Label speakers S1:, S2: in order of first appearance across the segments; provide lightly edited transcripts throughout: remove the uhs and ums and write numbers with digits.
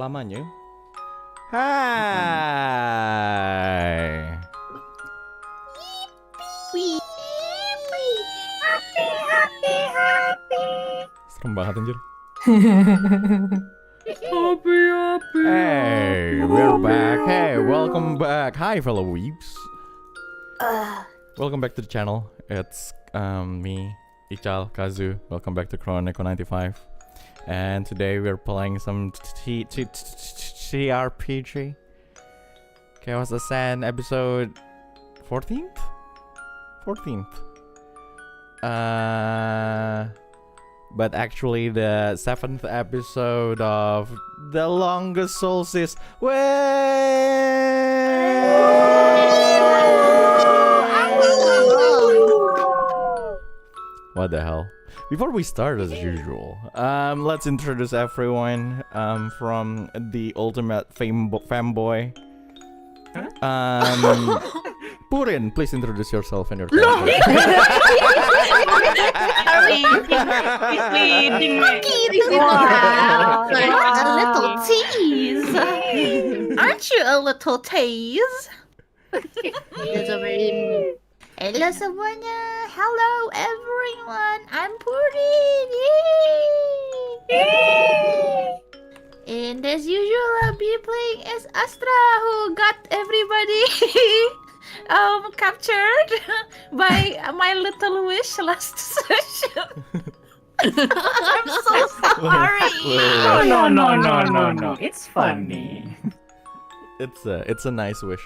S1: lamanya. Hai. Serem banget anjir. Hey, we're back. Hey, welcome back. Hi, fellow weebs. Welcome back to the channel. It's me, Ical, Kazu. Welcome back to Chronicle 95. And today we're playing some trpg. Chaos Ascent episode 14th? 14th. But actually the 7th episode of the Longest Solstice. What the hell? Before we start, as usual, let's introduce everyone from the ultimate fanboy. Purin, please introduce yourself and your character.
S2: Wow. A little tease. Aren't you a little tease? Hello semuanya. Hello everyone. I'm Purin. Yay! And as usual, I'll be playing as Astra, who got everybody captured by my little wish last session. I'm so sorry.
S3: No. It's funny.
S1: It's a nice wish.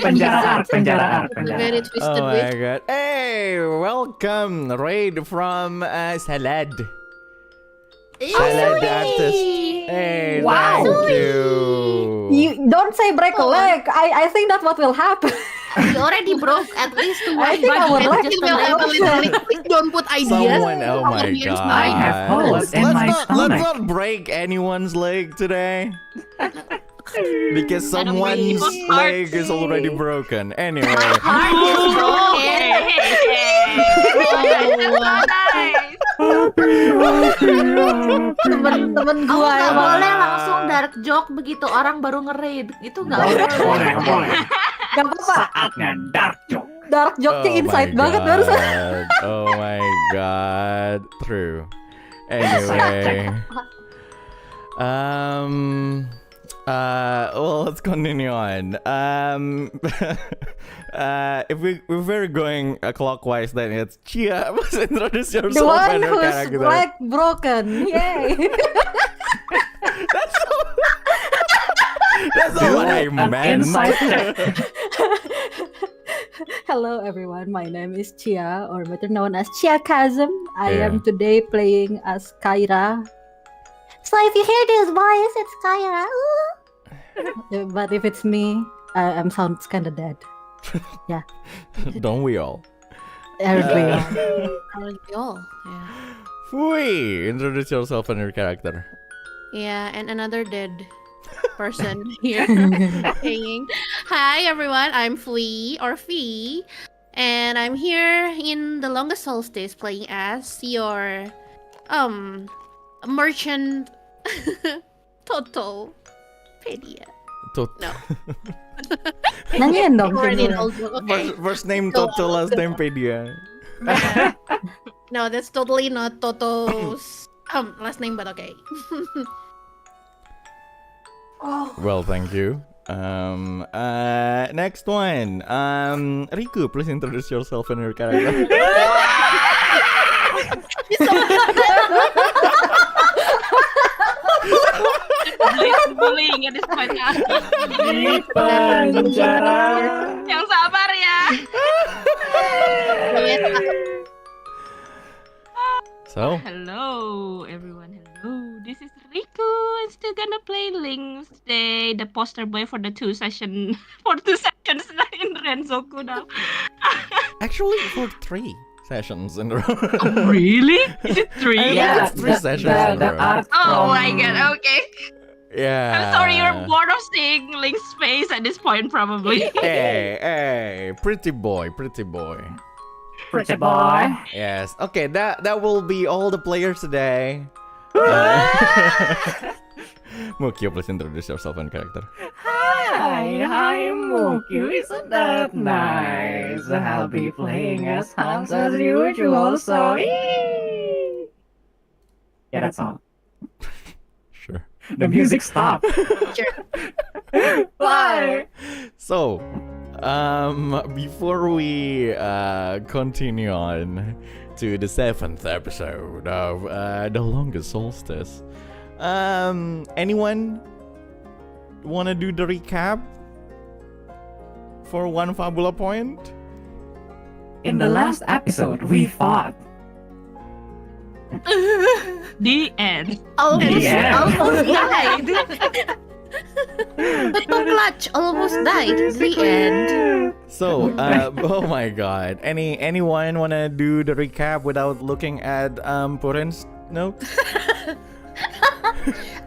S3: Penjara.
S2: Very twisted
S1: Oh my
S2: wish.
S1: god. Hey, welcome. Raid from Salad. Salad artist. Hey,
S3: Wow.
S1: thank you.
S4: You don't say break a leg. I think that's what will happen.
S2: You already broke at least one.
S4: I think our leg
S2: Just
S4: will happen.
S2: please don't put ideas.
S1: Someone, oh my god.
S3: I have holes in my
S1: Let's
S3: stomach.
S1: not break anyone's leg today. Because someone's leg is already broken. Anyway.
S2: Heart is broken.
S4: Temen-temen
S2: Kamu
S4: gua
S2: nggak
S4: emang
S2: boleh langsung dark joke begitu orang baru nge-raid. Itu nggak boleh.
S3: Boleh.
S4: gak apa-apa.
S3: Saatnya dark joke.
S4: Dark joke-nya inside banget barusan.
S1: Oh my god. True. Anyway. Well, let's continue on. If we're going clockwise, then it's Chia. Please introduce
S4: The
S1: yourself
S4: one
S1: and your
S4: whose
S1: character.
S4: leg broken. Yay.
S1: That's not what I
S3: An
S1: meant.
S3: inside check.
S4: Hello everyone, my name is Chia, or better known as Chia Chasm. I
S1: Yeah.
S4: am today playing as Cyra. So if you hear this voice, it's Cyra. But if it's me, I'm sounds kinda dead. Yeah.
S1: Don't we all?
S4: Aren't we?
S2: Aren't we all? Yeah.
S1: Fui, introduce yourself and your character.
S2: Yeah, and another dead person here hanging. Hi everyone, I'm Fui or Fee, and I'm here in the Longest Solstice playing as your merchant Totto pedia. No.
S4: Nanyain dong.
S2: Already
S4: gimana?
S2: old book, okay.
S1: First name Totto, last name Pedia.
S2: No, that's totally not Totto's last name, but okay.
S1: Well, thank you. Next one. Riku, please introduce yourself and your character.
S5: Bullying at this point.
S3: Di penjara.
S5: Yang sabar ya.
S1: So,
S5: Hello everyone. Hello. This is Riku. I'm still gonna play Lynx today. The poster boy for the two sessions in Renzoku now.
S1: actually, for 3 sessions in a row.
S5: Really? Is it 3?
S1: Yeah. It's 3 sessions in a
S3: The
S1: row.
S3: art
S5: Oh
S3: from-
S5: my god. Okay.
S1: Yeah.
S5: I'm sorry you're bored of seeing Lynx's face at this point, probably.
S1: Hey, pretty boy.
S3: Pretty boy.
S1: Yes. Okay, that will be all the players today. Muuqyu, please introduce yourself and character.
S3: Hi, I'm Muuqyu. Isn't that nice? I'll be playing as Hans as usual, so yeah, that's all.
S1: Sure.
S3: The music stopped. Bye.
S1: So, before we continue on to the 7th episode of The Longest Solstice, anyone wanna do the recap for one Fabula point?
S3: In the last episode, we fought.
S5: The end.
S2: Almost,
S3: Yeah.
S2: almost died. Betul clutch, almost died. The end.
S1: So, oh my god. Anyone wanna do the recap without looking at Purin's note?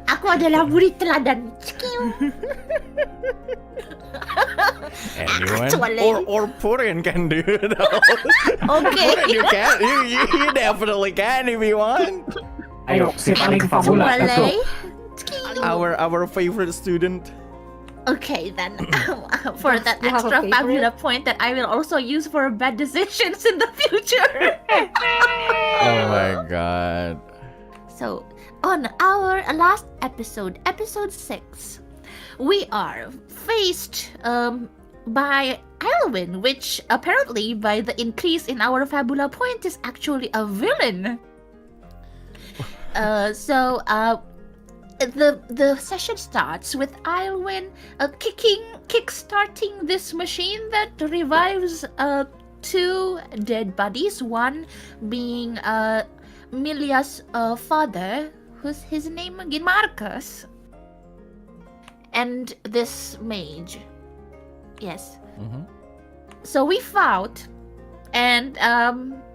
S2: Aku adalah murid teladan.
S1: Anyone?
S2: Actually.
S1: Or Purin can do it.
S2: Okay.
S1: Purin, you can. You definitely can if you want.
S3: Ayo, si paling Fabula. Let's go.
S2: Wale.
S1: Our favorite student.
S2: Okay then, for that
S4: You have a
S2: extra
S4: favorite?
S2: Fabula point that I will also use for bad decisions in the future.
S1: Oh my god.
S2: So, on our last episode, episode 6, we are faced by Alwyn, which apparently by the increase in our Fabula point is actually a villain. The session starts with Alwyn kickstarting this machine that revives 2 dead bodies, one being Milia's father, who's his name again, Marcus, and this mage. Yes.
S1: Mhm.
S2: So we fought, and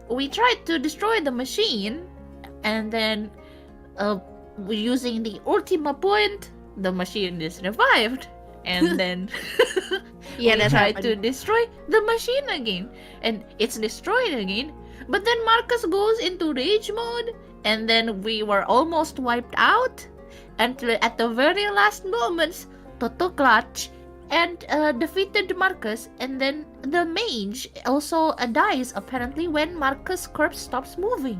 S2: we tried to destroy the machine, and then using the Ultima point, the machine is revived, and then we tried to destroy the machine again, and it's destroyed again. But then Marcus goes into rage mode, and then we were almost wiped out until at the very last moments, Totto clutch and defeated Marcus, and then the mage also dies apparently when Marcus' corpse stops moving.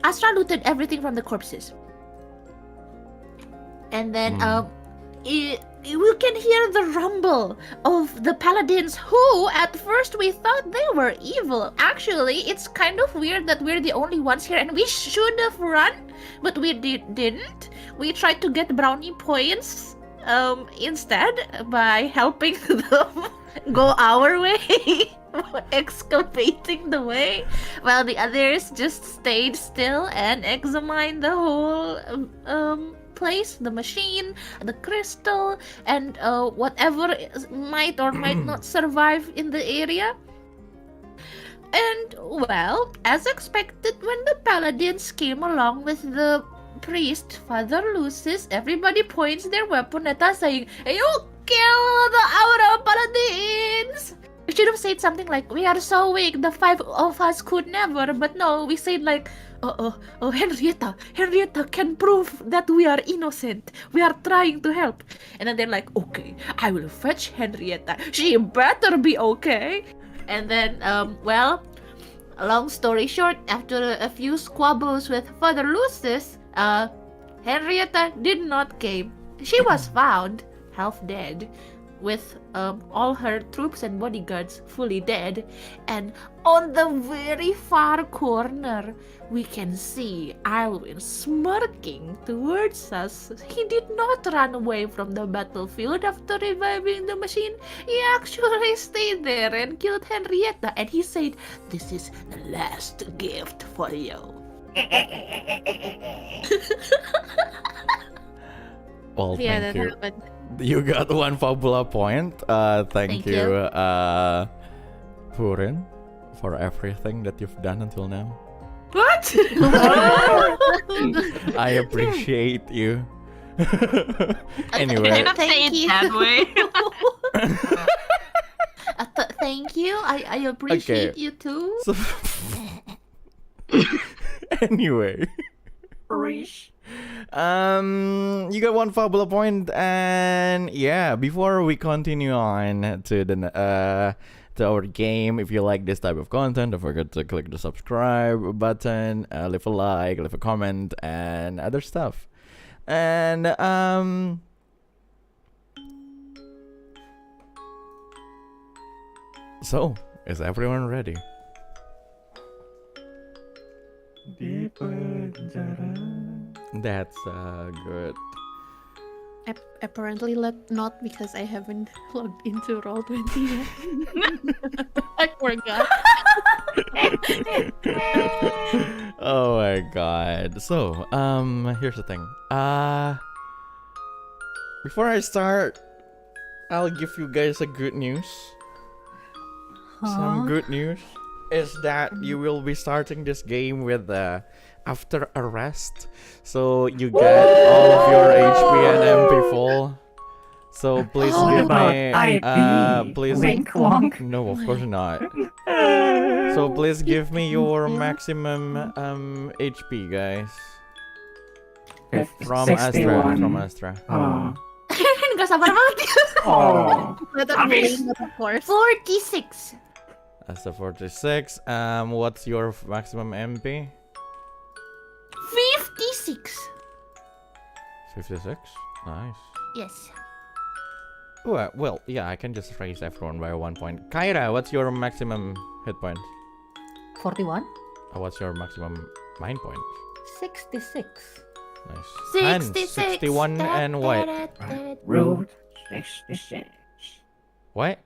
S2: Astra looted everything from the corpses. And then we can hear the rumble of the paladins, who at first we thought they were evil. Actually, it's kind of weird that we're the only ones here, and we should have run, but we didn't. We tried to get brownie points instead by helping them go our way, excavating the way, while the others just stayed still and examined the whole place, the machine, the crystal, and whatever might or might not survive in the area. And, well, as expected, when the paladins came along with the priest, Father Lucis, everybody points their weapon at us saying, "You kill the Aura Paladins!" We should have said something like, "We are so weak, the 5 of us could never," but no, we said like, Henrietta can prove that we are innocent. We are trying to help." And then they're like, "Okay, I will fetch Henrietta. She better be okay." And then, well, long story short, after a few squabbles with Father Lucis, Henrietta did not came. She was found half dead, with all her troops and bodyguards fully dead, and on the very far corner we can see Alwyn smirking towards us. He did not run away from the battlefield after reviving the machine. He actually stayed there and killed Henrietta, and he said, "This is the last gift for you."
S1: Well,
S2: Yeah,
S1: thank
S2: that
S1: you.
S2: happened.
S1: You got one Fabula point. Thank
S2: Thank
S1: you,
S2: you.
S1: Purin, for everything that you've done until now.
S5: What?
S1: I appreciate you.
S5: You
S1: Anyway,
S5: did not say
S2: Thank
S5: it
S2: you.
S5: that way.
S2: Thank you. I appreciate
S1: Okay.
S2: you too.
S1: so anyway,
S3: Rish.
S1: You got one Fabula point, and yeah, before we continue on to the to our game, if you like this type of content, don't forget to click the subscribe button, leave a like, leave a comment, and other stuff. And so is everyone ready? That's good.
S2: Apparently not because I haven't logged into Roll20 yet. I forgot.
S1: Oh my god. So, here's the thing. Before I start, I'll give you guys a good news. Some good news is that you will be starting this game with after arrest, so you get all of your HP and MP full. So please give me please
S3: Wink wonk.
S1: no, of course not. So please give me your maximum HP, guys. From Astra,
S3: 61.
S1: from Astra.
S3: Oh.
S2: Nggak sabar banget.
S3: Oh.
S2: Habis. 46.
S1: Astra 46. What's your maximum MP?
S2: 56.
S1: 56. Nice.
S2: Yes.
S1: Well, yeah, I can just raise everyone by 1 point. Kyra, what's your maximum hit point?
S4: 41.
S1: What's your maximum mind point?
S4: 66.
S1: Nice. Hans, 61 and what?
S3: Root 66.
S1: What?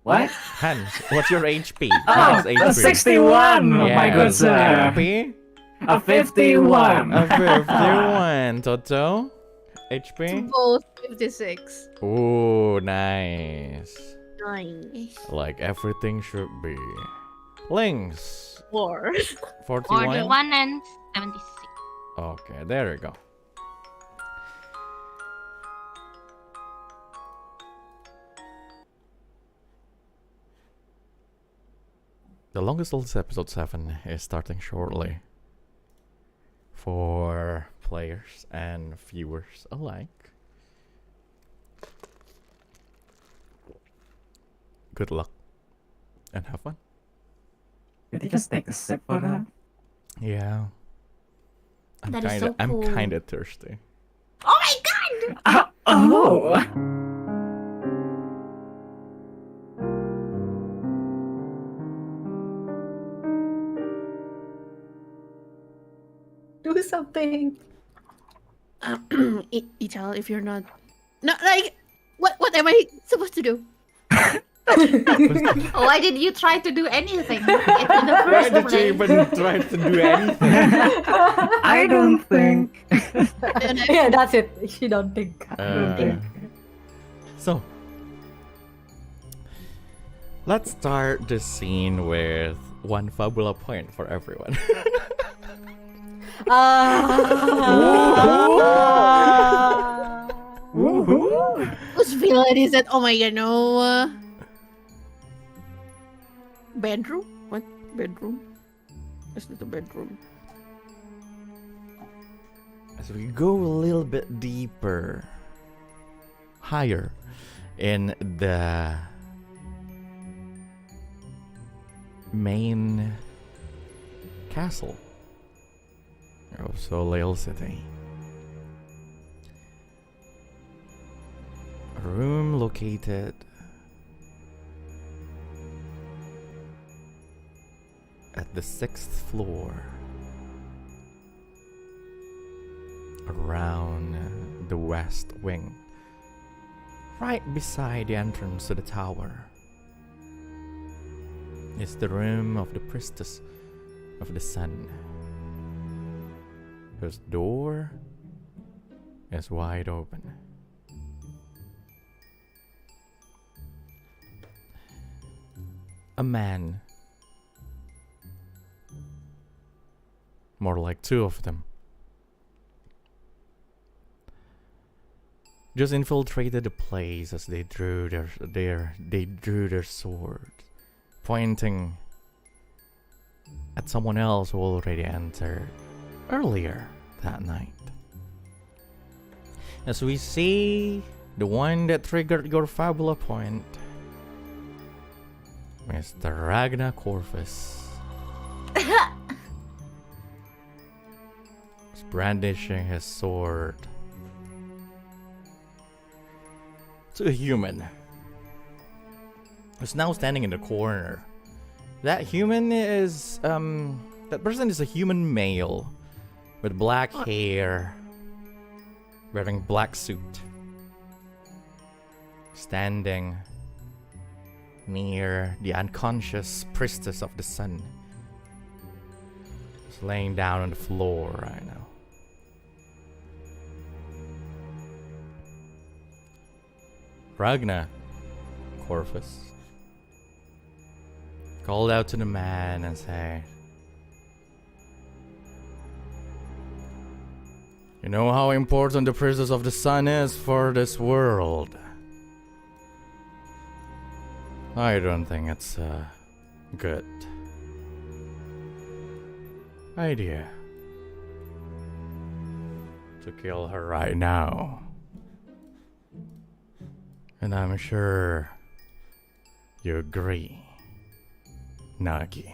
S3: What?
S1: Hans, what's your HP?
S3: Oh,
S1: Hans,
S3: a 61. My good sir.
S1: HP?
S3: A 51.
S1: A 51. Totto? HP?
S2: Both 56.
S1: Ooh, nice.
S2: Nice.
S1: Like everything should be. Lynx?
S2: 4.
S1: 41?
S5: 41 and 76.
S1: Okay, there we go. The Longest Solstice episode 7 is starting shortly. For players and viewers alike. Good luck. And have fun.
S3: Did you just take a sip for that?
S1: Yeah.
S2: That is so cool.
S1: I'm kinda thirsty.
S2: Oh my god!
S3: Oh!
S4: Do something.
S2: Ical, if you're not... No, like... What am I supposed to do?
S6: Why did you try to do anything in the
S1: Why
S6: first
S1: did you
S6: place?
S1: even try to do anything?
S3: I don't think.
S4: Yeah, that's it. She don't think.
S1: So, let's start the scene with one Fabula point for everyone.
S2: Whose villain is it? Oh my god, no. Bedroom? What? Bedroom? Is it a bedroom?
S1: As we go a little bit deeper, higher in the main castle of Soleil City. A room located at the 6th floor, around the west wing, right beside the entrance to the tower, is the room of the priestess of the sun, whose door is wide open. A man, more like two of them, just infiltrated the place as they drew their swords, pointing at someone else who already entered earlier that night. As we see, the one that triggered your Fabula point, Mr. Ragnar Corvus, is brandishing his sword to a human who's now standing in the corner. That human is, that person is a human male with black hair, wearing black suit, standing near the unconscious priestess of the sun. He's laying down on the floor right now. Ragnar Corvus called out to the man and said, "You know how important the priestess of the sun is for this world. I don't think it's a good idea to kill her right now. And I'm sure you agree, Nagi."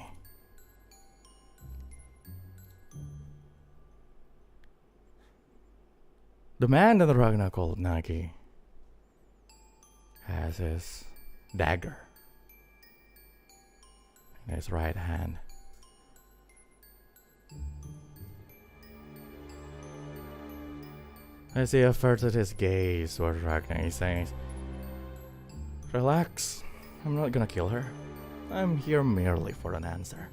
S1: The man that Ragnar called Nagi has his dagger in his right hand. As he averted his gaze towards Ragnar, he says, "Relax, I'm not gonna kill her. I'm here merely for an answer."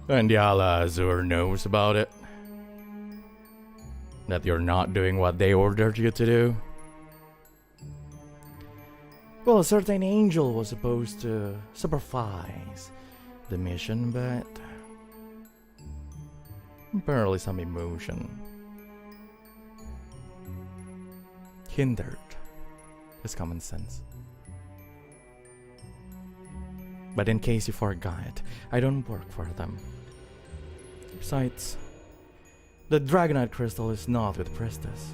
S1: And the Allah Azur knows about it. That you're not doing what they ordered you to do. Well, a certain angel was supposed to supervise the mission, but apparently some emotion hindered his common sense. But in case you forgot, I don't work for them. Besides, the Dragonite crystal is not with Priestess.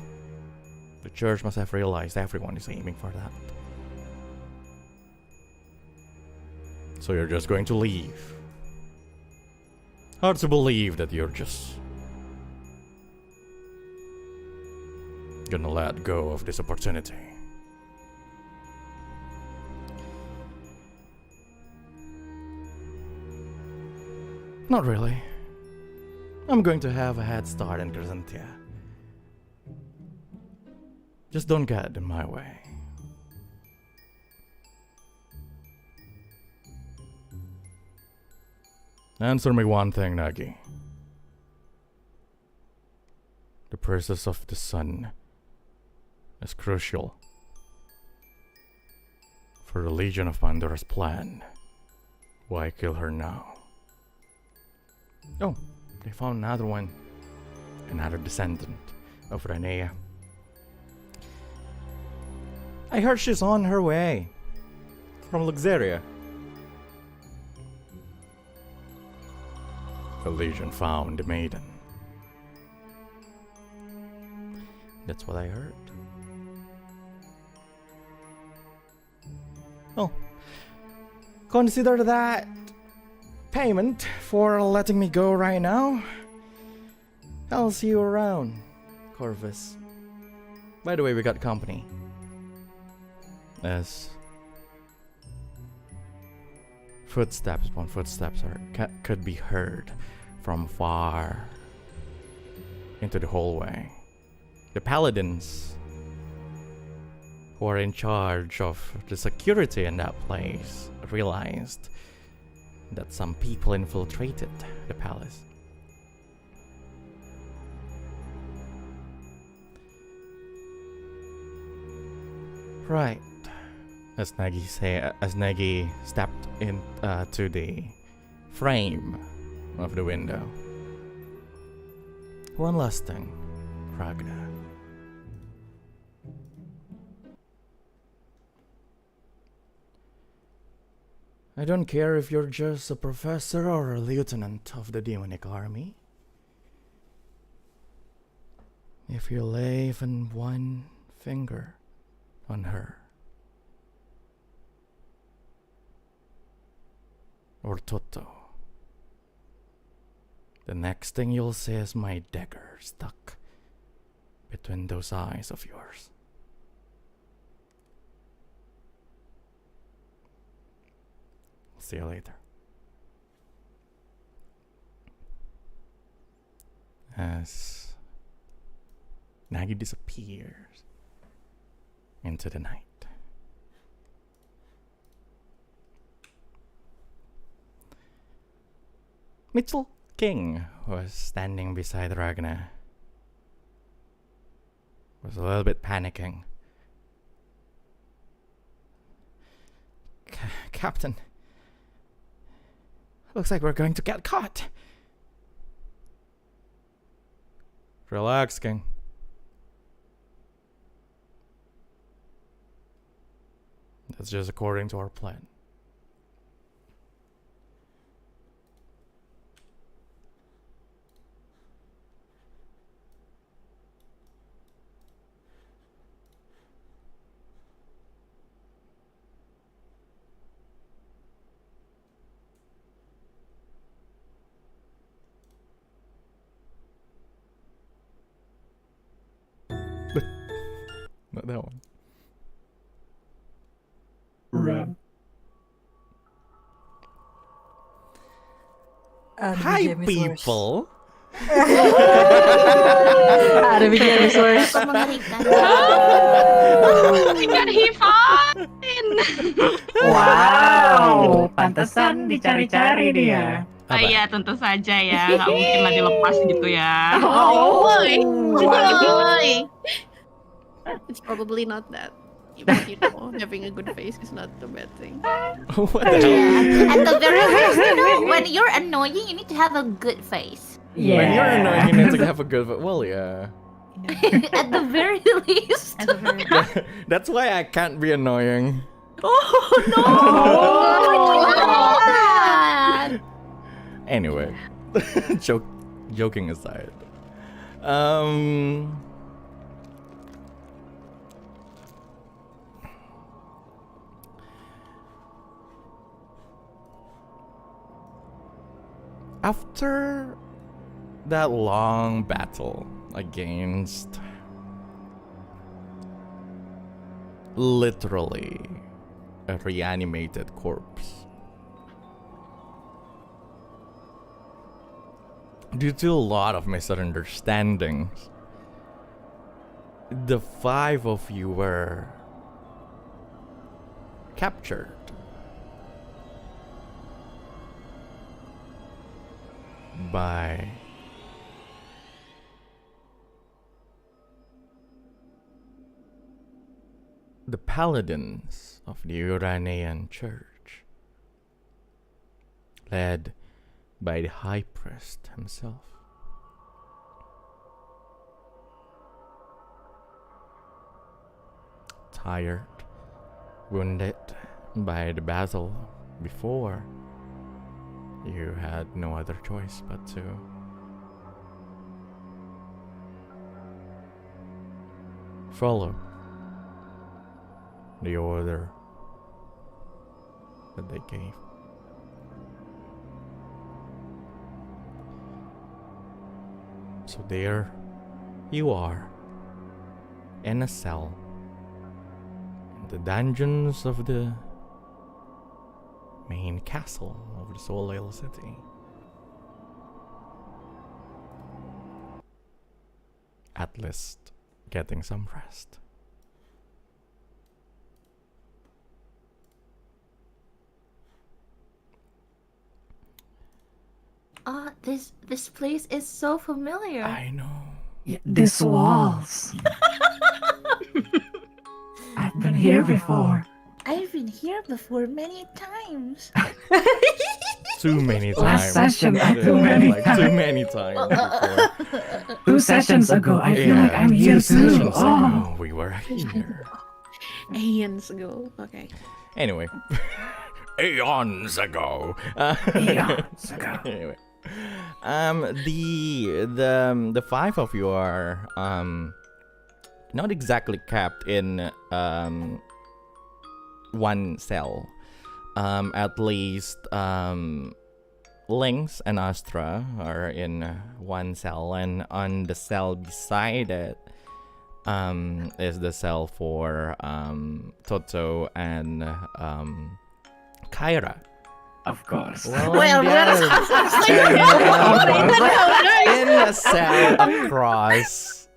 S1: The church must have realized everyone is aiming for that. So you're just going to leave. Hard to believe that you're just gonna let go of this opportunity. Not really. I'm going to have a head start in Crescentia. Just don't get in my way. Answer me one thing, Nagi. The priestess of the sun is crucial for the Legion of Pandora's plan. Why kill her now? Oh, they found another one. Another descendant of Renea. I heard she's on her way from Luxeria. The Legion found the maiden. That's what I heard. Oh, consider that payment for letting me go right now. I'll see you around, Corvus. By the way, we got company. As footsteps could be heard from far into the hallway. The paladins who are in charge of the security in that place realized that some people infiltrated the palace. Right. As Nagi stepped in to the frame of the window. One last thing, Ragnar. I don't care if you're just a professor or a lieutenant of the demonic army. If you lay even one finger on her, or Totto, the next thing you'll see is my dagger stuck between those eyes of yours. See you later. As Nagi disappears into the night. Mitchell King was standing beside Ragna. Was a little bit panicking. Captain, looks like we're going to get caught. Relax, King. That's just according to our plan. Not that one.
S3: Run.
S1: Hi, people.
S4: Ada begini source.
S6: Mengerikan.
S5: Kan he fine.
S3: Wow, pantesan dicari-cari dia.
S5: Oh iya, tentu saja ya. Nggak mungkin lah dilepas gitu ya.
S2: Boy. Boy. It's probably not that. But you know, having a good face is not a bad thing.
S1: What the hell?
S6: At the very least, you know, when you're annoying, you need to have a good face.
S3: Yeah.
S1: When you're annoying, you need to have a good. Well, yeah.
S6: At the very least.
S2: At the very
S1: That's why I can't be annoying.
S6: God.
S1: Anyway, joking aside, after that long battle against literally a reanimated corpse, due to a lot of misunderstandings, the 5 of you were captured. By the paladins of the Uranian Church, led by the High Priest himself. Tired, wounded by the battle before, you had no other choice but to follow the order that they gave. So there you are, in a cell, in the dungeons of the main castle of the Soleil City. At least getting some rest.
S6: This place is so familiar.
S1: I know.
S3: Yeah, these walls. I've been here before.
S6: I've been here before many times.
S1: Too many times.
S3: Last session,
S1: Yeah,
S3: too many
S1: like
S3: times.
S1: too many times before.
S3: 2 sessions ago, I feel like I'm here
S1: 2 sessions
S3: too. Oh.
S1: ago, we were here.
S2: Aeons ago. Okay.
S1: Anyway, eons ago.
S3: Eons ago.
S1: Anyway, the five of you are not exactly kept in one cell. At least Lynx and Astra are in one cell, and on the cell beside it is the cell for Totto and Cyra.
S3: Of course.
S6: Well,
S1: In a cell across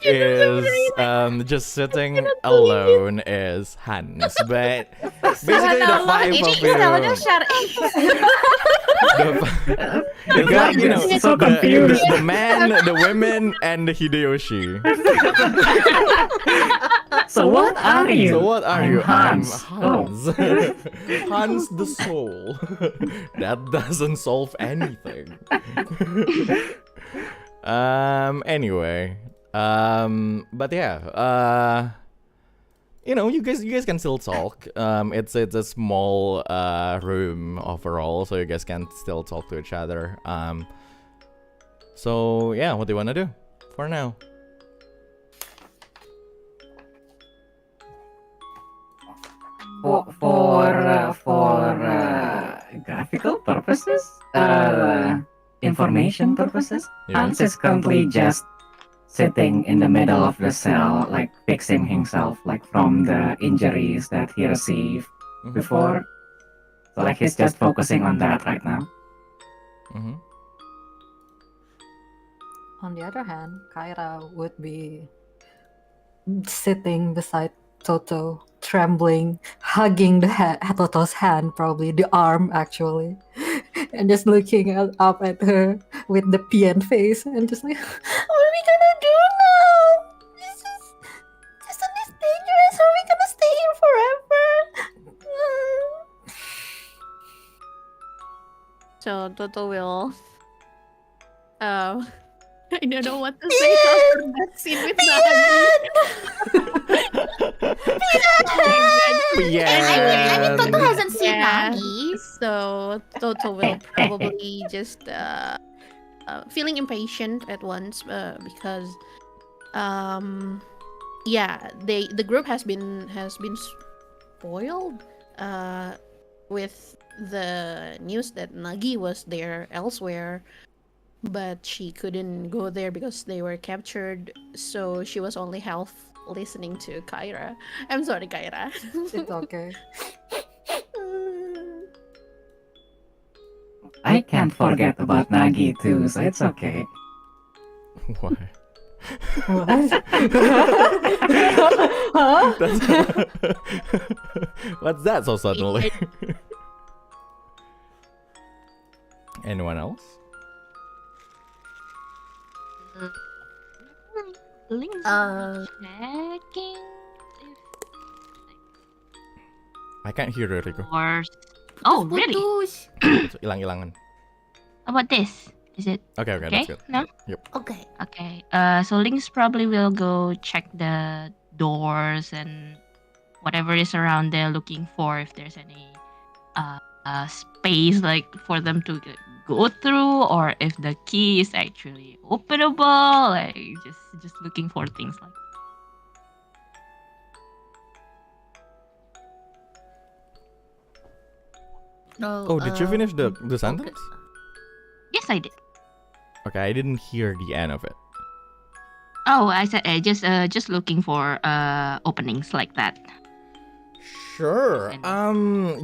S1: is just sitting alone is Hans, but basically the five of you, the guy, you know,
S3: So confused.
S1: the man, the women, and the Hideyoshi.
S3: So what are you?
S1: So what are
S3: I'm
S1: you?
S3: Hans.
S1: I'm Hans. Hans the soul. That doesn't solve anything. Anyway. But yeah. You know, you guys can still talk. It's a small room overall, so you guys can still talk to each other. So yeah, what do you wanna do for now?
S3: For graphical purposes, information purposes,
S1: Yeah.
S3: Hans is currently just sitting in the middle of the cell, like fixing himself, like from the injuries that he received
S1: Mhm.
S3: before. So like he's just focusing on that right now.
S1: Mhm.
S4: On the other hand, Kyra would be sitting beside Totto, trembling, hugging Totto's hand, probably the arm actually, and just looking up at her with the peon face, and just like, what are we gonna do now? This is dangerous. Are we gonna stay here forever?
S2: So Toto will I don't know what to say after that scene with
S6: I mean, Toto hasn't seen
S2: Yeah.
S6: Nagi.
S2: So Toto will probably just feeling impatient at once because yeah, the group has been spoiled with the news that Nagi was there elsewhere, but she couldn't go there because they were captured, so she was only half listening to Kyra. I'm sorry, Kyra.
S4: It's okay.
S3: I can't forget about Nagi too, so it's okay.
S1: Why?
S4: What? Huh?
S1: What's that so suddenly? Anyone else?
S5: Lynx checking if
S1: I can't hear you, Riku.
S5: or oh really?
S6: Putus.
S1: Hilang-hilangan.
S5: How about this? Is it
S1: Okay,
S5: okay?
S1: that's good.
S5: No?
S6: Okay.
S5: Okay. So Lynx probably will go check the doors and whatever is around there, looking for if there's any space like for them to go through, or if the key is actually openable. Like just looking for things like.
S1: Oh, did you finish the sentence?
S5: Yes, I did.
S1: Okay, I didn't hear the end of it.
S5: Oh, I said just looking for openings like that.
S1: Sure.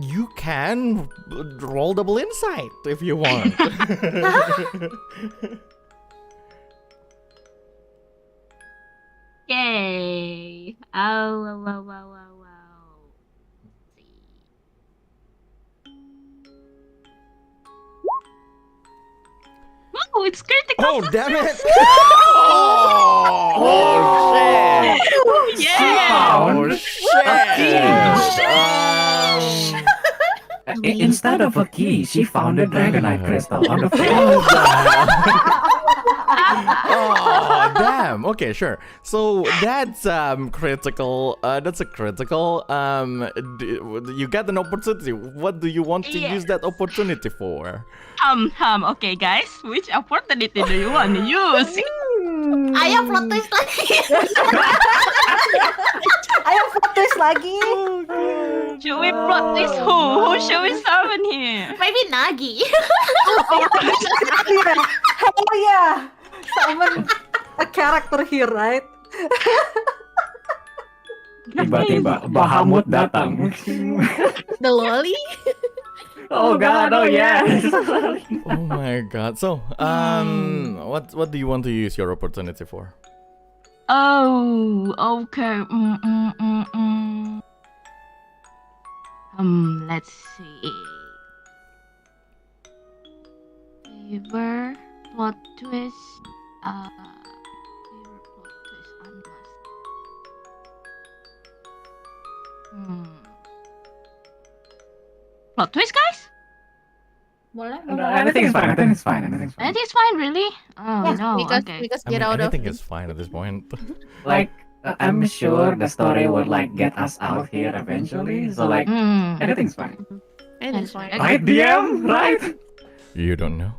S1: You can roll double insight if you want.
S5: Yay! Oh, wow, wow, wow, wow, wow. Let's see. Oh, it's critical.
S1: Oh, damn it! Oh, shit!
S5: Yeah!
S1: Oh, shit!
S3: Instead of a key, she found a dragonite crystal on the floor.
S1: Oh, damn! Damn. Okay, sure. So that's critical. That's a critical. You get an opportunity. What do you want to use that opportunity for?
S5: Okay, guys, which opportunity do you want to use?
S6: Ayo plot twist lagi.
S4: Ayo plot twist lagi.
S5: Should we plot this? Who should we summon here?
S6: Maybe Nagi.
S4: Oh yeah. Summon a character here, right?
S3: Tiba-tiba Bahamut datang.
S2: The lolly?
S3: Oh God, oh yes.
S1: Oh my god. So, what do you want to use your opportunity for?
S5: Oh, okay. Let's see. Favor, plot twist. Favor, plot twist, unmask. Plot twist, guys?
S6: Boleh,
S3: Anything is fine. Anything's fine.
S5: Anything's fine, really? Oh no. Okay.
S2: Because
S1: I
S2: get
S1: mean,
S2: out of
S1: anything is fine at this point.
S3: Like I'm sure the story would like get us out here eventually. So like anything's fine.
S2: Anything's fine.
S3: Right, DM? Right?
S1: You don't know.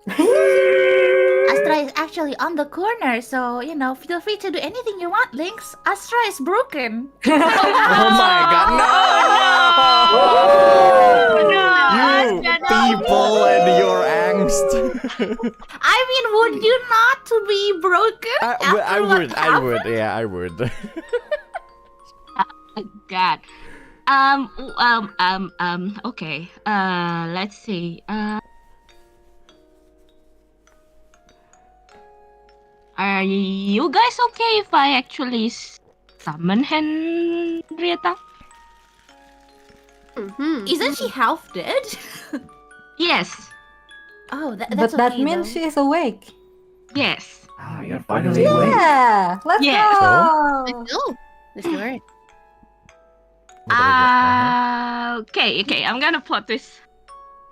S6: Astra is actually on the corner, so feel free to do anything you want, Lynx. Astra is broken.
S1: Oh my god, no! You people and your angst.
S6: I mean, would you not to be broken?
S1: I would, yeah, I would.
S5: God. Okay. Let's see. Are you guys okay if I actually summon Henrietta?
S6: Isn't she half dead?
S5: Yes.
S6: Oh,
S4: But
S6: that's
S4: that
S6: okay,
S4: means
S6: though.
S4: she is awake.
S5: Yes.
S3: Oh, you're finally awake.
S4: Yeah, let's
S5: Yeah.
S4: go.
S2: Let's go. Let's do it.
S5: Okay. I'm gonna plot twist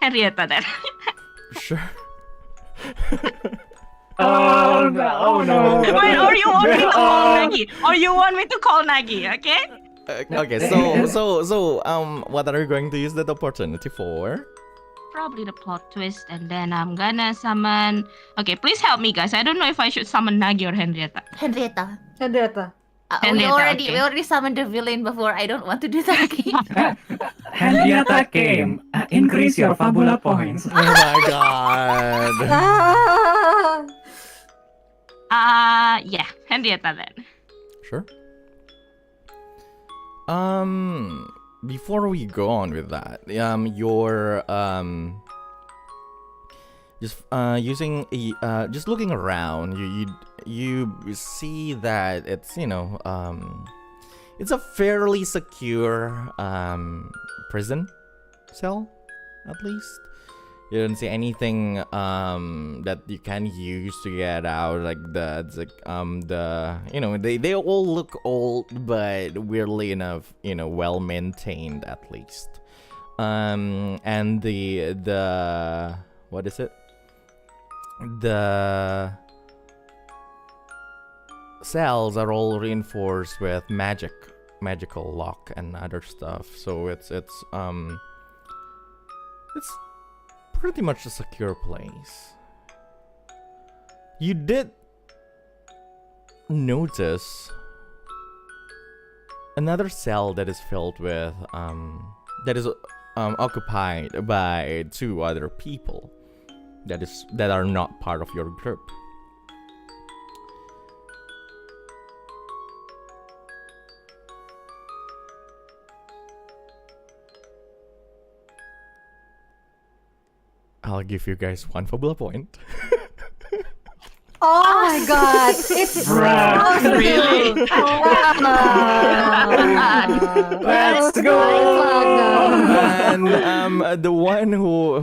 S5: Henrietta then.
S1: Sure.
S3: Oh no.
S5: Wait, or you want me to call Nagi? Or you want me to call Nagi? Okay.
S1: Okay, so what are you going to use that opportunity for?
S5: Probably the plot twist, and then I'm gonna summon. Okay, please help me, guys. I don't know if I should summon Nagi or Henrietta.
S6: Henrietta.
S4: Henrietta.
S6: We
S5: Henrietta, okay.
S6: already summoned the villain before. I don't want to do that again.
S3: Henrietta came. Increase your Fabula points.
S1: Oh my god.
S5: Yeah, Henrietta then.
S1: Sure. Before we go on with that, you're just looking around, you see that it's it's a fairly secure prison cell, at least. You don't see anything that you can use to get out, like they all look old, but weirdly enough, well maintained at least. And the what is it? The cells are all reinforced with magical lock and other stuff. So it's pretty much a secure place. You did notice another cell that is filled with that is occupied by two other people that are not part of your group. I'll give you guys one Fabula point.
S4: Oh my god, it's
S3: Bruh.
S5: Really?
S3: Let's go.
S1: And the one who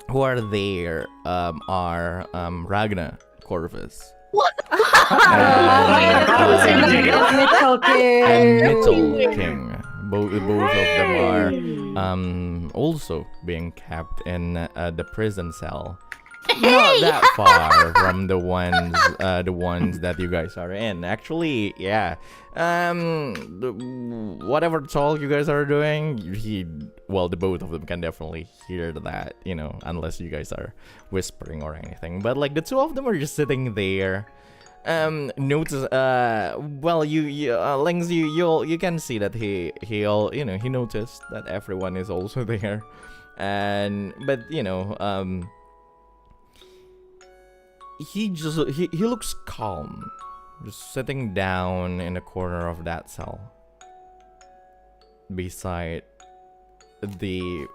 S1: are there are Ragna Corvus
S4: Mitchell
S1: and
S4: King.
S1: Mitchell King. Both of them are also being kept in the prison cell Not that far from the ones that you guys are in. Actually, yeah. Whatever talk you guys are doing, the both of them can definitely hear that, unless you guys are whispering or anything. But like the two of them are just sitting there. Notice. Lynx, you can see that he noticed that everyone is also there, but he looks calm, just sitting down in the corner of that cell beside the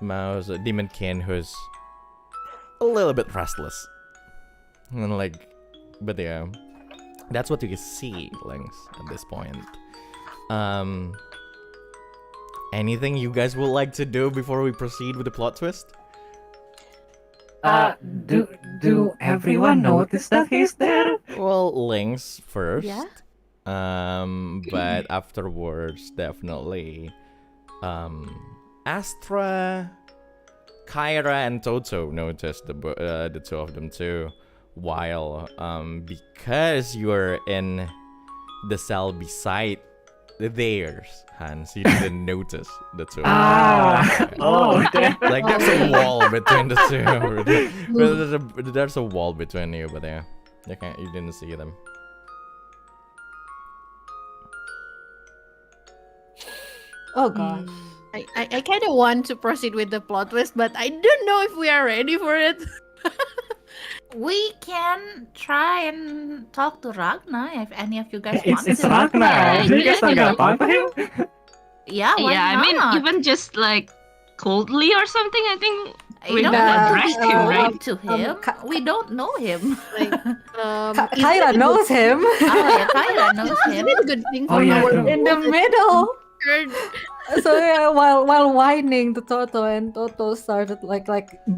S1: mouse demonkin who's a little bit restless. And but yeah, that's what you can see, Lynx, at this point. Anything you guys would like to do before we proceed with the plot twist?
S3: Do everyone notice that he's there?
S1: Well, Lynx first.
S2: Yeah.
S1: But afterwards, definitely, Astra, Cyra, and Totto noticed the two of them too. While because you're in the cell beside theirs, Hans, you didn't notice the two. Like there's a wall between the two. There's a wall between you, but yeah, you didn't see them.
S4: Oh gosh.
S2: I kind of want to proceed with the plot twist, but I don't know if we are ready for it.
S6: We can try and talk to Ragnar if any of you guys want
S3: It's
S6: to.
S3: Ragnar. Do you guys not gonna talk to him?
S6: Yeah, why
S5: Yeah, I mean,
S6: not?
S5: even just like coldly or something, I think
S6: You
S5: we
S6: don't
S5: don't
S6: have to
S5: address
S6: be
S5: him,
S6: cold
S5: right?
S6: to him. We don't know him.
S4: Kyra knows him.
S6: Yeah, Kyra knows
S2: Isn't
S6: him.
S2: it a good thing
S3: Oh,
S2: for
S3: yeah,
S2: our
S3: true.
S4: In the middle.
S2: third?
S4: So yeah, while whining to Totto, and Totto started like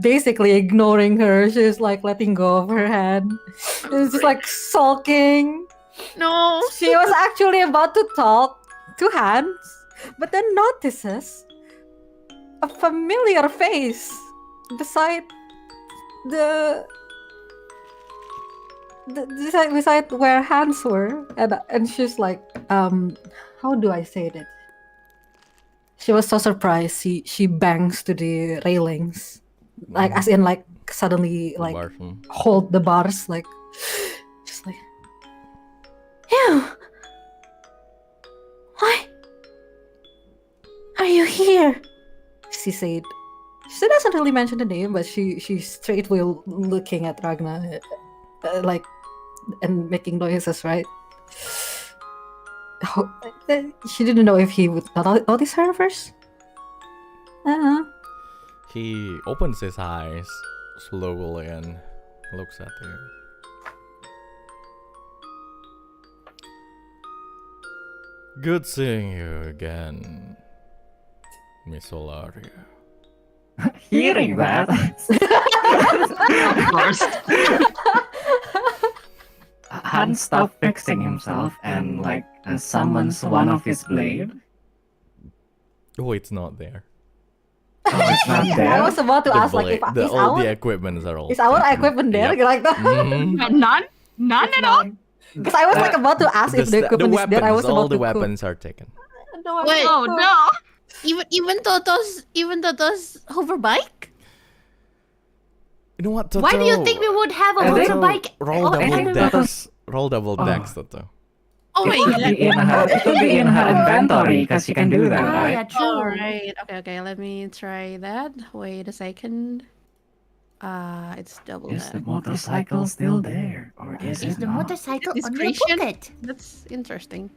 S4: basically ignoring her. She's like letting go of her hand. It's just like sulking.
S2: No.
S4: She was actually about to talk to Hans, but then notices a familiar face beside beside where Hans were, and she's like, how do I say that? She was so surprised. She bangs to the railings, like as in like suddenly like hold the bars, like just like, ew. Why are you here? She said. She doesn't really mention the name, but she's straightway looking at Ragnar, like, and making noises, right? She didn't know if he would notice her first.
S1: He opens his eyes slowly and looks at you. Good seeing you again, Miss Olaria.
S3: Hearing that,
S5: Of course.
S3: Han stopped fixing himself and like summons one of his blade.
S1: Oh, it's not there.
S3: Oh, it's not
S4: I
S3: there.
S4: was about to
S1: The
S4: ask, like,
S1: blade-
S4: is
S1: all
S4: our
S1: the equipments are all.
S4: is our
S1: taken.
S4: equipment there?
S1: Yep.
S4: Like that.
S1: Mhm.
S5: But none at all.
S4: Because I was like about to ask if the equipment is there. I was
S1: all
S4: about
S1: the
S4: to cook.
S1: weapons are taken.
S4: No, I'm
S2: Wait.
S5: Oh
S4: not.
S5: no.
S2: Even Toto's hoverbike?
S1: You know what, Totto?
S6: Why do you think we would have a
S3: I think-
S6: motorbike?
S1: Roll
S6: Oh,
S1: double
S6: I don't
S1: decks. Roll double
S3: Oh.
S1: decks, Totto.
S2: Oh my
S3: It
S2: god.
S3: could be in her inventory because you can do that,
S6: Oh,
S3: right?
S6: yeah, true.
S2: Alright, okay, let me try that. Wait a second. It's double
S3: Is the
S2: that.
S3: motorcycle still there, or is
S6: Is
S3: it
S6: the
S3: not?
S6: motorcycle on your
S2: Discretion?
S6: pocket?
S2: That's interesting.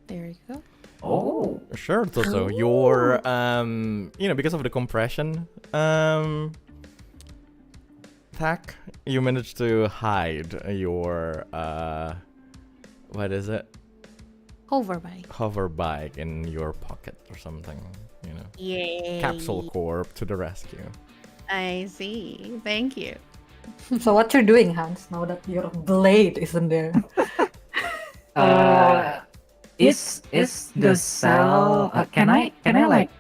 S2: There you go.
S3: Oh,
S1: Sure, Totto. Your because of the compression attack, you managed to hide your what is it?
S2: Hoverbike.
S1: Hover bike in your pocket or something,
S2: Yay.
S1: Capsule Corp to the rescue.
S2: I see. Thank you.
S4: So what you're doing, Hans? Now that your blade isn't there.
S3: is the cell? Can I like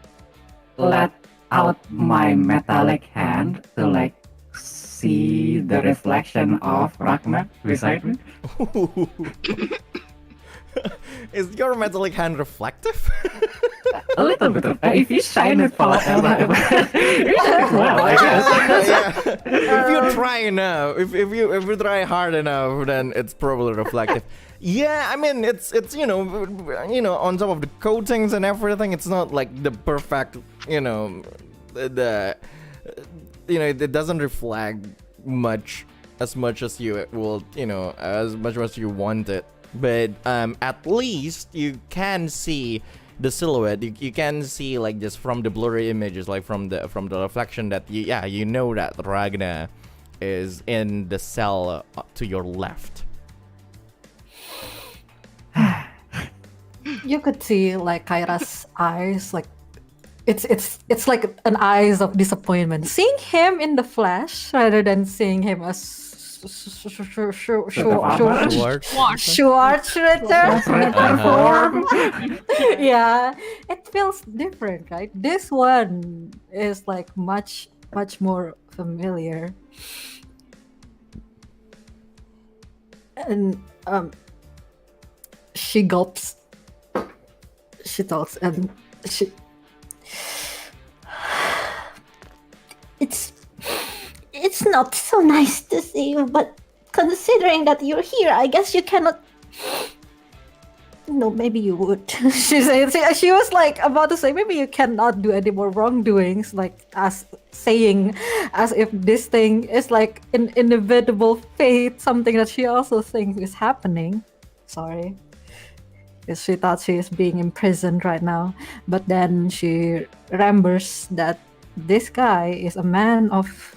S3: let out my metallic hand to like see the reflection of Ragnar beside me.
S1: Is your metallic hand reflective?
S3: A little bit of if you shine it well, I guess.
S1: Yeah. If you try enough, if you try hard enough, then it's probably reflective. Yeah, I mean it's on top of the coatings and everything, it's not like the perfect the it doesn't reflect as much as you will as much as you want it. But at least you can see the silhouette. You can see like just from the blurry images, like from the reflection that you know that Ragnar is in the cell to your left.
S4: You could see like Kyra's eyes, like it's like an eyes of disappointment. Seeing him in the flesh rather than seeing him as Schwarzenegger form. Yeah, it feels different, right? This one is like much more familiar. And she gulps. She talks and she.
S7: It's not so nice to see you, but considering that you're here, I guess you cannot. No, maybe you would.
S4: She was like about to say maybe you cannot do any more wrongdoings, like as if this thing is like an inevitable fate, something that she also thinks is happening. Sorry. Because she thought she is being imprisoned right now. But then she remembers that this guy is a man of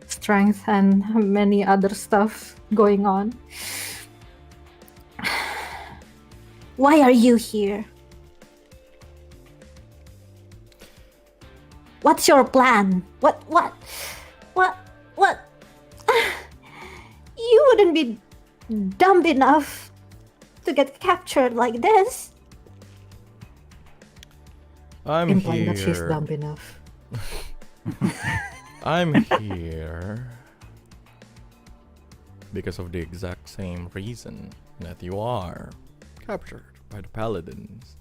S4: strength and many other stuff going on.
S7: Why are you here? What's your plan? What? You wouldn't be dumb enough to get captured like this.
S1: I'm
S4: implying
S1: here.
S4: that she's dumb enough.
S1: I'm here because of the exact same reason that you are captured by the paladins.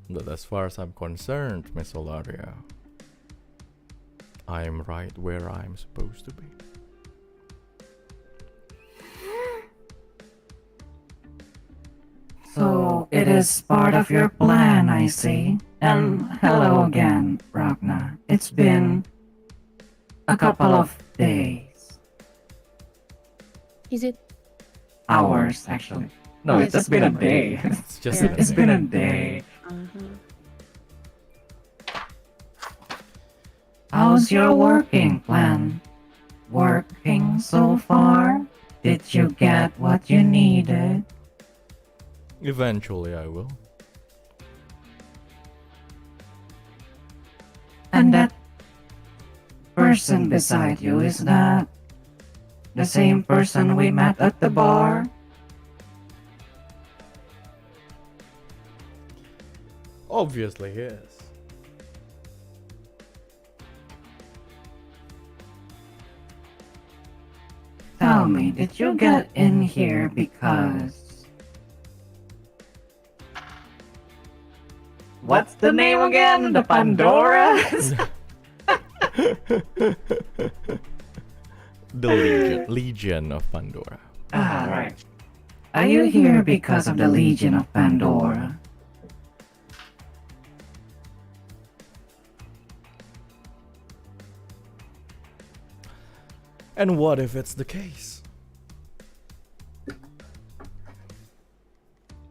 S1: But as far as I'm concerned, Miss Olaria, I'm right where I'm supposed to be.
S3: So it is part of your plan, I see. And hello again, Ragnar. It's been a couple of days.
S2: Is it?
S3: Hours, actually. No, it's just been a day.
S1: It's just
S3: It's been a day. How's your working plan? Working so far? Did you get what you needed?
S1: Eventually I will.
S3: And that person beside you, is that the same person we met at the bar?
S1: Obviously, yes.
S3: Tell me, did you get in here because... What's the name again? The Pandoras?
S1: The Legion of Pandora.
S3: Ah, right. Are you here because of the Legion of Pandora?
S1: And what if it's the case?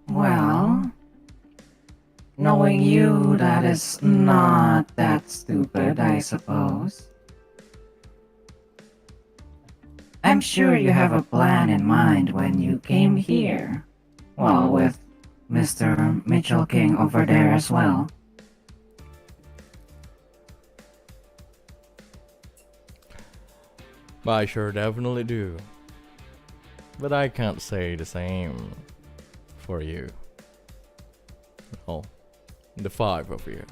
S3: Well, knowing you, that is not that stupid, I suppose. I'm sure you have a plan in mind when you came here. Well, with Mr. Mitchell King over there as well.
S1: I sure definitely do. But I can't say the same for you. Oh, the five of you.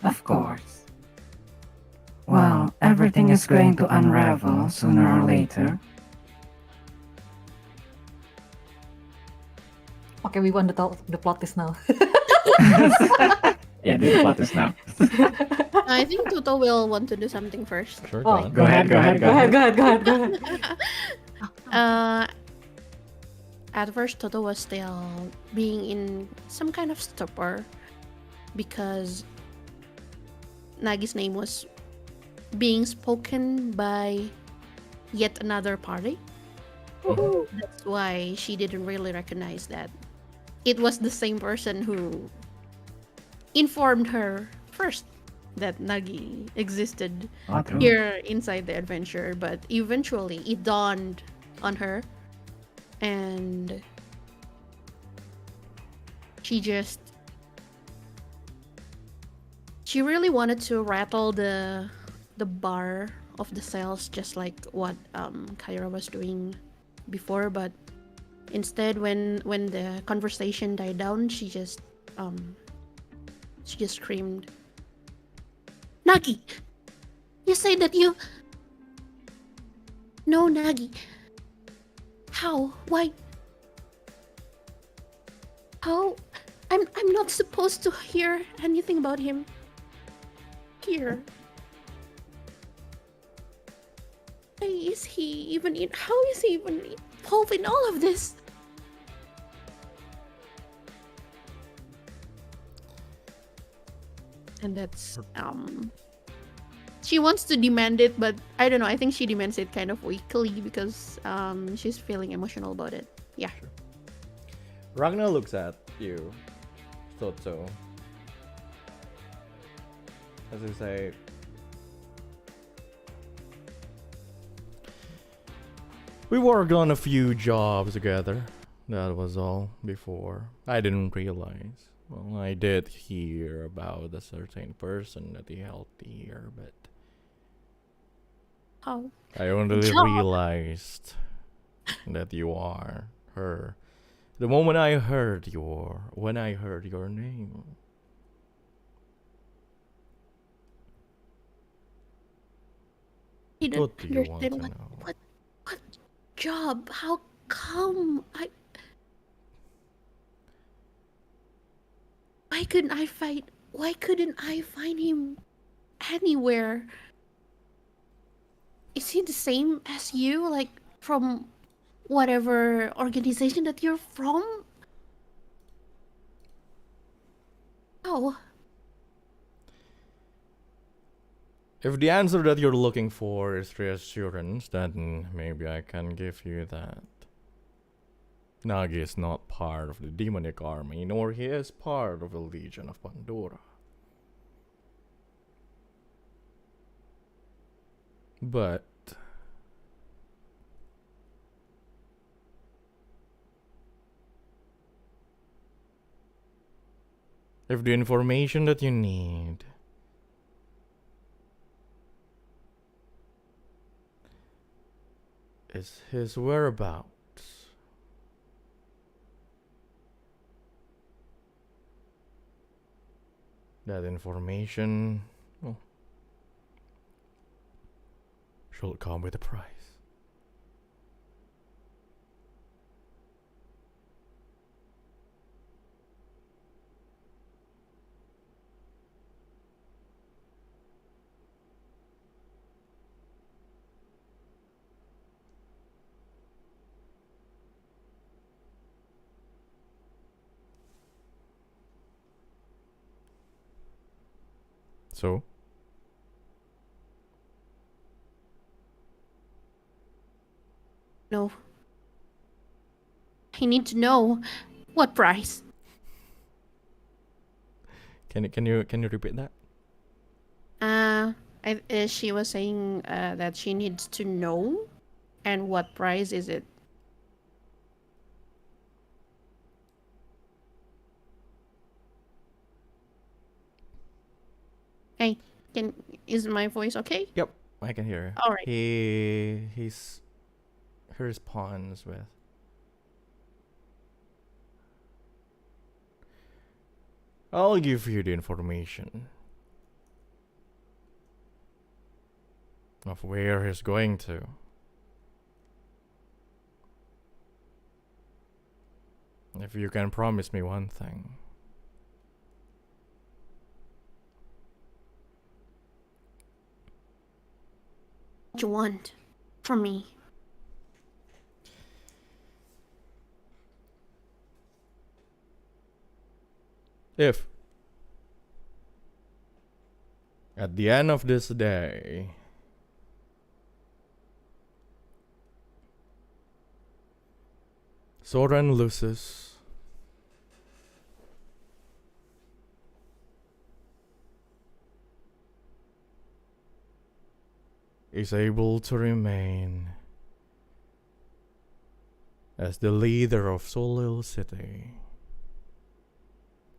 S3: Of course. Well, everything is going to unravel sooner or later.
S4: Okay, we want the plot twist now.
S3: Yeah, do the plot twist now.
S2: I think Totto will want to do something first.
S1: Sure,
S4: Oh,
S1: go
S3: Go ahead, go ahead, go ahead.
S2: At first, Toto was still being in some kind of stupor because Nagi's name was being spoken by yet another party. That's why she didn't really recognize that it was the same person who informed her first that Nagi existed
S3: Oh, true.
S2: here inside the adventure, but eventually it dawned on her, and she really wanted to rattle the bar of the cells, just like what Kyra was doing before, but instead when the conversation died down, she just screamed, "Nagi! You say that you..." "No, Nagi. How? Why? How? I'm not supposed to hear anything about him here. How is he even involved in all of this?" And that's she wants to demand it, but I don't know, I think she demands it kind of weakly because she's feeling emotional about it. Yeah.
S1: Ragnar looks at you, Totto, as you say, "We worked on a few jobs together. That was all before. I didn't realize. Well, I did hear about a certain person that he helped here, but
S2: How?
S1: I only
S2: Job.
S1: realized that you are her the moment when I heard your name."
S2: He didn't
S1: What do you want to
S2: understand
S1: know?
S2: what job? How come? Why couldn't I find him anywhere? Is he the same as you? Like, from whatever organization that you're from? Oh,
S1: If the answer that you're looking for is reassurance, then maybe I can give you that. Nagi is not part of the demonic army, nor he is part of the Legion of Pandora. But if the information that you need is his whereabouts, that information, well, should come with a price. So,
S2: no. I need to know what price.
S1: can you repeat that?
S2: She was saying that she needs to know, and what price is it? Hey, is my voice okay?
S1: Yep, I can hear.
S2: All right.
S1: He responds with, I'll give you the information of where he's going to. If you can promise me one thing.
S2: What you want from me?
S1: If at the end of this day Soren loses, is able to remain as the leader of Solil City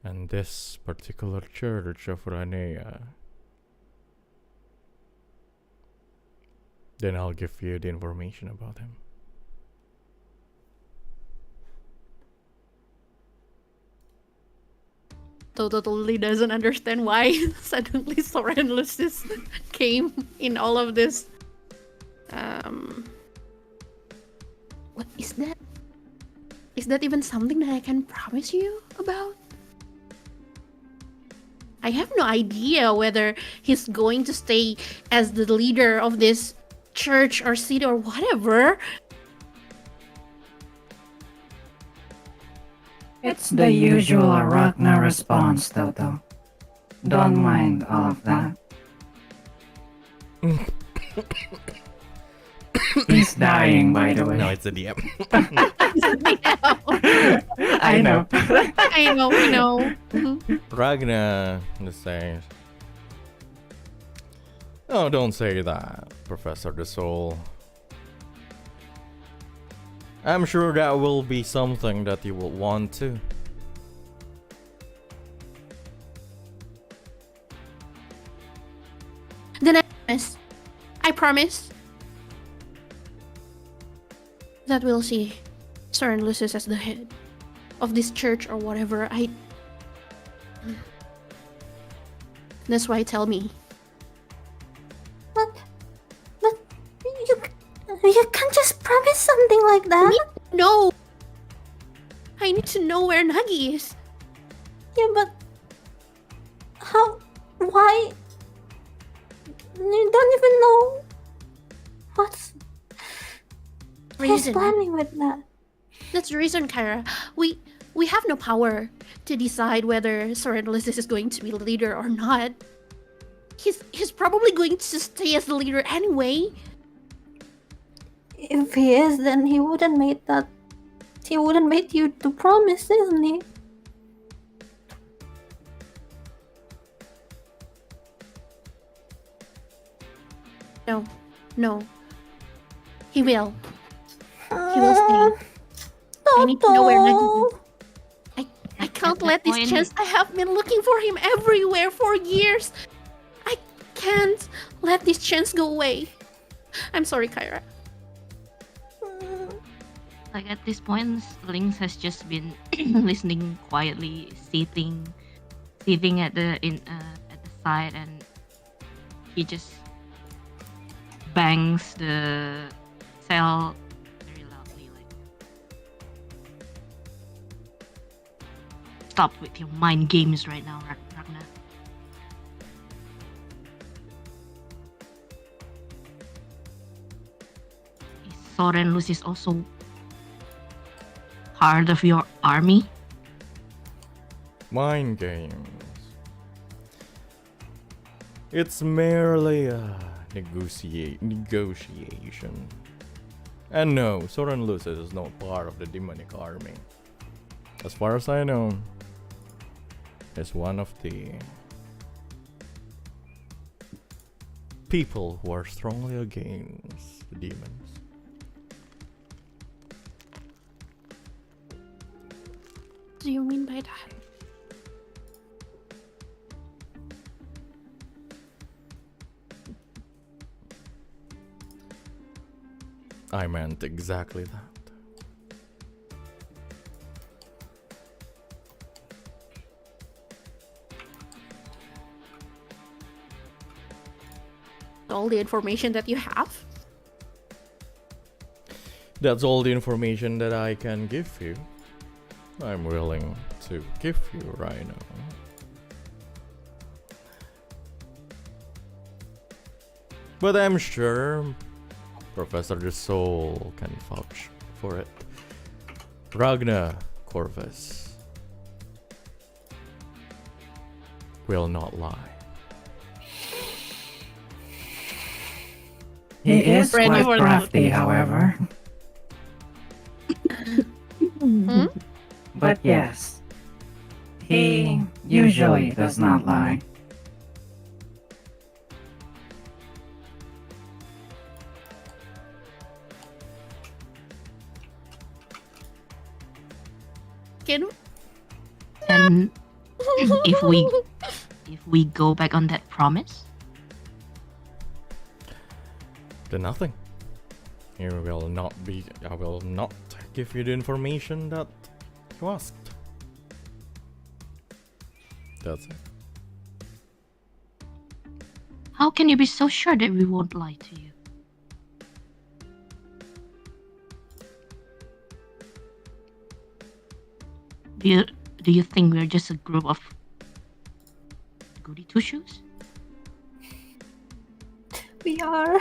S1: and this particular church of Ranea, then I'll give you the information about him.
S2: Totally doesn't understand why suddenly Soren Lucis came in all of this. What is that? Is that even something that I can promise you about? I have no idea whether he's going to stay as the leader of this church or city or whatever.
S3: It's the usual Ragnar response, Totto. Don't mind all of that. He's dying, by the way.
S1: No, it's a DM.
S3: I know.
S2: I know.
S1: Ragnar says, "Oh, don't say that, Professor the Soul. I'm sure that will be something that you will want to."
S2: Then I promise that we'll see Soren Lucis as the head of this church or whatever. That's why tell me.
S7: But you can't just promise something like that.
S2: No! I need to know where Nagi is.
S7: Yeah, but how? Why? You don't even know what's he's
S2: Reason.
S7: planning with that.
S2: That's the reason, Kyra. We have no power to decide whether Soren Lucis is going to be the leader or not. He's probably going to stay as the leader anyway.
S7: If he is, then he wouldn't make that. He wouldn't make you to promise, isn't he?
S2: No. He will. He will stay. I need to know where Nagi is. I can't let this chance. I have been looking for him everywhere for years. I can't let this chance go away. I'm sorry, Kyra.
S5: Like at this point, Lynx has just been listening quietly, sitting at the side, and he just bangs the cell very loudly, like, "Stop with your mind games right now, Ragnar." Is Soren Lucis also part of your army?
S1: Mind games. It's merely a negotiation. And no, Soren Lucis is not part of the demonic army. As far as I know, he's one of the people who are strongly against the demons.
S2: What do you mean by that?
S1: I meant exactly that.
S2: all the information that you have?
S1: That's all the information that I can give you. I'm willing to give you right now. But I'm sure Professor the Soul can vouch for it. Ragnar Corvus will not lie.
S3: He is
S2: Ready
S3: quite
S2: for that.
S3: crafty, however. But yes, he usually does not lie.
S2: Can
S5: And if we go back on that promise,
S1: Then nothing. I will not give you the information that you asked. That's it.
S5: how can you be so sure that we won't lie to you? Do you think we're just a group of goody two shoes?
S4: We are.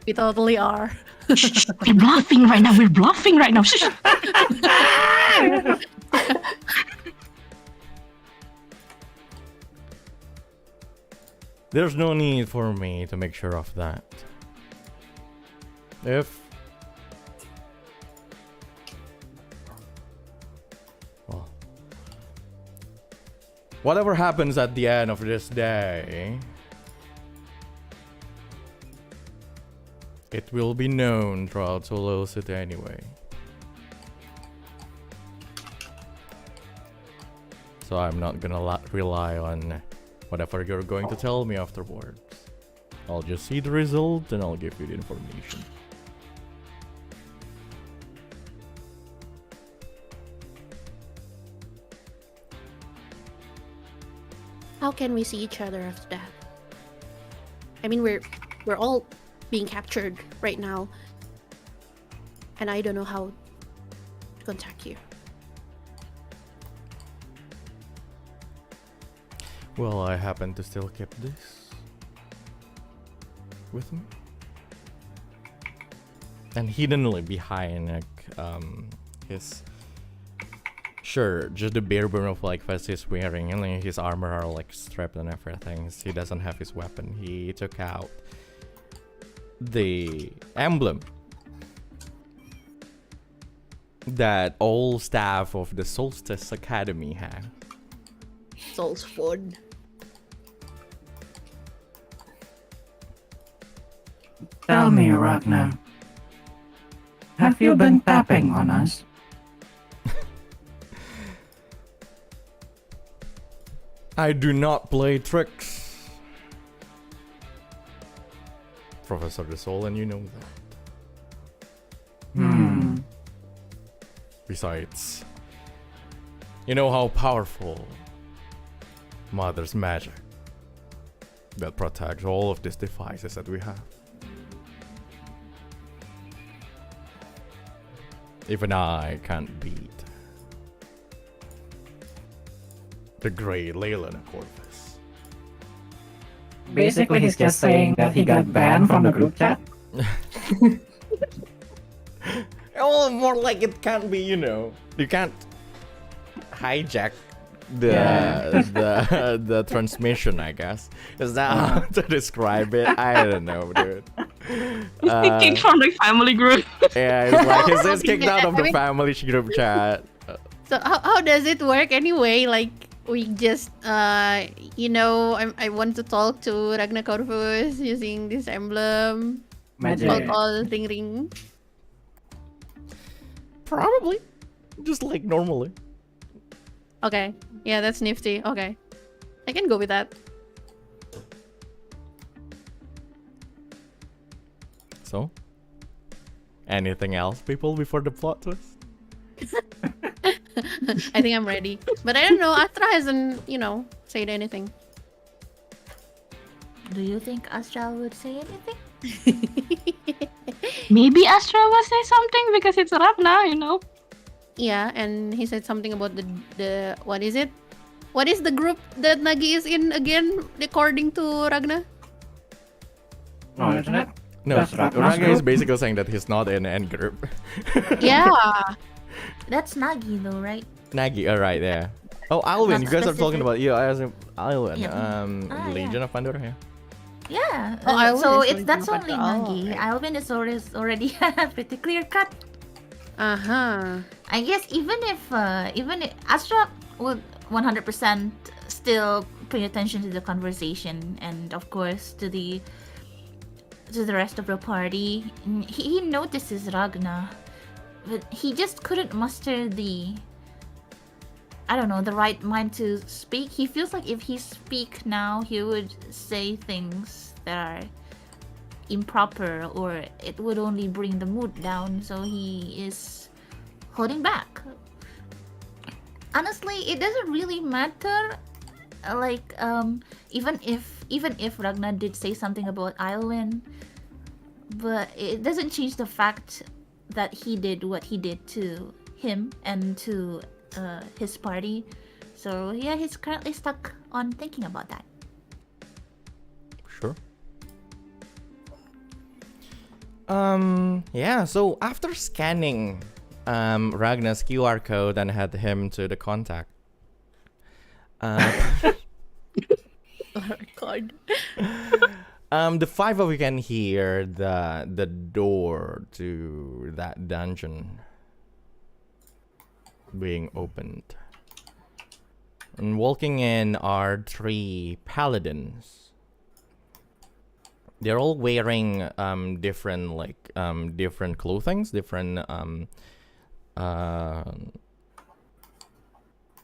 S2: we totally are.
S5: Shh, we're bluffing right now. We're bluffing right now. Shh.
S1: There's no need for me to make sure of that. Well, whatever happens at the end of this day, it will be known throughout Solo City anyway. So I'm not gonna rely on whatever you're going to tell me afterwards. I'll just see the result and I'll give you the information.
S2: How can we see each other after that? I mean, we're all being captured right now, and I don't know how to contact you.
S1: Well, I happen to still keep this with me. And hiddenly behind his shirt, just the bare bone of like vest he's wearing, and like, his armor are like strapped and everything. He doesn't have his weapon. He took out the emblem that all staff of the Solstice Academy have.
S2: Soul's food.
S3: Tell me, Ragnar, have you been tapping on us?
S1: I do not play tricks, Professor the Soul, and you know that. Besides, you know how powerful Mother's magic that protects all of these devices that we have. Even I can't beat the great Leyland Corvus.
S3: Basically, he's just saying that he got banned from the group chat.
S1: Oh, more like it can't be, you know. You can't hijack the transmission, I guess. Is that how to describe it? I don't know, dude.
S5: Kicked from the family group.
S1: Yeah, it's like he's kicked out of the family group chat.
S2: So how does it work anyway? Like we just you know, I want to talk to Ragnar Corvus using this emblem.
S3: Magic.
S2: All ring.
S1: Probably, just like normally.
S2: Okay, yeah, that's nifty. Okay, I can go with that.
S1: So, anything else, people, before the plot twist?
S2: I think I'm ready, but I don't know. Astra hasn't, you know, said anything.
S6: Do you think Astra would say anything?
S5: Maybe Astra will say something because it's Ragna, you know.
S2: Yeah, and he said something about the what is it? What is the group that Nagi is in again, according to Ragna?
S3: No, isn't it?
S1: No,
S3: That's Ragna's
S1: Ragnar is
S3: group.
S1: basically saying that he's not in any group.
S2: Yeah.
S6: That's Nagi though, right?
S1: Nagi, alright, yeah. Oh, Alwyn, you
S6: Not
S1: guys are talking
S6: specific.
S1: about you as in Alwyn,
S6: Yeah.
S1: Legion of Pandora, yeah.
S6: Yeah.
S2: Oh, Alvin
S6: so
S2: is
S6: that's
S2: Legion of
S6: only
S2: Pandora.
S6: Nagi.
S2: Okay.
S6: Alvin is already pretty clear cut.
S2: Uh-huh.
S6: I guess even if Astra would 100% still pay attention to the conversation and of course to the rest of the party, he notices Ragna, but he just couldn't muster the right mind to speak. He feels like if he speak now, he would say things that are improper or it would only bring the mood down, so he is holding back. Honestly, it doesn't really matter. Like, even if Ragnar did say something about Island, but it doesn't change the fact that he did what he did to him and to his party. So yeah, he's currently stuck on thinking about that.
S1: Sure. Yeah, so after scanning Ragnar's QR code and had him to the contact.
S2: Record.
S1: The five of you can hear the door to that dungeon being opened. And walking in are three paladins. They're all wearing different different clothings, different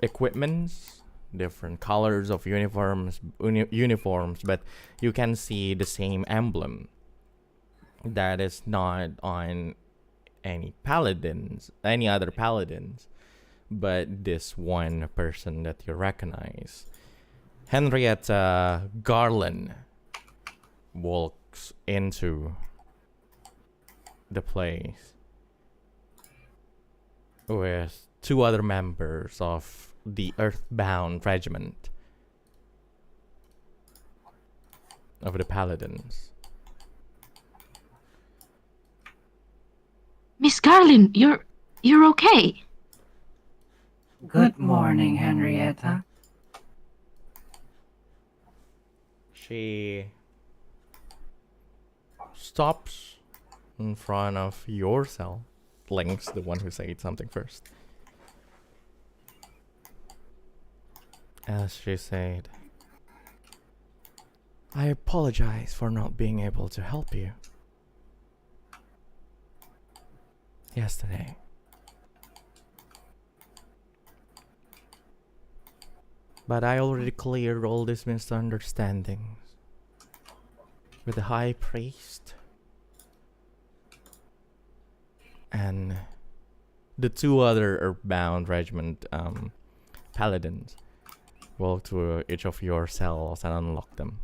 S1: equipments, different colors of uniforms, but you can see the same emblem that is not on any other paladins, but this one person that you recognize. Henrietta Garland walks into the place with two other members of the Earthbound Regiment of the Paladins.
S5: Miss Garland, you're okay.
S3: Good morning, Henrietta.
S1: She stops in front of your cell. Lynx, the one who said something first. As she said, I apologize for not being able to help you yesterday. But I already cleared all these misunderstandings with the High Priest and the two other Earthbound Regiment Paladins. Walk to each of your cells and unlock them.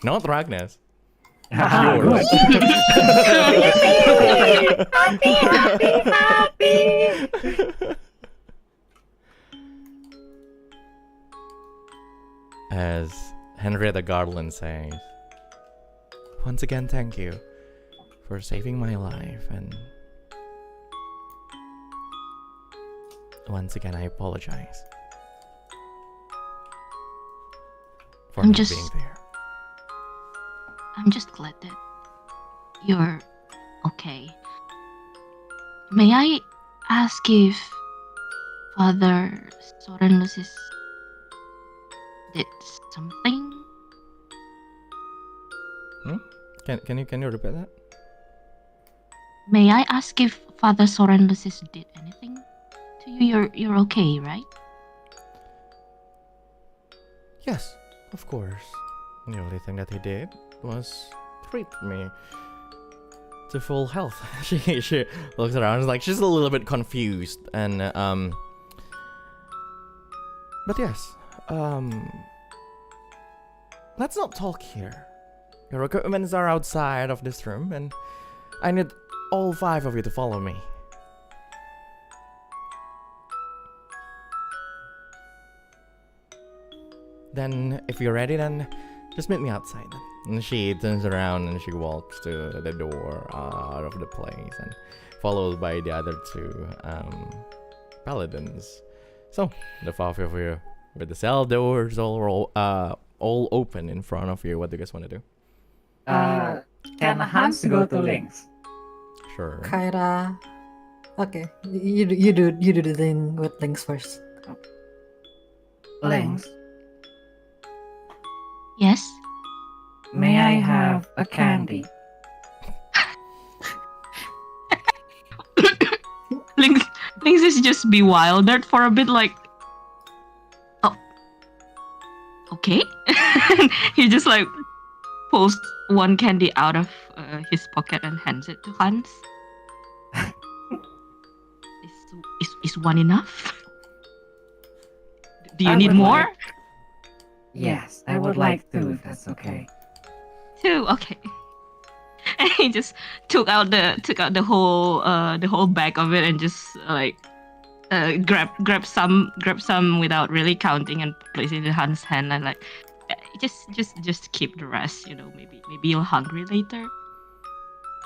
S1: Not Ragnar's. Yours. As Henrietta Garland says, once again, thank you for saving my life, and once again, I apologize for
S5: I'm
S1: not
S5: just-
S1: being there.
S5: I'm just glad that you're okay. May I ask if Father Soren Lucis did something?
S1: Can you repeat that?
S5: May I ask if Father Soren Lucis did anything to you? You're okay, right?
S1: Yes, of course. The only thing that he did was treat me to full health. she looks around, like she's a little bit confused, and but yes, let's not talk here. Your equipments are outside of this room, and I need all 5 of you to follow me. Then, if you're ready, then just meet me outside. And she turns around and she walks to the door out of the place, and followed by the other 2 paladins. So, the 5 of you with the cell doors all open in front of you. What do you guys want to do?
S3: Can Hans go to Lynx?
S1: Sure.
S4: Kyra. Okay, you do the thing with Lynx first.
S3: Lynx,
S5: Yes.
S3: may I have a candy?
S5: Lynx is just bewildered for a bit, like, oh, okay. He just like pulls one candy out of his pocket and hands it to Hans. Is one enough? Do you
S3: I
S5: need
S3: would
S5: more?
S3: like- Yes, I would like to, if that's okay.
S5: 2, okay. And he just took out the whole bag of it and just like grab some without really counting and place it in Hans' hand and like just keep the rest. Maybe you're hungry later.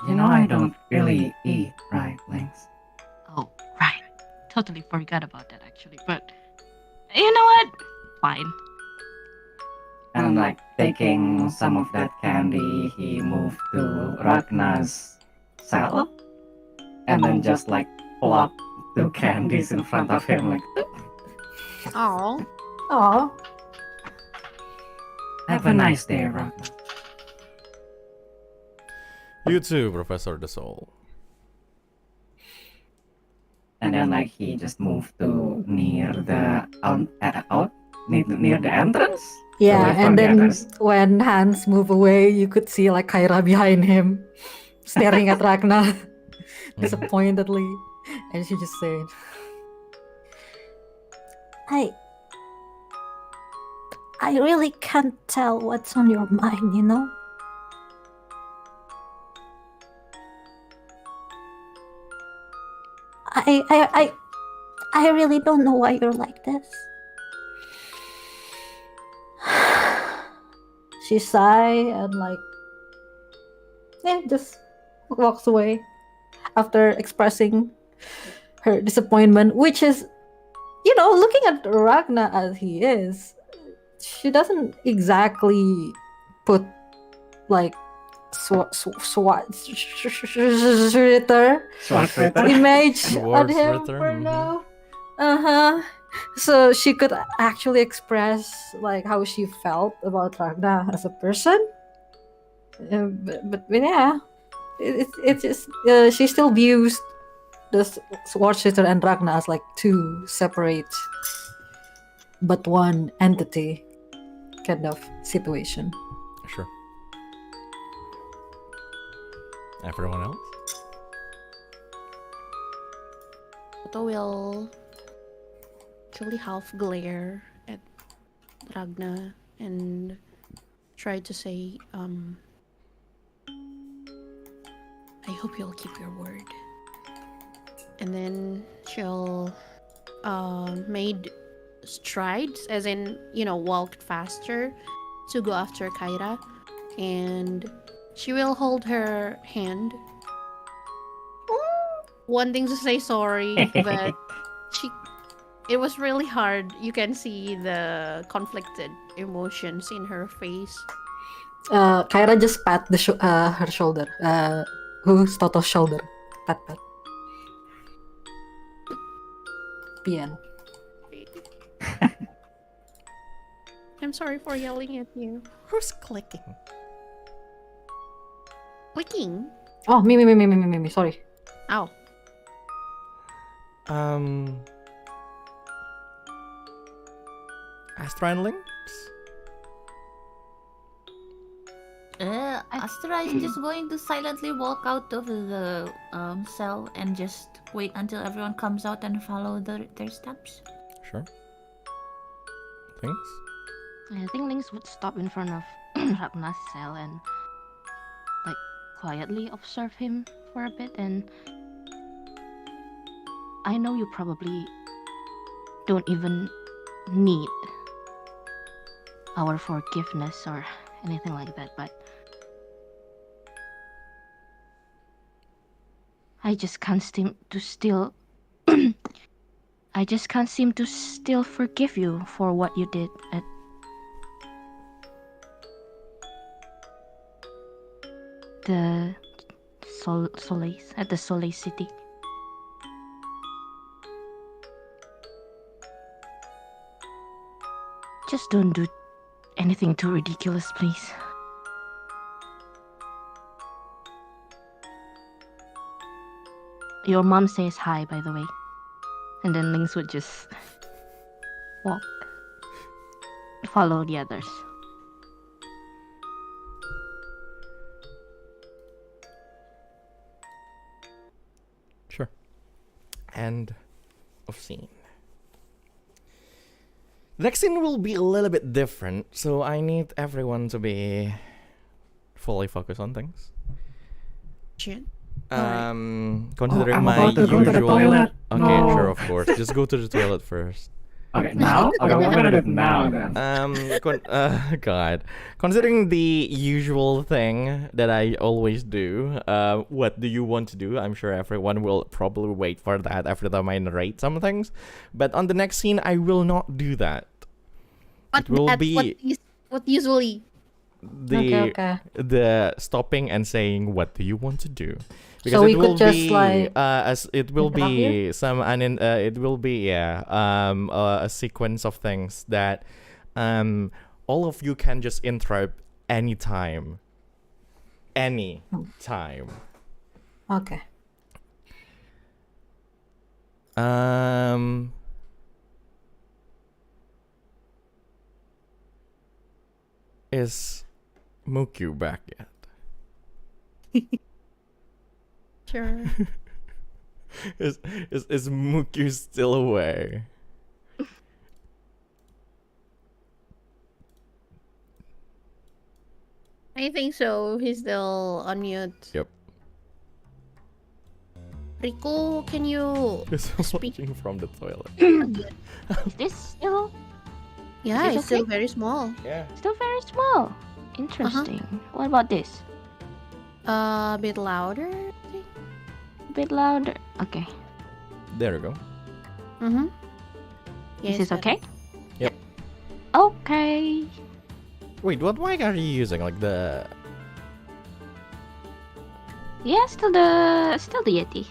S3: You know I don't really eat, right, Lynx?
S5: Oh right, totally forgot about that actually. But you know what? Fine.
S3: And like taking some of that candy, he moved to Ragna's cell, and then just like plop 2 candies in front of him, like,
S2: Oh,
S4: Oh,
S3: have a nice day, Ragna.
S1: You too, Professor the Soul.
S3: And then like he just moved to near the near the entrance.
S4: yeah,
S3: Away from
S4: and
S3: the
S4: then
S3: others.
S4: when Hans moved away, you could see like Kyra behind him, staring at Ragna disappointedly, and she just said,
S7: I really can't tell what's on your mind, you know? I really don't know why you're like this.
S4: she sighed and like, just walks away after expressing her disappointment, which is, looking at Ragna as he is, she doesn't exactly put like Schwarzer image on him
S1: Schwarzer,
S4: for now. So she could actually express like how she felt about Ragna as a person. But yeah, it's just she still views the Schwarzer and Ragna as like 2 separate but one entity kind of situation.
S1: Sure. Everyone else?
S2: Totto will actually half glare at Ragna and try to say, I hope you'll keep your word. And then she'll made strides, as in, walked faster to go after Kyra, and she will hold her hand, wanting to say sorry, but it was really hard. You can see the conflicted emotions in her face.
S4: Kyra just pat her shoulder. Who's Totto's shoulder? Pat. Piano.
S2: I'm sorry for yelling at you.
S1: Who's clicking?
S2: Clicking?
S4: Oh, me. Sorry.
S2: Ow.
S1: Astra and Lynx?
S6: Astra is just going to silently walk out of the cell and just wait until everyone comes out and follow their steps.
S1: Sure. Lynx?
S5: I think Lynx would stop in front of Ragna's cell and quietly observe him for a bit, and I know you probably don't even need our forgiveness or anything like that, but I just can't seem to still I just can't seem to still forgive you for what you did at the Solace, at the Solace City. Just don't do anything too ridiculous, please. Your mom says hi, by the way. And then Lynx would just walk, follow the others.
S1: Sure. End of scene. The next scene will be a little bit different, so I need everyone to be fully focused on things.
S2: Shit.
S1: Considering
S3: I'm
S1: my
S3: about to go to the
S1: usual.
S3: toilet.
S1: Okay,
S3: No.
S1: sure, of course. Just go to the toilet first.
S3: Okay, now? Okay, we're gonna do it now then.
S1: God. Considering the usual thing that I always do, what do you want to do? I'm sure everyone will probably wait for that after time I narrate some things. But on the next scene, I will not do that.
S2: What
S1: will
S2: that,
S1: be-
S2: what usually?
S4: Okay.
S1: The stopping and saying, what do you want to do?
S4: So we
S1: it will
S4: could just,
S1: be
S4: like,
S1: as it will
S4: interrupt
S1: be
S4: you?
S1: some it will be a sequence of things that all of you can just interrupt anytime. Anytime.
S4: Okay.
S1: Is Muuqyu back yet?
S2: Sure.
S1: Is Muuqyu still away?
S2: I think so. He's still on mute.
S1: Yep.
S2: Riku, can you?
S1: He's
S2: Speak.
S1: watching from the toilet.
S5: Is this still
S2: Yeah,
S5: Is it
S2: it's still
S5: okay?
S2: very small.
S1: Yeah.
S5: very small? Interesting. What about this?
S2: A bit louder. I think.
S5: A bit louder. Okay.
S1: There we go.
S2: Mm-hmm.
S5: Is this okay?
S1: Yep.
S5: Okay.
S1: Wait, what mic are you using? Like the
S5: Yeah, still the Yeti.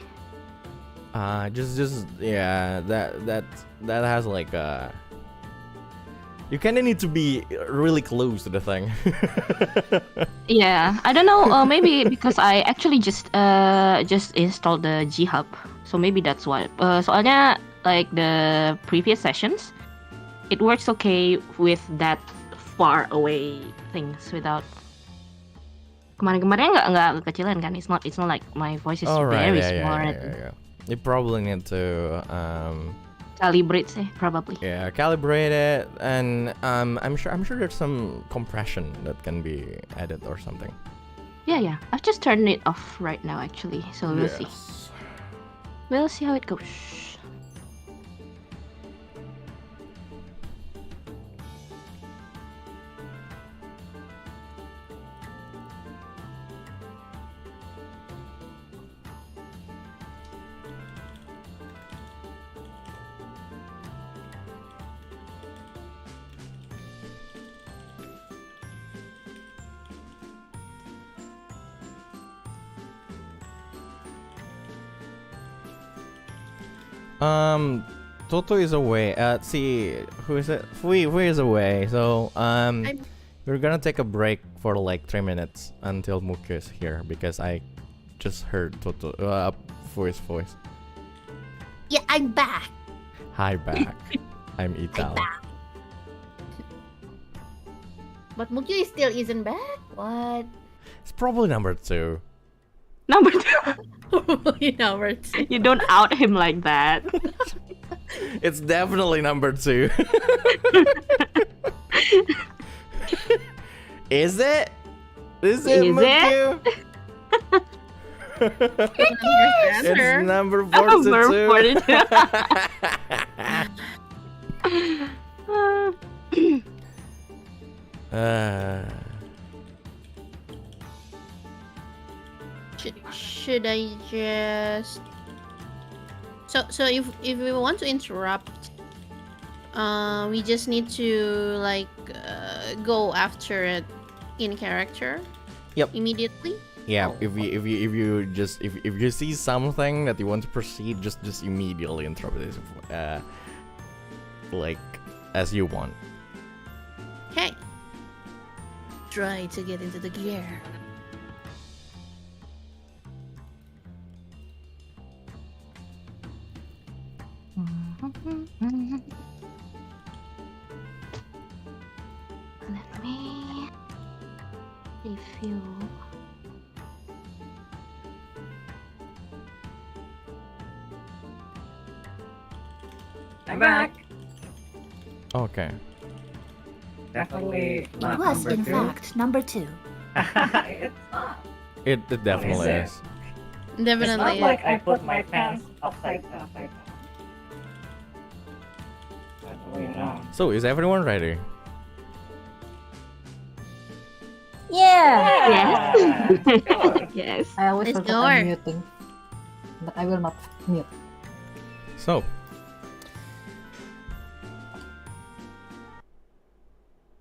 S1: just yeah, that has like you kind of need to be really close to the thing.
S5: Yeah, I don't know. Maybe because I actually just installed the G Hub, so maybe that's why. Soalnya like the previous sessions, it works okay with that far away things without. Kemarin-kemarin nggak kecilan kan? It's not like my voice is
S1: Alright,
S5: very
S1: yeah,
S5: small.
S1: yeah. You probably need to
S5: Calibrate sih, probably.
S1: yeah, calibrate it, and I'm sure there's some compression that can be added or something.
S5: Yeah. I've just turned it off right now actually, so we'll see.
S1: Yes.
S5: We'll see how it goes.
S1: Totto is away. See, who is it? Fui is away. So we're gonna take a break for like 3 minutes until Muuqyu is here because I just heard Totto Fui's voice.
S2: Yeah, I'm back.
S1: Hi back. I'm Ical.
S2: But Muuqyu still isn't back. What?
S1: It's probably number 2.
S5: Number 2.
S2: You know, we're two.
S5: You don't out him like that.
S1: It's definitely number 2. Is it? Is it
S5: Is
S1: Muuqyu? It's
S2: Answer.
S1: number
S5: Number
S1: 42.
S5: 42.
S2: Should I just so if we want to interrupt, we just need to like go after it in character.
S1: Yep.
S2: Immediately.
S1: Yeah,
S2: Oh.
S1: if you see something that you want to proceed, just immediately interrupt it, like as you want.
S2: Okay. Try to get into the gear.
S5: Let me refuel.
S3: I'm back.
S1: Okay.
S3: Definitely
S6: It
S3: not
S6: was,
S3: number
S6: in
S3: two.
S6: fact, number 2.
S3: It's not.
S1: It definitely
S3: it?
S1: is.
S3: It's
S2: Definitely.
S3: not like I put my pants upside down. Definitely not.
S1: So is everyone ready?
S7: Yeah.
S3: Yeah.
S5: Yes.
S4: I always
S2: Let's
S4: forget
S2: go.
S4: I'm muting. But I will not mute.
S1: So,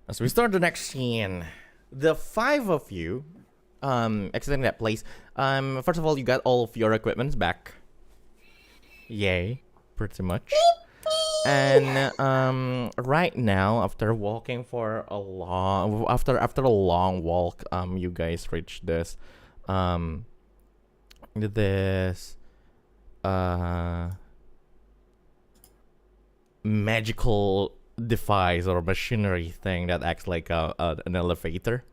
S1: as we start the next scene, the 5 of you, exiting that place. First of all, you got all of your equipments back. Yay, pretty much. And right now, after walking for a long, after a long walk, you guys reach this, this, magical device or machinery thing that acts like an elevator.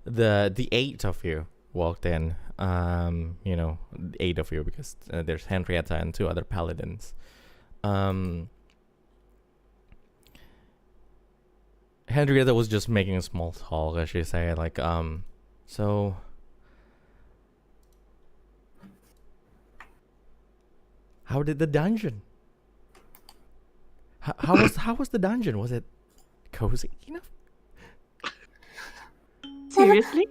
S1: The 8 of you walked in. You know, the 8 of you, because there's Henrietta and 2 other paladins. Henrietta was just making a small talk, as she said, like, so how did the dungeon? How was the dungeon? Was it cozy enough?
S5: Seriously?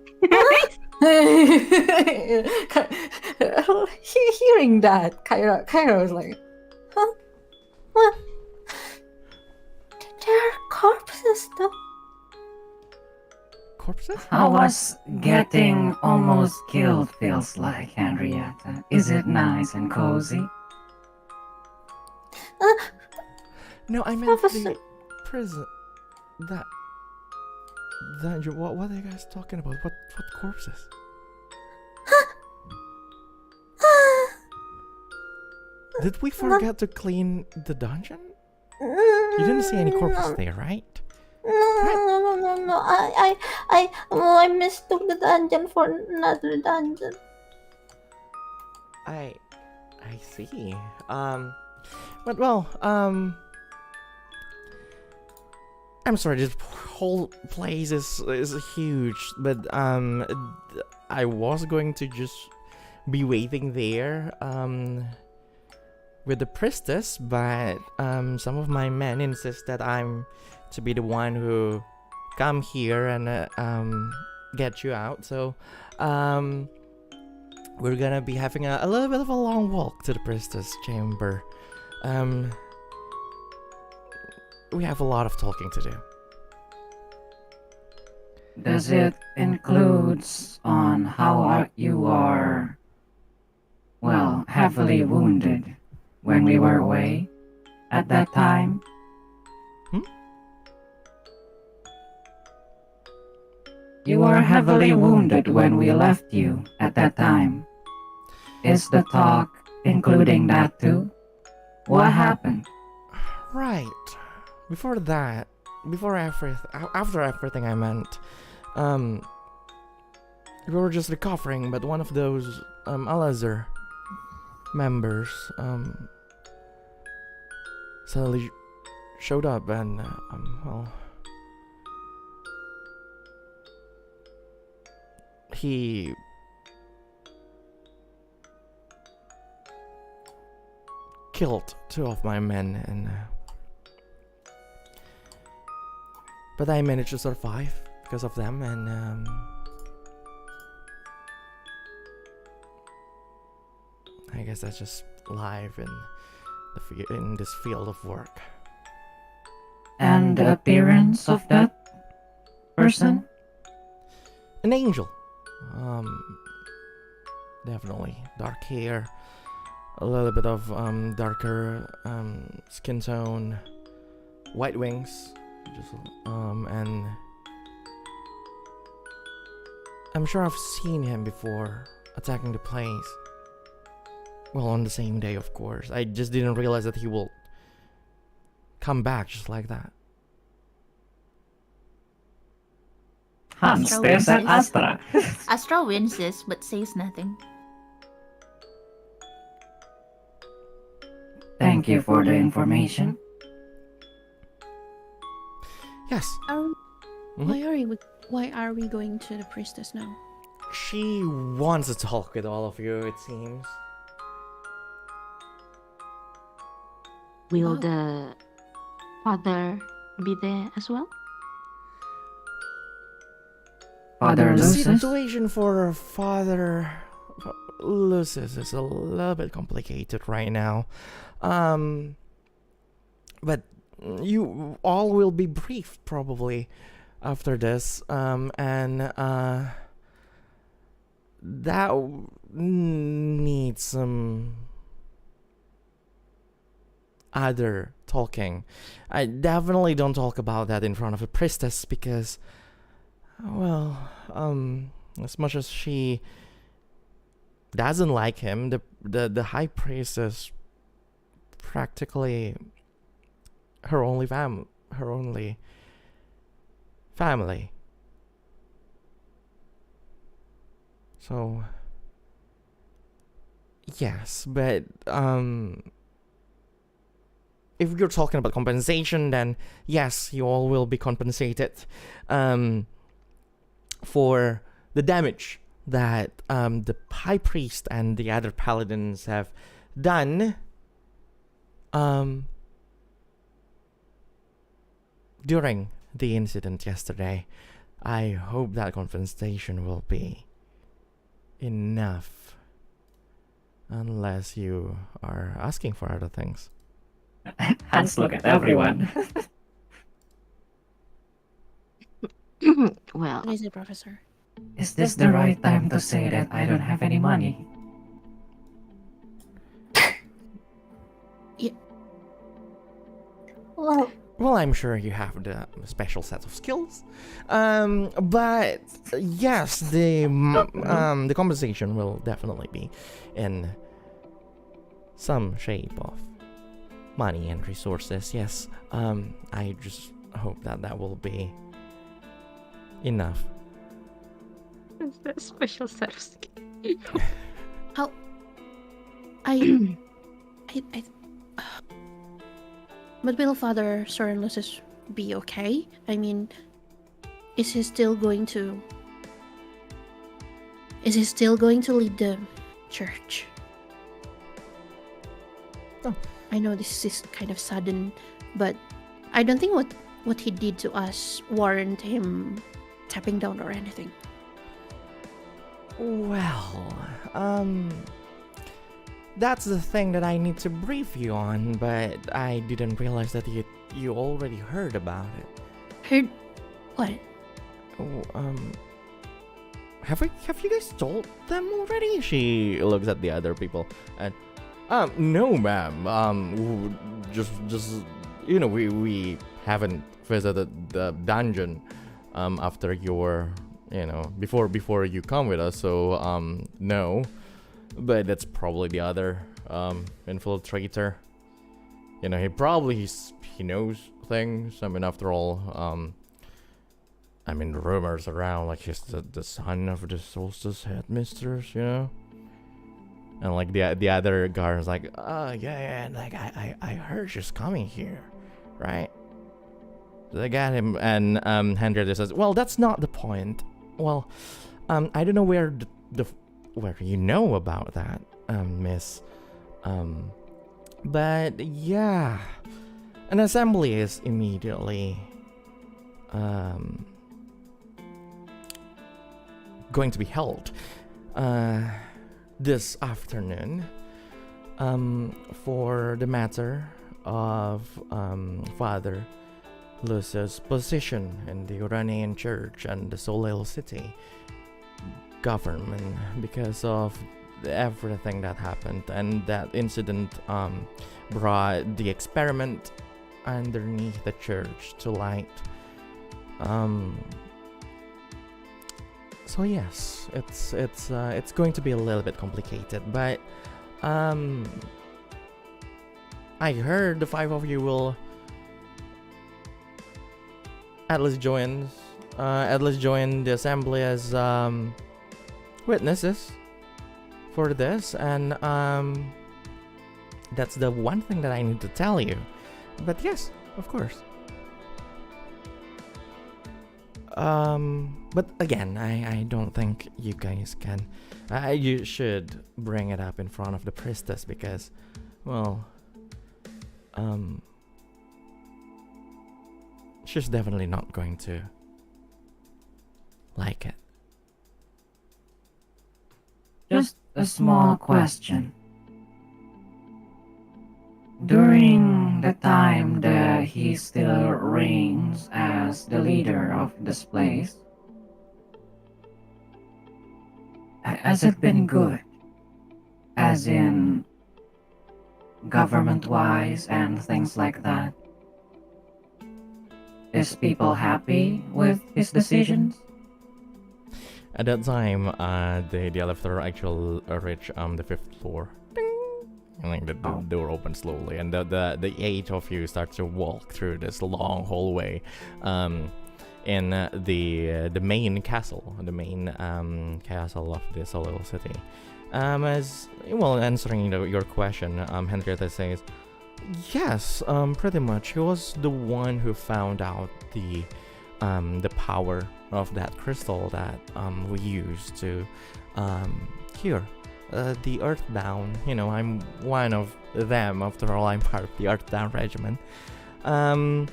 S4: Hearing that, Kyra was like,
S7: Huh? What? There are corpses though.
S1: Corpses?
S3: How was getting almost killed feels like, Henrietta? Is it nice and cozy?
S1: No, I meant
S7: Officer.
S1: the prison. That dungeon. What are you guys talking about? What corpses? Did we forget to clean the dungeon? You didn't see any corpses there, right?
S7: No. I mistook the dungeon for another dungeon.
S1: I see. But well, I'm sorry. This whole place is huge, but I was going to just be waiting there, with the priestess, but some of my men insist that I'm to be the one who come here and get you out. So we're gonna be having a little bit of a long walk to the priestess chamber. We have a lot of talking to do.
S3: Does it includes on how you are, well, heavily wounded when we were away at that time? You were heavily wounded when we left you at that time. Is the talk including that too? What happened?
S1: Right. Before that, after everything I meant, we were just recovering, but one of those Al-Azhar members suddenly showed up and well, he killed 2 of my men, and but I managed to survive because of them, and I guess that's just life in this field of work.
S3: And the appearance of that person?
S1: An angel. Definitely dark hair, a little bit of darker skin tone, white wings, just and I'm sure I've seen him before attacking the place. Well, on the same day, of course. I just didn't realize that he will come back just like that.
S3: Hans stares at Astra.
S6: Astra winces but says nothing.
S3: Thank you for the information.
S1: Yes.
S2: Why are we going to the priestess now?
S1: She wants to talk with all of you, it seems.
S5: Will
S2: Oh.
S5: the father be there as well?
S3: Father
S1: The
S3: Lucis?
S1: situation for Father Lucis is a little bit complicated right now. But you all will be briefed probably after this. And that needs some other talking. I definitely don't talk about that in front of a priestess because, well, as much as she doesn't like him, the high priest is practically her only family. So yes, but if you're talking about compensation, then yes, you all will be compensated for the damage that the high priest and the other paladins have done during the incident yesterday. I hope that compensation will be enough, unless you are asking for other things.
S3: Hans look at everyone.
S5: Well,
S2: What is it, Professor?
S3: Is this the right time to say that I don't have any money?
S7: Well,
S1: I'm sure you have the special set of skills, but yes, the compensation will definitely be in some shape of money and resources. Yes, I just hope that will be enough.
S5: is that special set of skills?
S2: I But will Father Sir Lucis be okay? I mean, is he still going to lead the church?
S1: Oh.
S2: I know this is kind of sudden, but I don't think what he did to us warrant him tapping down or anything.
S1: Well, that's the thing that I need to brief you on, but I didn't realize that you already heard about it.
S2: Heard what?
S1: Oh, have you guys told them already? She looks at the other people and, no, ma'am. Just you know, we haven't visited the dungeon, after your, you know, before you come with us. So, no. But that's probably the other infiltrator. You know, he knows things. I mean, after all, I mean, the rumors around, like, he's the son of the Solstice headmistress, you know? And, like, the other guard is like, yeah, and, like, I heard she's coming here, right? They got him, and Henrietta says, well, that's not the point. Well, I don't know where where you know about that, Miss. But yeah, an assembly is immediately going to be held this afternoon for the matter of Father Luce's position in the Uranian Church and the Solel City government because of everything that happened, and that incident brought the experiment underneath the church to light. So yes, it's going to be a little bit complicated, but I heard the 5 of you will at least join the assembly as witnesses for this, and that's the one thing that I need to tell you. But yes, of course. But again, I don't think you guys can. You should bring it up in front of the priestess because, well, she's definitely not going to like it.
S3: Just a small question. During the time that he still reigns as the leader of this place, has it been good? As in government-wise and things like that? Is people happy with his decisions?
S1: At that time, the elevator actually reached the 5th floor. Ding! And like the door opens slowly, and the 8 of you start to walk through this long hallway, in the main castle, castle of the Solel City. As well, answering your question, Henrietta says, yes, pretty much. He was the one who found out the power of that crystal that we use to cure the Earthbound. You know, I'm one of them. After all, I'm part of the Earthbound regiment. And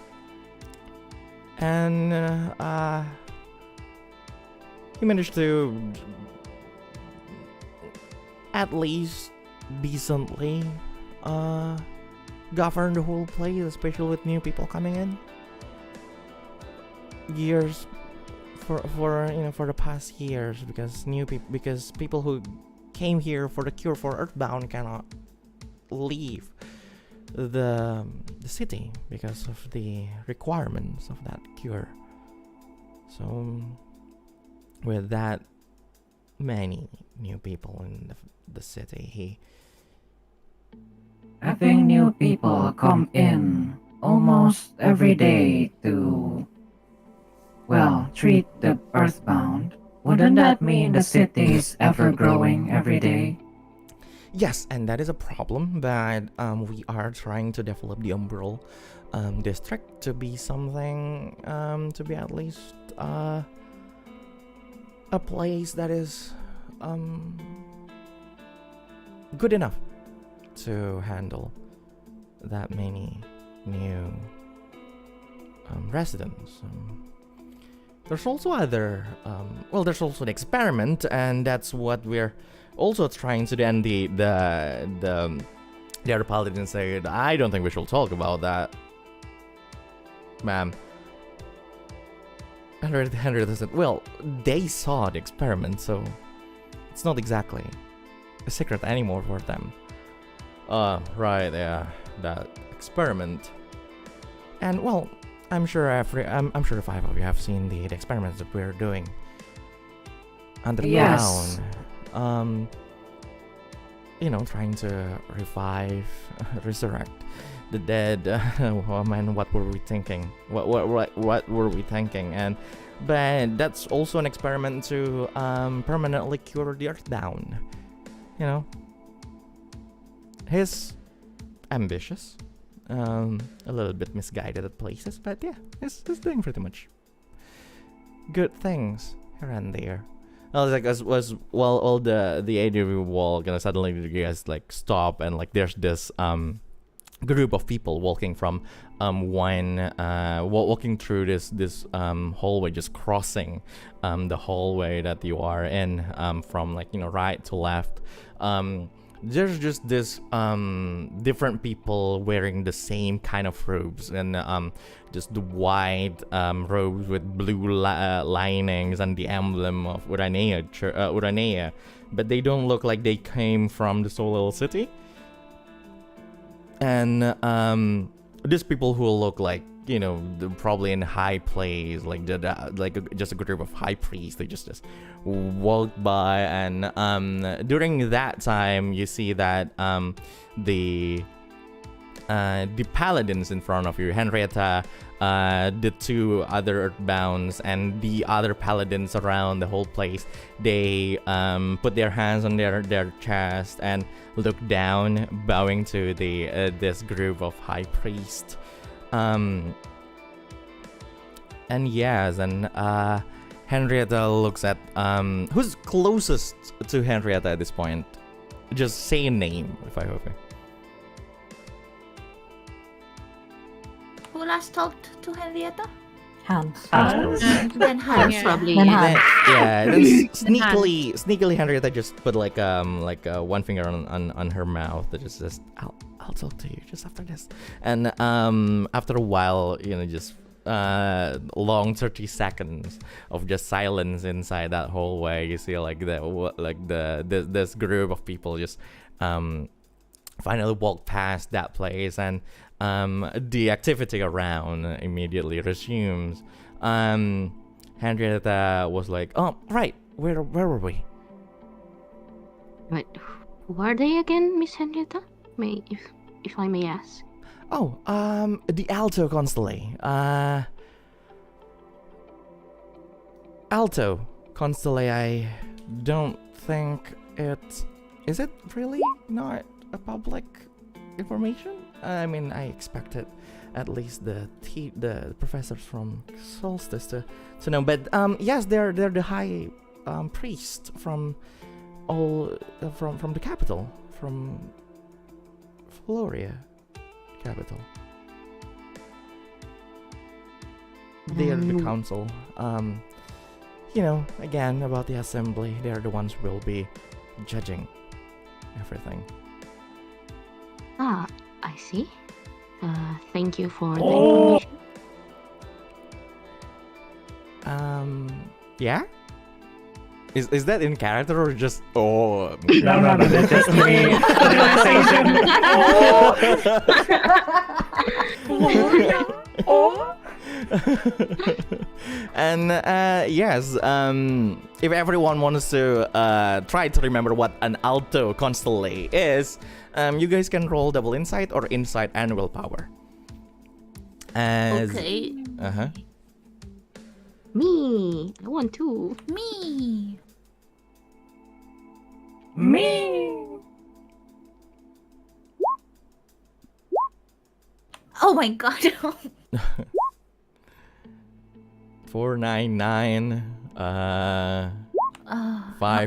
S1: he managed to at least decently govern the whole place, especially with new people coming in. Years for the past years, because people who came here for the cure for Earthbound cannot leave the city because of the requirements of that cure. So with that many new people in the city,
S3: having new people come in almost every day to, well, treat the Earthbound, wouldn't that mean the city is ever growing every day?
S1: yes, and that is a problem, but we are trying to develop the Umbral district to be something, to be at least a place that is good enough to handle that many new residents. There's also other, there's also an experiment, and that's what we're also trying to do. And the other paladin said, I don't think we should talk about that, ma'am. Henry said, well, they saw the experiment, so it's not exactly a secret anymore for them. Right, yeah, that experiment. And well, I'm sure I'm sure the 5 of you have seen the experiments that we're doing underground.
S3: Yes.
S1: Trying to resurrect the dead. Oh man, what were we thinking? What were we thinking? But that's also an experiment to permanently cure the Earthbound. You know, he's ambitious. A little bit misguided at places, but yeah, he's doing pretty much good things here and there. I was like, was well, all the ADV wall gonna suddenly you guys like stop and like there's this group of people walking from walking through this hallway, just crossing the hallway that you are in from like right to left. There's just this different people wearing the same kind of robes and just the white robes with blue linings and the emblem of Uranea, but they don't look like they came from the Solar City. And these people who look like they're probably in high place, like just a group of high priests. They just walk by, and during that time you see that the paladins in front of you, Henrietta, the two other Earthbounds, and the other paladins around the whole place, they put their hands on their chest and look down, bowing to this group of high priests. And yes, and Henrietta looks at who's closest to Henrietta at this point. Just say a name if I hope.
S6: Who last talked to Henrietta?
S4: Hans.
S6: Then Hans.
S2: Yeah.
S5: Probably.
S4: Then
S1: Then,
S4: Hans.
S1: yeah, then sneakily Henrietta just put like one finger on her mouth that just says, I'll talk to you just after this. And after a while, just long 30 seconds of just silence inside that hallway. You see this group of people just finally walk past that place, and the activity around immediately resumes. Henrietta was like, "Oh, right, where were we?"
S5: But who are they again, Miss Henrietta? If I may ask.
S1: Oh, the Alto Constellation. Alto Constellation. I don't think is it really not a public information? I mean, I expected at least the professors from Solstice to know. But yes, they're the high priest from the capital, from Floria capital. They are the council. Again, about the assembly, they are the ones who will be judging everything.
S5: Ah, I see. Thank you for the information.
S1: Yeah? Is that in character or just
S3: No, that's just me. Relaxation.
S1: And yes, if everyone wants to try to remember what an Alto Constellation is, you guys can roll double insight or insight and willpower.
S2: Okay.
S1: Uh-huh.
S5: Me, I want to.
S6: Me. Oh my god.
S1: 499 5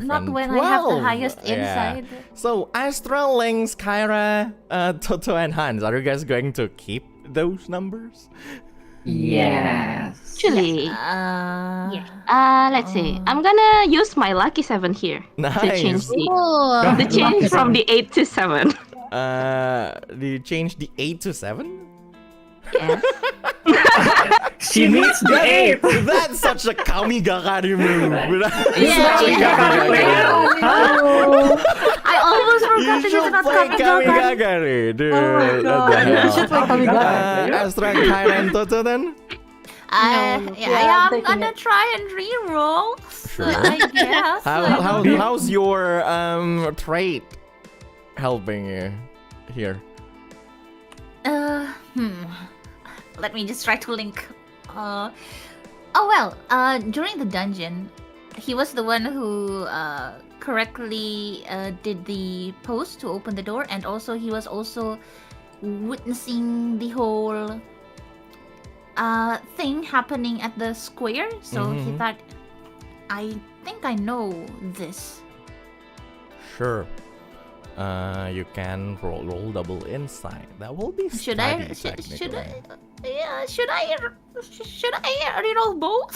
S6: not
S1: and
S6: when
S1: 12.
S6: I have the highest
S1: Yeah.
S6: insight.
S1: So Astra, Lynx, Cyra, Totto, and Hans, are you guys going to keep those numbers?
S3: Yes.
S5: Actually, let's see. I'm gonna use my lucky 7 here to change
S1: Nice.
S5: the change from the 8 to 7.
S1: Do you change the 8 to 7?
S5: Yes.
S3: She needs the 8.
S1: That's such a Kamigakari move.
S6: I almost forgot
S1: You
S6: that it's
S1: should
S6: not
S1: play
S6: Kamigakari.
S1: Kamigakari, dude.
S4: Oh my god, you should play Kamigakari.
S1: Astra, Cyra, and Totto then?
S6: I'm
S4: taking
S6: gonna
S4: it.
S6: try and re-roll.
S1: Sure.
S6: I guess.
S1: How's your trait helping you here?
S6: Let me just try to link. During the dungeon, he was the one who correctly did the post to open the door, and also he was also witnessing the whole thing happening at the square. So he thought, I think I know this.
S1: Sure. You can roll double insight. That will be
S6: Should
S1: study,
S6: I? Should I?
S1: technically.
S6: Yeah. Should I reroll both?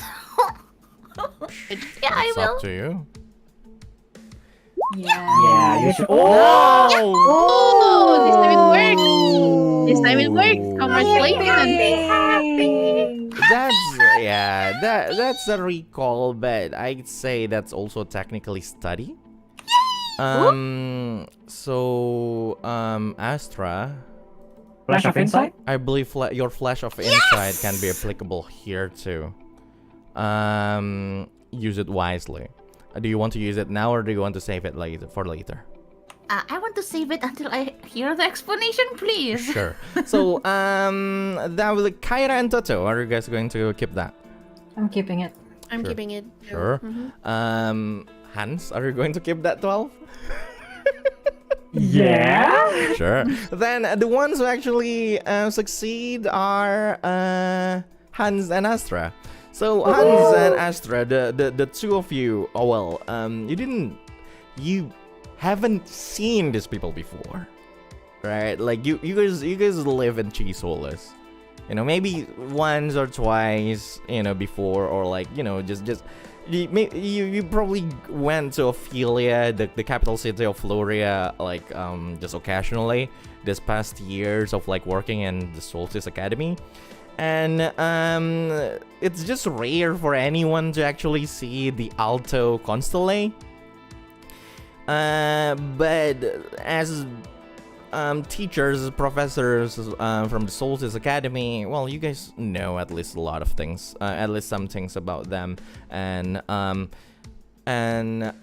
S6: Yeah, I
S1: It's
S6: will.
S1: up to you.
S3: Yeah, you should.
S1: Oh!
S2: Oh, this time it worked. This time it worked. Congratulations.
S1: That's a recall, but I'd say that's also technically study. Astra,
S3: Flash of insight.
S1: I believe your flash of insight can be applicable here too. Use it wisely. Do you want to use it now, or do you want to save it for later?
S6: I want to save it until I hear the explanation, please.
S1: Sure. So, that will Kyra and Totto. Are you guys going to keep that?
S4: I'm keeping it.
S2: I'm
S1: Sure.
S2: keeping it.
S1: Sure.
S2: Mhm.
S1: Hans, are you going to keep that 12?
S3: Yeah.
S1: Sure. Then the ones who actually succeed are Hans and Astra. So Hans and Astra, the two of you, you haven't seen these people before, right? Like you guys live in Chisolas, maybe once or twice, before, or like just. You probably went to Ophelia, the capital city of Floria, like just occasionally this past years of like working in the Solstice Academy, and it's just rare for anyone to actually see the Alto Constellation. But as teachers, professors from the Solstice Academy, well, you guys know at least a lot of things, at least some things about them, and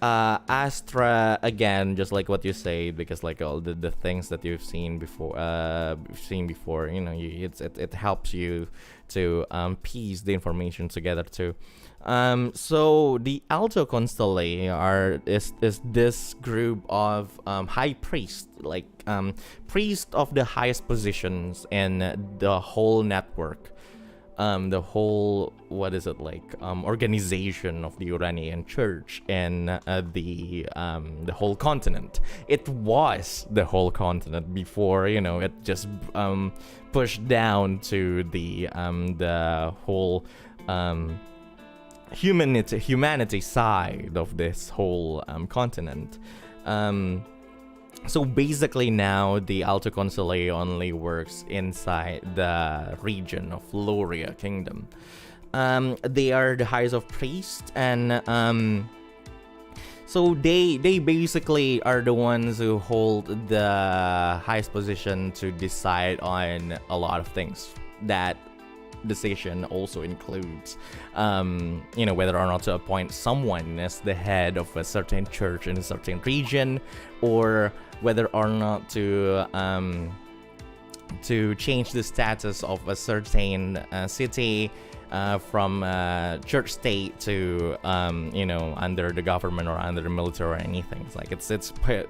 S1: Astra, again, just like what you say, because like all the things that you've seen before, it helps you to piece the information together too. So the Alto Constellation is this group of high priests, like priest of the highest positions in the whole network, the whole organization of the Uranian Church and the whole continent. It was the whole continent before it just pushed down to the whole humanity side of this whole continent. So basically now the Alto Constellation only works inside the region of Loria Kingdom. They are the highest of priests, and so they basically are the ones who hold the highest position to decide on a lot of things. That decision also includes whether or not to appoint someone as the head of a certain church in a certain region, or whether or not to change the status of a certain city from church state to under the government or under the military or anything. It's like it's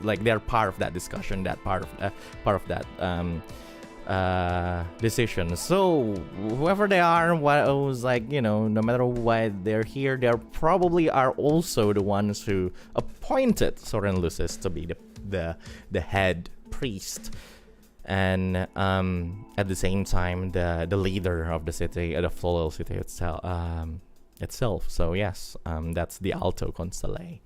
S1: like they're part of that discussion, that part of that decision. So whoever they are, no matter what, they're here. They probably are also the ones who appointed Soren Lucis to be the head priest, and at the same time the leader of the city, the floral city itself. So yes, that's the Alto Constellation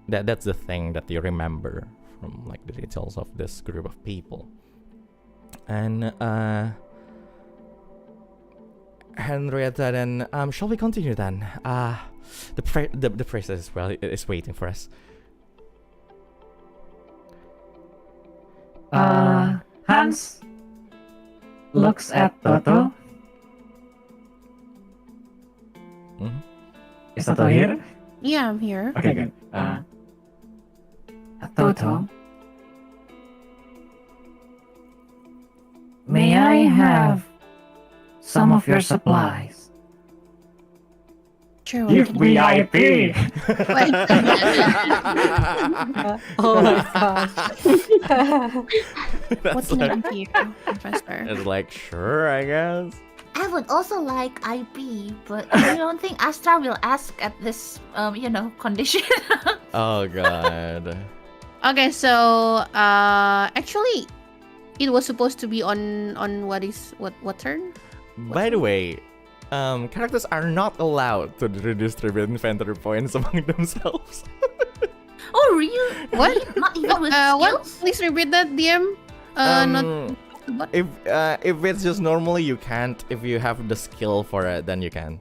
S1: that's the thing that you remember from like the details of this group of people. And Henrietta, then shall we continue then? The princess is waiting for us.
S3: Hans looks at Totto.
S1: Mm-hmm.
S3: Is Totto here?
S2: Yeah, I'm here.
S3: Okay, good. Totto, may I have some of your supplies?
S2: Sure.
S3: You VIP!
S4: Oh my gosh.
S2: What's
S1: That's
S2: happening to you, Professor?
S1: It's like, sure, I guess.
S6: I would also like IP, but I don't think Astra will ask at this, condition.
S1: Oh god.
S2: Okay, so actually, it was supposed to be on what turn?
S1: By the way, characters are not allowed to redistribute inventory points among themselves.
S6: Oh, really?
S2: What?
S6: Not even with
S2: What?
S6: skills?
S2: Please repeat that, DM. Not. What?
S1: If it's just normally you can't. If you have the skill for it, then you can.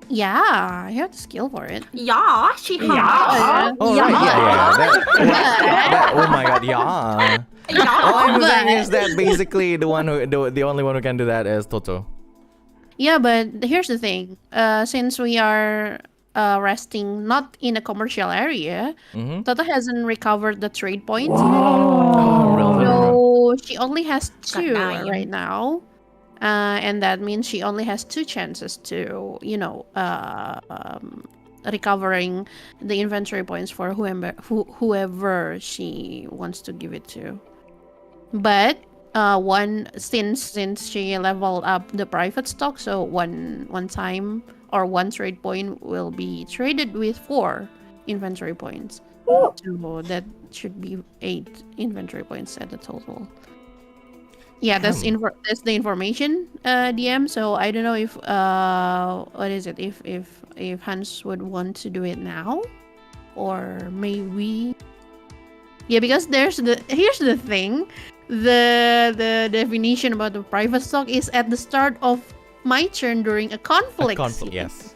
S2: Yeah, you have the skill for it.
S6: Yeah, she has.
S2: Yeah.
S1: Oh right, yeah. Oh my god, yeah. All I'm saying is that basically the only one who can do that is Totto.
S2: Yeah, but here's the thing. Since we are resting not in a commercial area,
S1: Mm-hmm.
S2: Totto hasn't recovered the trade points.
S1: Oh, really?
S2: So she only has 2
S6: 9.
S2: right now. And that means she only has 2 chances to, recovering the inventory points for whoever she wants to give it to. But since she leveled up the private stock, so one time or 1 trade point will be traded with 4 inventory points. So that should be 8 inventory points at the total. Yeah, that's the information, DM. So I don't know if what is it? If Hans would want to do it now, or maybe because here's the thing, the definition about the private stock is at the start of my turn during a conflict. Scene.
S1: Yes.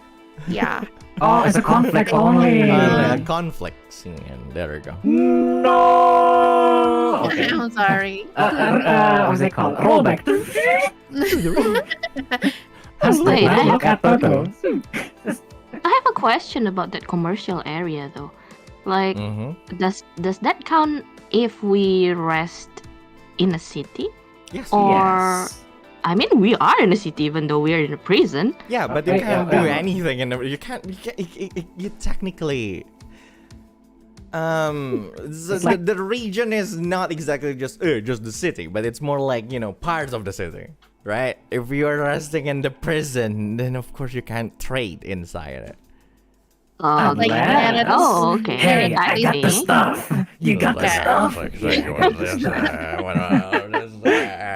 S2: Yeah.
S3: Oh, it's a conflict only.
S1: A conflict scene. There we go.
S3: No. Okay.
S2: I'm sorry.
S3: What's it called? Rollback.
S5: Wait,
S3: Look at Totto.
S5: I have a question about that commercial area though. Like,
S1: Mm-hmm.
S5: does that count if we rest in a city?
S1: Yes.
S5: Or
S3: Yes.
S5: I mean, we are in a city even though we are in a prison.
S1: Yeah, but you
S3: Okay,
S1: can't
S3: yeah,
S1: do
S3: yeah.
S1: anything, and you technically. The region is not exactly just the city, but it's more like parts of the city, right? If you are resting in the prison, then of course you can't trade inside it.
S5: Oh,
S2: Like,
S3: yeah,
S2: that's-
S5: oh, okay.
S3: Hey, I got the
S5: see.
S3: stuff. You got the stuff.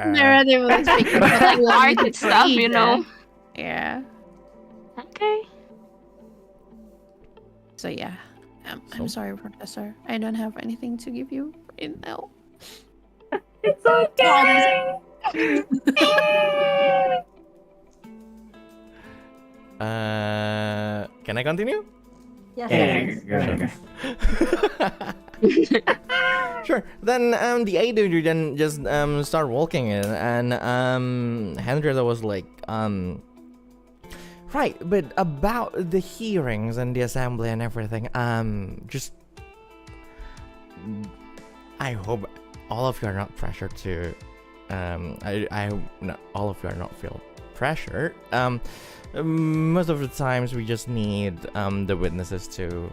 S2: Narratively speaking, but
S5: Like
S2: we will need
S5: market
S2: to
S5: stuff,
S2: trade,
S5: you know.
S2: Yeah.
S5: Okay.
S2: So yeah, I'm sorry, Professor. I don't have anything to give you right now.
S3: It's okay.
S1: Can I continue?
S4: Yes.
S3: Yeah,
S1: Sure. Then the AW then just start walking in, and Henrietta was like right, but about the hearings and the assembly and everything, just I hope all of you are not pressured to I hope not all of you are not feel pressured. Most of the times we just need the witnesses to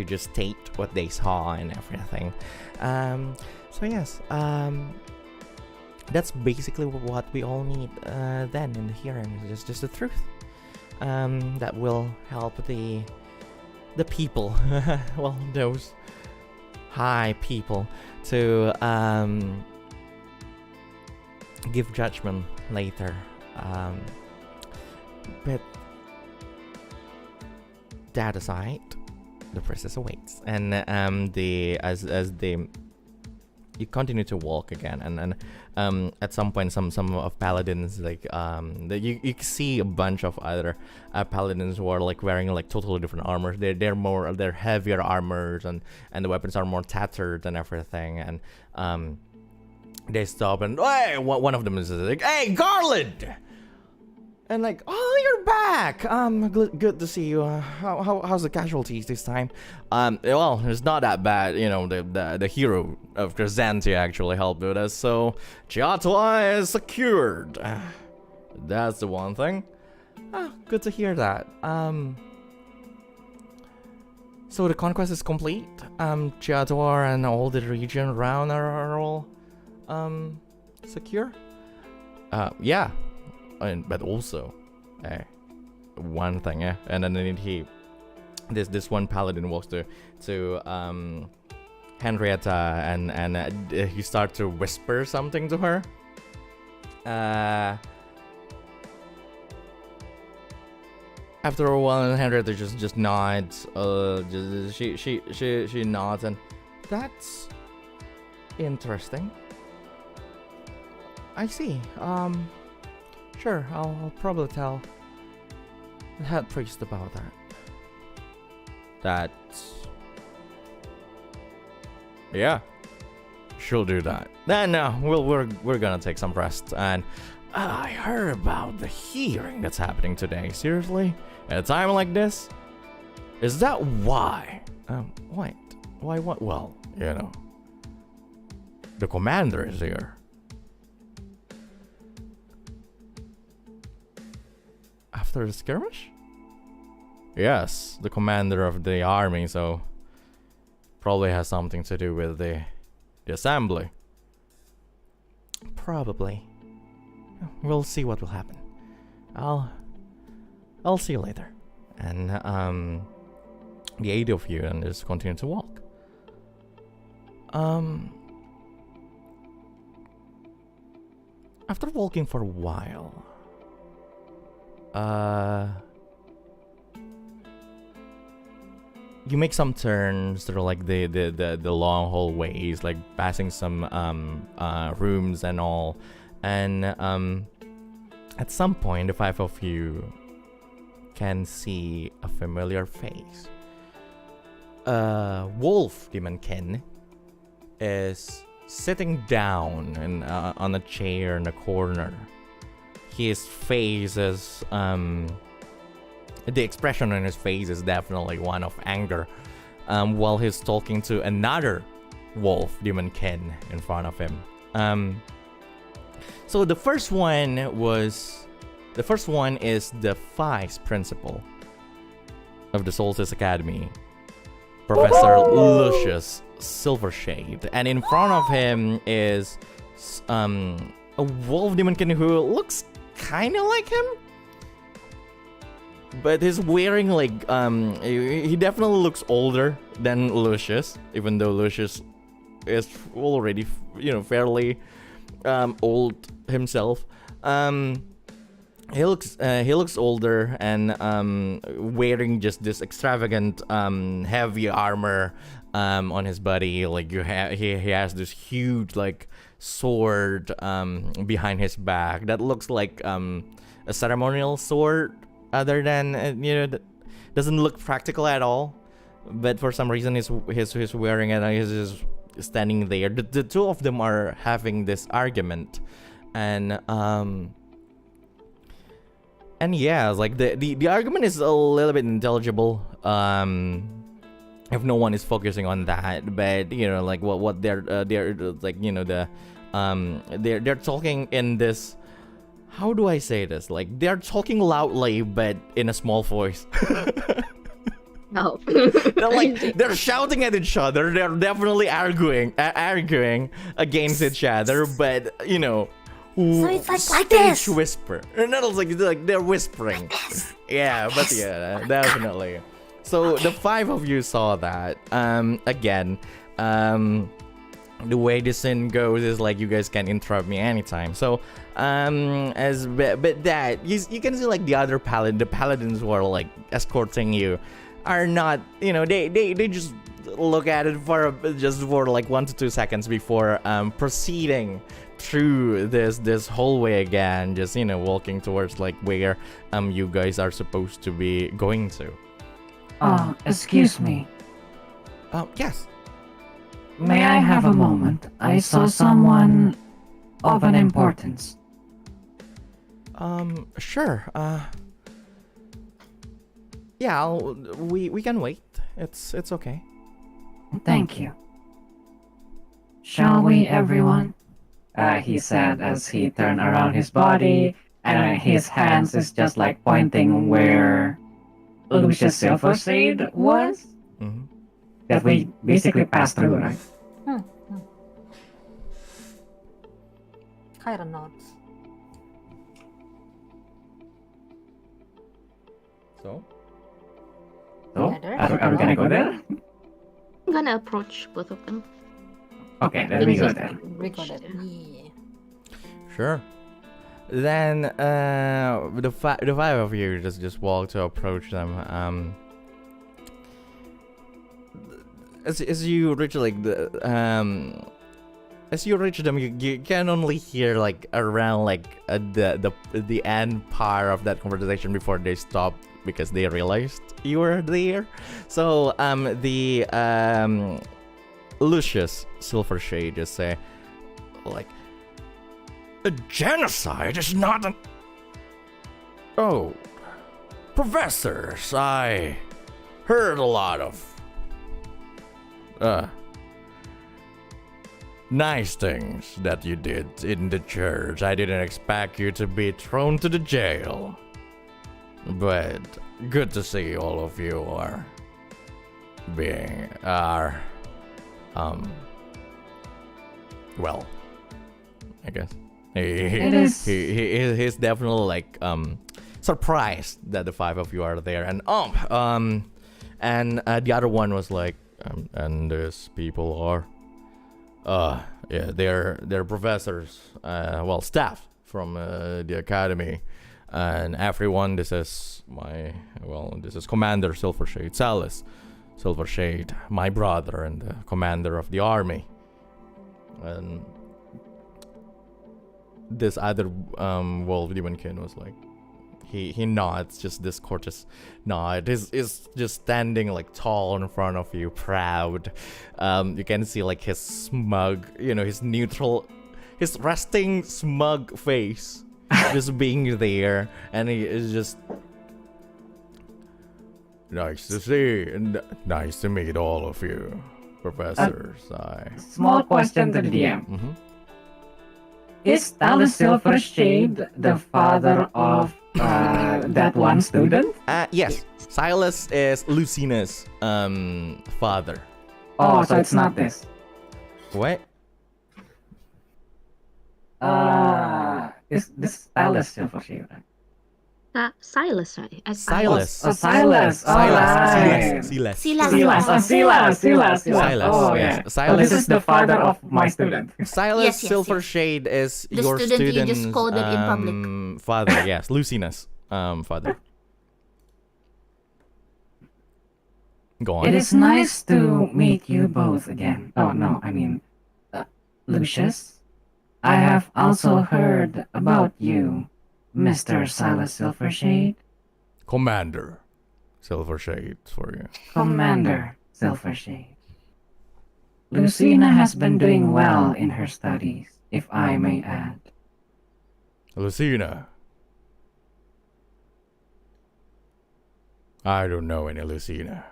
S1: just state what they saw and everything. So yes, that's basically what we all need then in the hearing. Just the truth. That will help the people, well, those high people, to give judgment later. But that aside, the process awaits, and you continue to walk again, and at some point some of paladins you see a bunch of other paladins who are like wearing like totally different armors. They're heavier armors, and the weapons are more tattered and everything, and they stop, and hey, one of them is like, "Hey, Garland!" And like, "Oh, you're back. Good to see you. How's the casualties this time?" Well, it's not that bad. The hero of Crescentia actually helped with us, so Chia is secured. That's the one thing. Good to hear that. So the conquest is complete. Chia and all the region around are all secure. Yeah, but also, one thing, yeah, and then this one paladin walks to Henrietta, and he starts to whisper something to her. After a while, Henrietta just nods. She nods, and that's interesting. I see. Sure, I'll probably tell the head priest about that. Yeah, she'll do that. Then we're gonna take some rest. And I heard about the hearing that's happening today. Seriously, at a time like this, is that why? Wait, why? What? Well, the commander is here. After the skirmish? Yes, the commander of the army, so probably has something to do with the assembly. Probably. We'll see what will happen. I'll see you later. And the 8 of you then just continue to walk. After walking for a while, you make some turns through like the long hallways, like passing some rooms and all, and at some point the 5 of you can see a familiar face. Wolf Demonkin is sitting down on a chair in the corner. His face is the expression on his face is definitely one of anger, while he's talking to another wolf Demonkin in front of him. So the first one is the vice principal of the Solstice Academy, Professor Lucius Silvershade, and in front of him is a wolf Demonkin who looks kind of like him, but he's wearing like he definitely looks older than Lucius, even though Lucius is already fairly old himself. He looks older and wearing just this extravagant heavy armor on his body. Like he has this huge like sword behind his back that looks like a ceremonial sword, other than that doesn't look practical at all. But for some reason he's wearing it and he's just standing there. The two of them are having this argument, and yeah, like the argument is a little bit intelligible if no one is focusing on that. But like what they're like they're talking in this, how do I say this, like they're talking loudly but in a small voice.
S2: No.
S1: they're shouting at each other. They're definitely arguing against each other, but
S7: So it's like this.
S1: Whisper. Not like they're whispering. Yeah, but yeah, definitely. So the 5 of you saw that. Again, the way the scene goes is like you guys can interrupt me anytime. So but that you can see like the other the paladins who are like escorting you are not, they just look at it for like 1 to 2 seconds before proceeding through this hallway again, just walking towards like where you guys are supposed to be going to.
S3: Excuse me.
S1: Yes.
S3: May I have a moment? I saw someone of an importance.
S1: Sure. Yeah, we can wait. It's okay.
S3: Thank you. Shall we, everyone? He said as he turned around his body, and his hands is just like pointing where Lucius Silvershade was.
S1: Mm-hmm.
S3: That we basically passed through, right?
S4: Kyra nods.
S1: So?
S3: So,
S4: Yeah, there
S3: are we gonna go there?
S2: I'm gonna approach both of them.
S3: Okay, then we go there.
S4: Recorded. Yeah.
S1: Sure. Then the five of you just walk to approach them. As you reach like as you reach them, you can only hear like around like the end part of that conversation before they stop because they realized you were there. So the Lucius Silvershade just say like, a genocide is not an... Oh, professors, I heard a lot of nice things that you did in the church. I didn't expect you to be thrown to the jail. But good to see all of you are well, I guess. He's definitely like surprised that the five of you are there, and the other one was like, and these people are yeah, they're professors, well, staff from the academy, and everyone. This is Commander Silvershade, Salas Silvershade, my brother and the commander of the army, and this other wolf demonkin was like, he nods, just this courteous nod. Is just standing like tall in front of you, proud. You can see like his smug, his neutral, his resting smug face just being there, and he is just nice to see and nice to meet all of you, professors.
S3: Small question to the DM.
S1: Mm-hmm.
S3: Is Talus Silvershade the father of that one student?
S1: Yes. Silas is Lucina's father.
S3: Oh, so it's not this.
S1: What?
S3: Is this Talus Silvershade?
S2: Silas, right?
S1: Silas.
S3: Oh, Silas. Alright.
S1: Silas.
S3: Silas. Oh,
S1: yes.
S3: yeah.
S1: Silas.
S3: This is the father of my student.
S1: Silas
S2: Yes.
S1: Silvershade is
S2: The
S1: your
S2: student you
S1: student's
S2: just called it in public.
S1: father. Yes, Lucina's father. Go on.
S3: It is nice to meet you both again. Oh, no, I mean, Lucius. I have also heard about you, Mr. Silas Silvershade.
S1: Commander Silvershade for you.
S3: Commander Silvershade. Lucina has been doing well in her studies, if I may add.
S1: Lucina. I don't know any Lucina.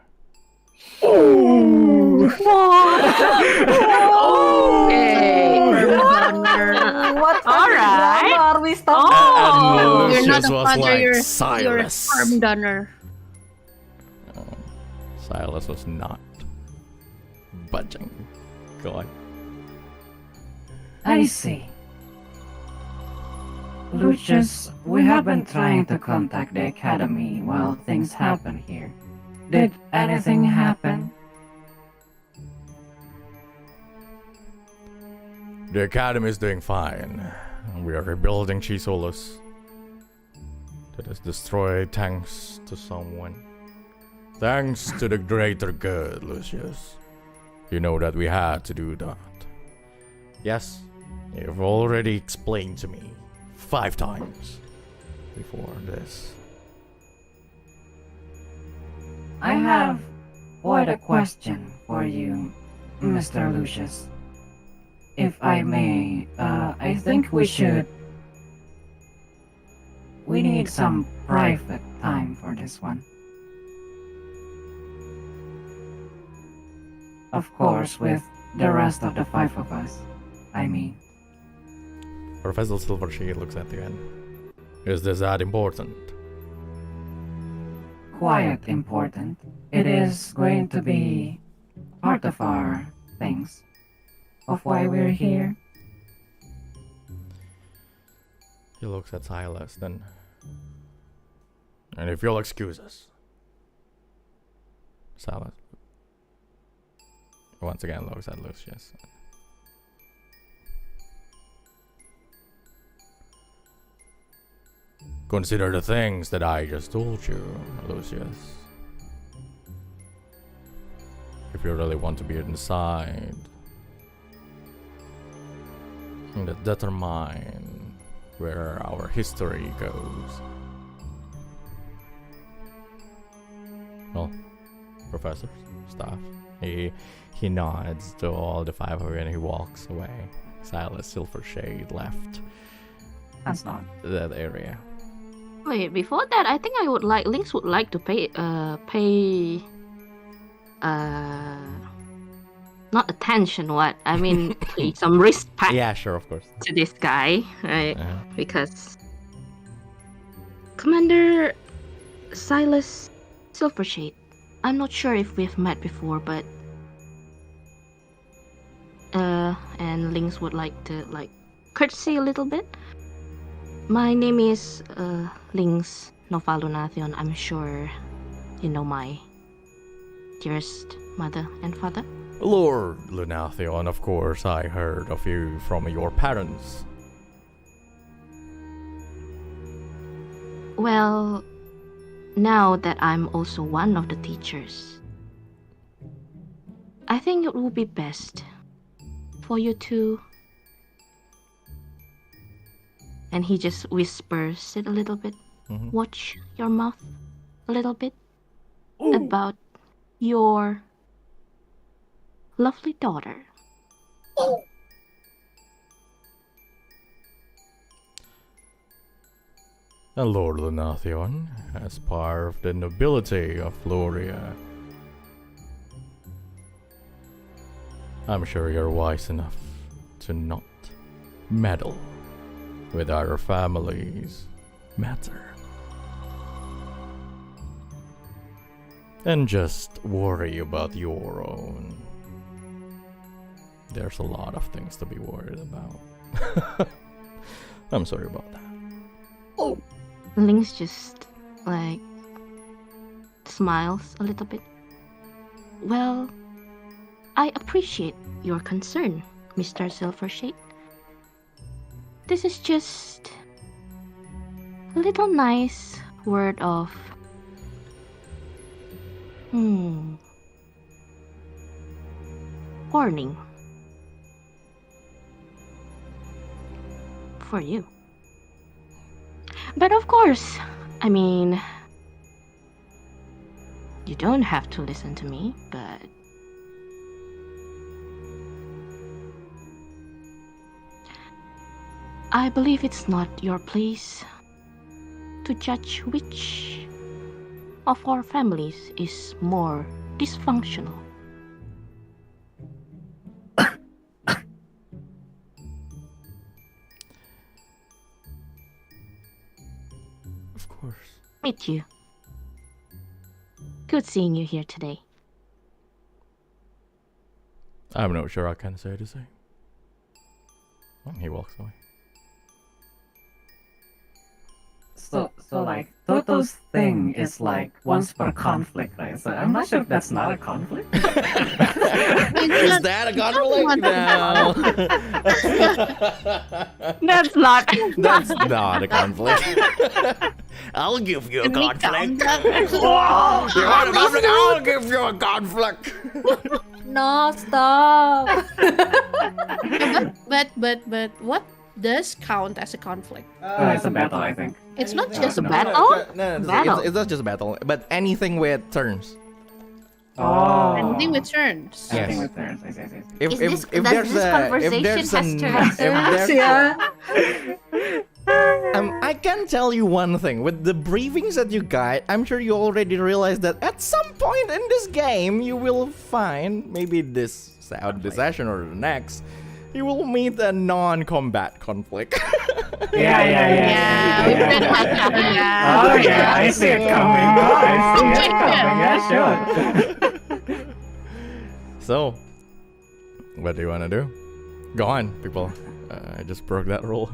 S4: What
S5: All right.
S4: are we stopping?
S5: Oh,
S2: You're not
S1: Lucius
S2: a
S1: was
S2: father,
S1: like,
S2: you're a
S1: Silas.
S2: sperm donor.
S1: Silas was not budging. Go on.
S3: I see. Lucius, we have been trying to contact the Academy while things happen here. Did anything happen?
S1: The Academy is doing fine. We are rebuilding Chisolus that is destroyed thanks to someone. Thanks to the greater good, Lucius. You know that we had to do that. Yes, you've already explained to me 5 times before this.
S3: I have quite a question for you, Mr. Lucius. If I may, I think we need some private time for this one. Of course, with the rest of the 5 of us, I mean.
S1: Professor Silvershade looks at you and, is this that important?
S3: Quite important. It is going to be part of our things, of why we're here.
S1: He looks at Silas, then And if you'll excuse us. Silence. Once again, looks at Lucius. Consider the things that I just told you, Lucius. If you really want to be inside, that determine where our history goes. Well, professors, staff. He nods to all the five of you and he walks away. Silas Silvershade left
S3: That's not.
S1: that area.
S5: Wait, before that, I think Lynx would like to pay not attention, pay some respect
S1: Yeah, sure, of course.
S5: to this guy, right?
S1: Uh-huh.
S5: Because Commander Silas Silvershade, I'm not sure if we've met before, but and Lynx would like to courtesy a little bit. My name is Lynx Novalunathion. I'm sure you know my dearest mother and father.
S1: Lord Lunathion, of course, I heard of you from your parents.
S5: Well, now that I'm also one of the teachers, I think it would be best for you to... And he just whispers it a little bit.
S1: Mhm.
S5: Watch your mouth a little bit about your lovely daughter.
S1: And Lord Lunathion, as part of the nobility of Floria, I'm sure you're wise enough to not meddle with our family's matter. And just worry about your own. There's a lot of things to be worried about. I'm sorry about that.
S5: Lynx just smiles a little bit. Well, I appreciate your concern, Mr. Silvershade. This is just a little nice word of warning for you. But of course, you don't have to listen to me, but I believe it's not your place to judge which of our families is more dysfunctional.
S1: Of course.
S5: Meet you. Good seeing you here today.
S1: I'm not sure I can say the same. And he walks away.
S3: So like Totto's thing is like once per conflict, right? So I'm not sure if that's not a conflict.
S1: Is that a conflict? No.
S5: That's not.
S1: That's not a conflict. I'll give you a conflict. You want a conflict? I'll give you a conflict.
S4: No, stop.
S2: But what does count as a conflict?
S3: It's a battle, I think.
S2: It's not
S3: No,
S2: just a
S3: no.
S2: battle.
S1: No,
S5: Battle.
S1: it's not just a battle, but anything with turns.
S3: Oh.
S2: Anything with turns.
S1: Yes.
S3: Anything with turns. I see.
S1: If
S6: Does
S1: there's
S6: this conversation has turns?
S4: Yeah.
S1: I can tell you one thing. With the briefings that you got, I'm sure you already realized that at some point in this game, you will find, maybe this session or the next, you will meet a non-combat conflict.
S3: Yeah.
S2: we've been yeah.
S3: Oh yeah, I see it coming. I see it coming. Yeah, sure.
S1: So, what do you want to do? Go on, people. I just broke that rule.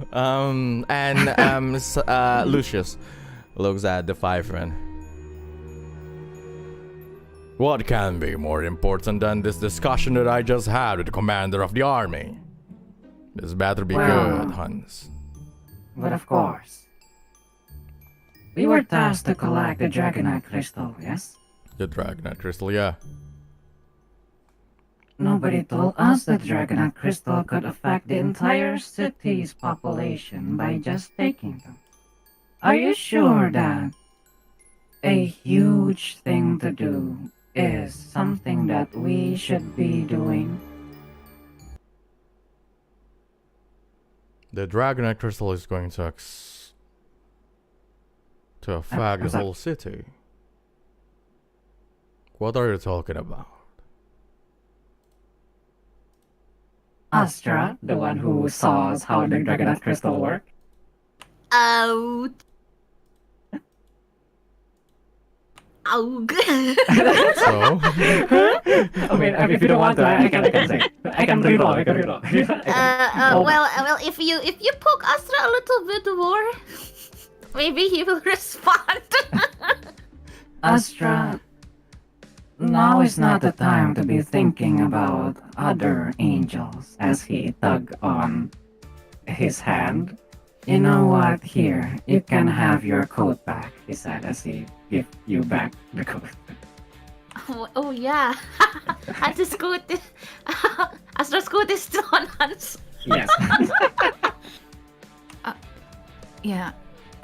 S1: Lucius, looks at the five men. What can be more important than this discussion that I just had with the commander of the army? This better be
S3: Well,
S1: good, Hans.
S3: But of course. We were tasked to collect the Dragonite Crystal, yes?
S1: The Dragonite Crystal, yeah.
S3: Nobody told us that Dragonite Crystal could affect the entire city's population by just taking them. Are you sure that a huge thing to do is something that we should be doing?
S1: The Dragonite Crystal is going to affect the whole city. What are you talking about?
S3: Astra, the one who saw us how the Dragonite Crystal worked?
S6: Oh. Oh.
S1: So?
S3: I mean, if you don't want to, I can say. I can reroll.
S6: Well, if you poke Astra a little bit more, maybe he will respond.
S3: Astra, now is not the time to be thinking about other angels as he tugged on his hand. You know what? Here, you can have your coat back, he said as he gave you back the coat.
S6: Oh yeah, Hans's coat. Astra's coat is still on Hans.
S3: Yes.
S6: Yeah,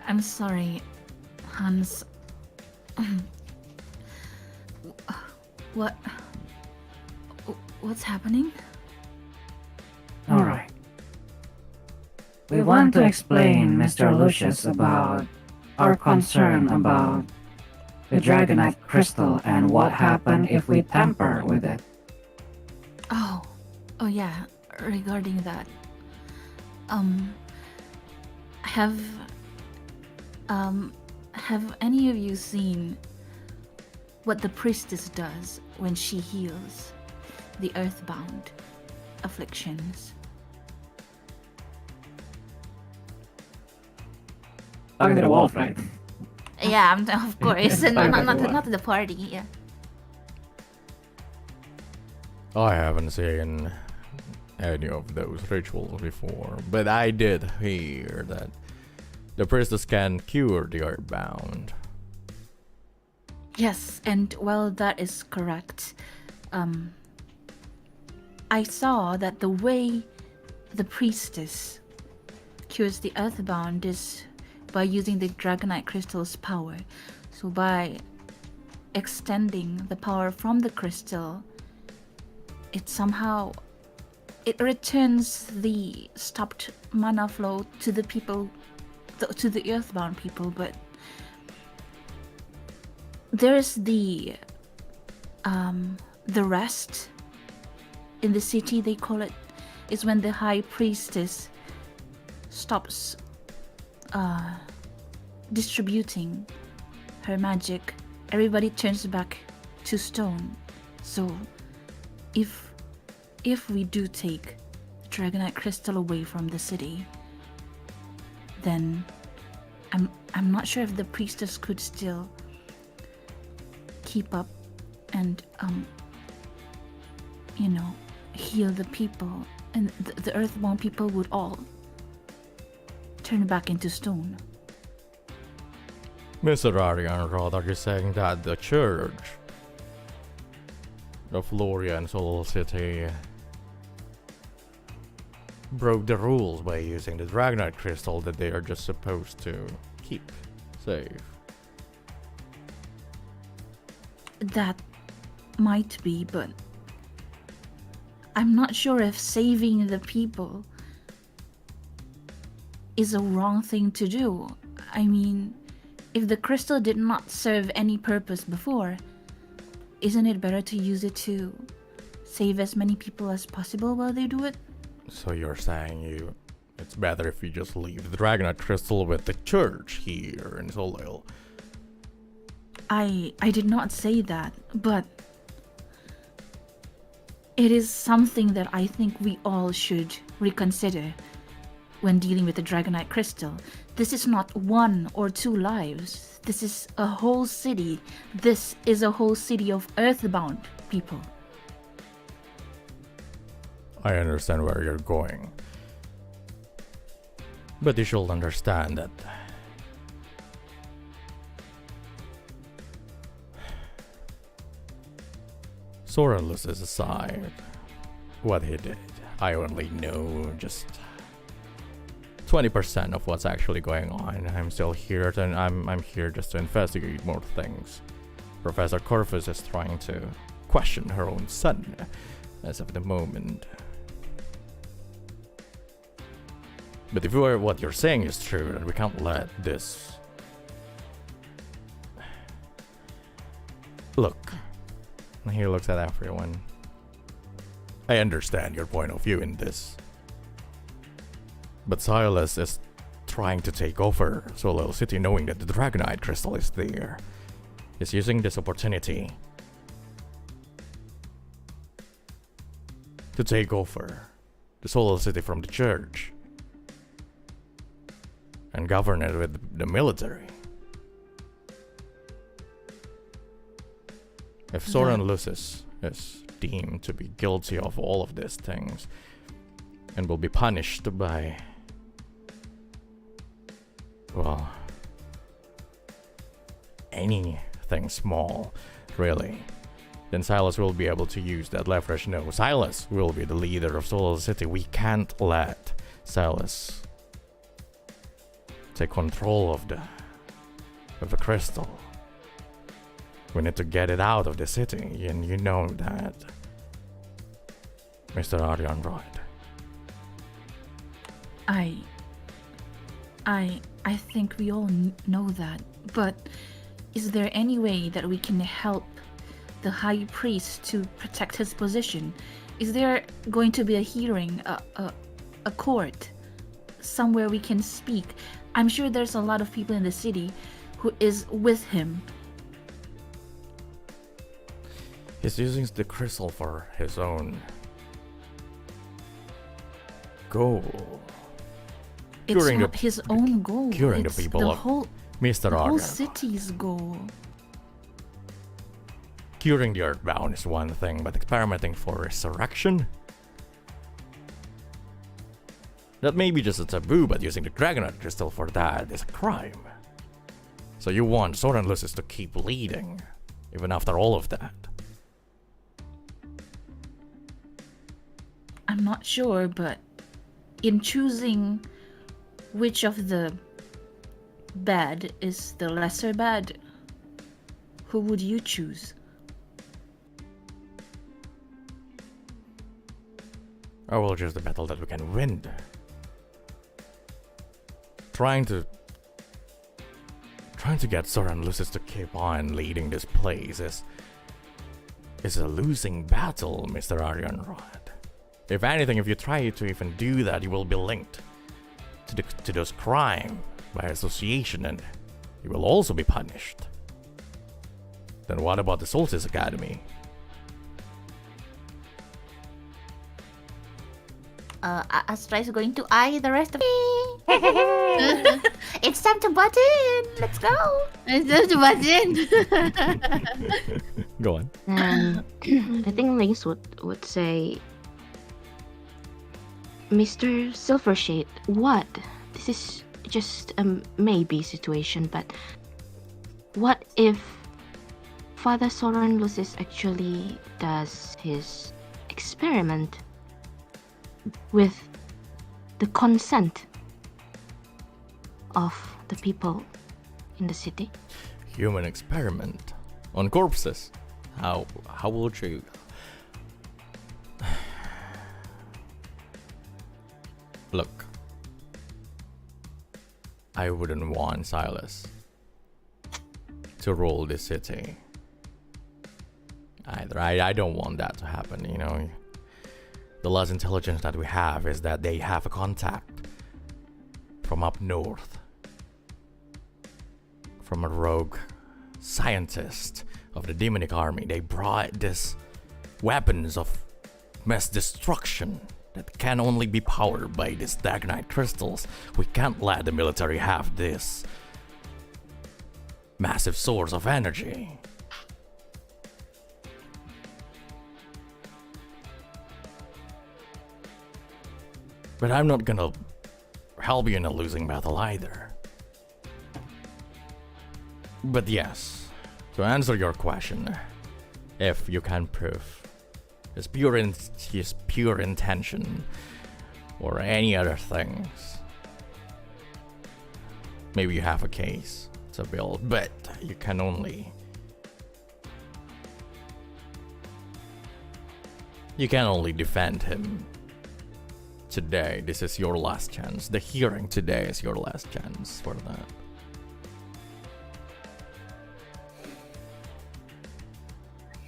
S6: I'm sorry, Hans. What's happening?
S3: Alright. We want to explain, Mr. Lucius, about our concern about the Dragonite Crystal and what happened if we tamper with it.
S6: Oh yeah, regarding that. Have any of you seen what the priestess does when she heals the earthbound afflictions?
S3: Talking to the wolf, right?
S6: Yeah, of course, not the party. Yeah.
S1: I haven't seen any of those rituals before, but I did hear that the priestess can cure the earthbound.
S6: Yes, and well, that is correct. I saw that the way the priestess cures the earthbound is by using the Dragonite Crystal's power. So by extending the power from the crystal, it returns the stopped mana flow to the people, to the earthbound people. But there's the rest in the city, they call it, is when the high priestess stops distributing her magic. Everybody turns back to stone. So if we do take the Dragonite Crystal away from the city, then I'm not sure if the priestess could still keep up and heal the people, and the earthbound people would all turn back into stone.
S1: Mr. Arian rather is saying that the church of Loria and Soul City broke the rules by using the Dragonite Crystal that they are just supposed to keep safe.
S6: That might be, but I'm not sure if saving the people is a wrong thing to do. I mean, if the crystal did not serve any purpose before, isn't it better to use it to save as many people as possible while they do it?
S1: So you're saying it's better if you just leave the Dragonite Crystal with the church here in Solil?
S6: I did not say that, but it is something that I think we all should reconsider. when dealing with the Dragonite Crystal. This is not 1 or 2 lives. This is a whole city. This is a whole city of Earthbound people.
S1: I understand where you're going. But you should understand that Sorreless's aside, what he did, I only know just 20% of what's actually going on. I'm still here, and I'm here just to investigate more things. Professor Corvus is trying to question her own son as of the moment. But if what you're saying is true, then we can't let this... Look. He looks at everyone. I understand your point of view in this. But Silas is trying to take over Solel City knowing that the Dragonite Crystal is there. He's using this opportunity to take over the Solel City from the church and govern it with the military. If Soren Lucis is deemed to be guilty of all of these things and will be punished by, well, anything small, really, then Silas will be able to use that leverage. No, Silas will be the leader of Solel City. We can't let Silas take control of the crystal. We need to get it out of the city, and you know that, Mr. Aryan Rod.
S6: I think we all know that, but is there any way that we can help the High Priest to protect his position? Is there going to be a hearing, a court, somewhere we can speak? I'm sure there's a lot of people in the city who is with him.
S1: He's using the crystal for his own goal.
S6: It's not his own goal.
S1: Curing
S6: it's
S1: the people
S6: the
S1: of
S6: whole,
S1: Mr.
S6: the whole
S1: Aryan.
S6: city's goal.
S1: Curing the Earthbound is one thing, but experimenting for resurrection? That may be just a taboo, but using the Dragonite Crystal for that is a crime. So you want Soren Lucis to keep leading, even after all of that?
S6: I'm not sure, but in choosing which of the bad is the lesser bad, who would you choose?
S1: I will choose the battle that we can win. Trying to get Soren Lucis to keep on leading this place is a losing battle, Mr. Aryan Rod. If anything, if you try to even do that, you will be linked to those crime by association, and you will also be punished. Then what about the Solstice Academy?
S6: Astra is going to eye the rest of It's time to butt in. Let's go.
S2: It's just a button.
S1: Go on.
S8: I think Lynx would say, Mr. Silvershade, what? This is just a maybe situation, but what if Father Soren Lucis actually does his experiment with the consent of the people in the city?
S1: Human experiment on corpses. How would you? Look, I wouldn't want Silas to rule this city either. I don't want that to happen, you know. The last intelligence that we have is that they have a contact from up north, from a rogue scientist of the demonic army. They brought this weapons of mass destruction that can only be powered by these Dagonite crystals. We can't let the military have this massive source of energy. But I'm not gonna help you in a losing battle either. But yes, to answer your question, if you can prove his pure intention or any other things, maybe you have a case to build, but you can only defend him today. This is your last chance. The hearing today is your last chance for that.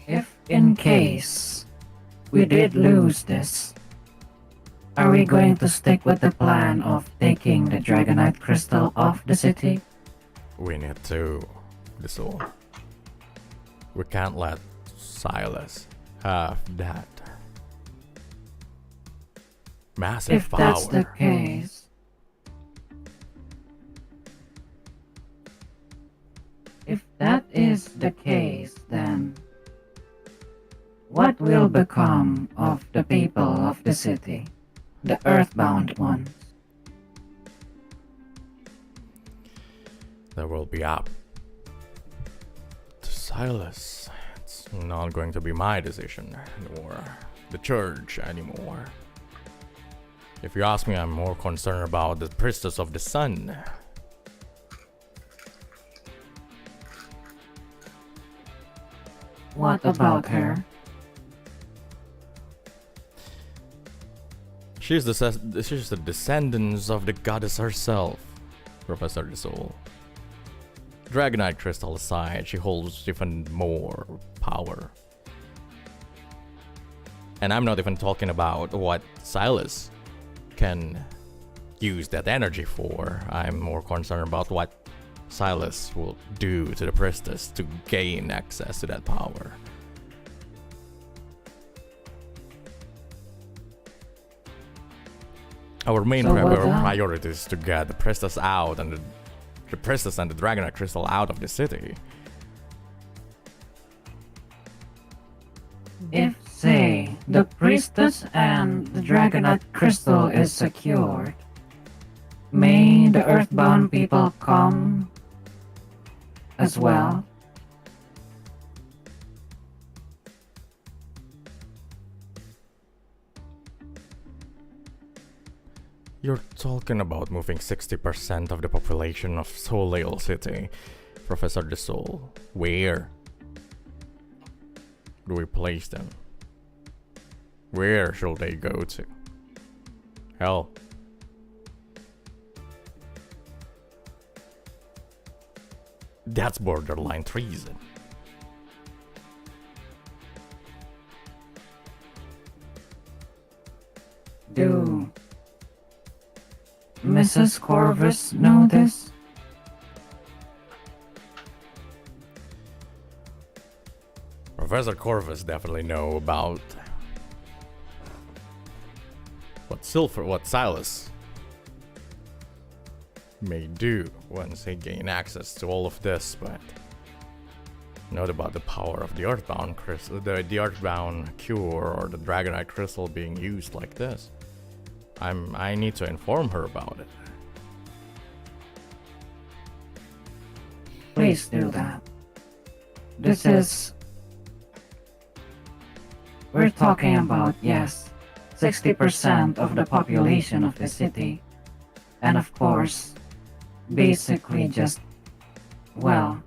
S3: If in case we did lose this, are we going to stick with the plan of taking the Dragonite crystal off the city?
S1: We need to dissolve. We can't let Silas have that massive
S3: If
S1: power.
S3: that's the case, if that is the case, then what will become of the people of the city, the earthbound ones?
S1: That will be up to Silas. It's not going to be my decision or the church anymore. If you ask me, I'm more concerned about the priestess of the sun.
S3: What about her?
S1: She's the descendants of the goddess herself, Professor the Soul. Dragonite crystal aside, she holds even more power. And I'm not even talking about what Silas can use that energy for. I'm more concerned about what Silas will do to the priestess to gain access to that power. Our main priority is to get the priestess out and the priestess and the Dragonite crystal out of the city.
S3: If, say, the priestess and the Dragonite crystal is secured, may the earthbound people come as well?
S1: You're talking about moving 60% of the population of Soleil City, Professor the Soul. Where do we place them? Where should they go to? Hell. That's borderline treason.
S3: Do Mrs. Corvus know this?
S1: Professor Corvus definitely know about what Silas may do once he gain access to all of this, but not about the power of the Earthbound crystal, the Earthbound cure or the Dragonite crystal being used like this. I need to inform her about it.
S3: Please do that. This is... We're talking about, yes, 60% of the population of the city. And of course, basically just, well,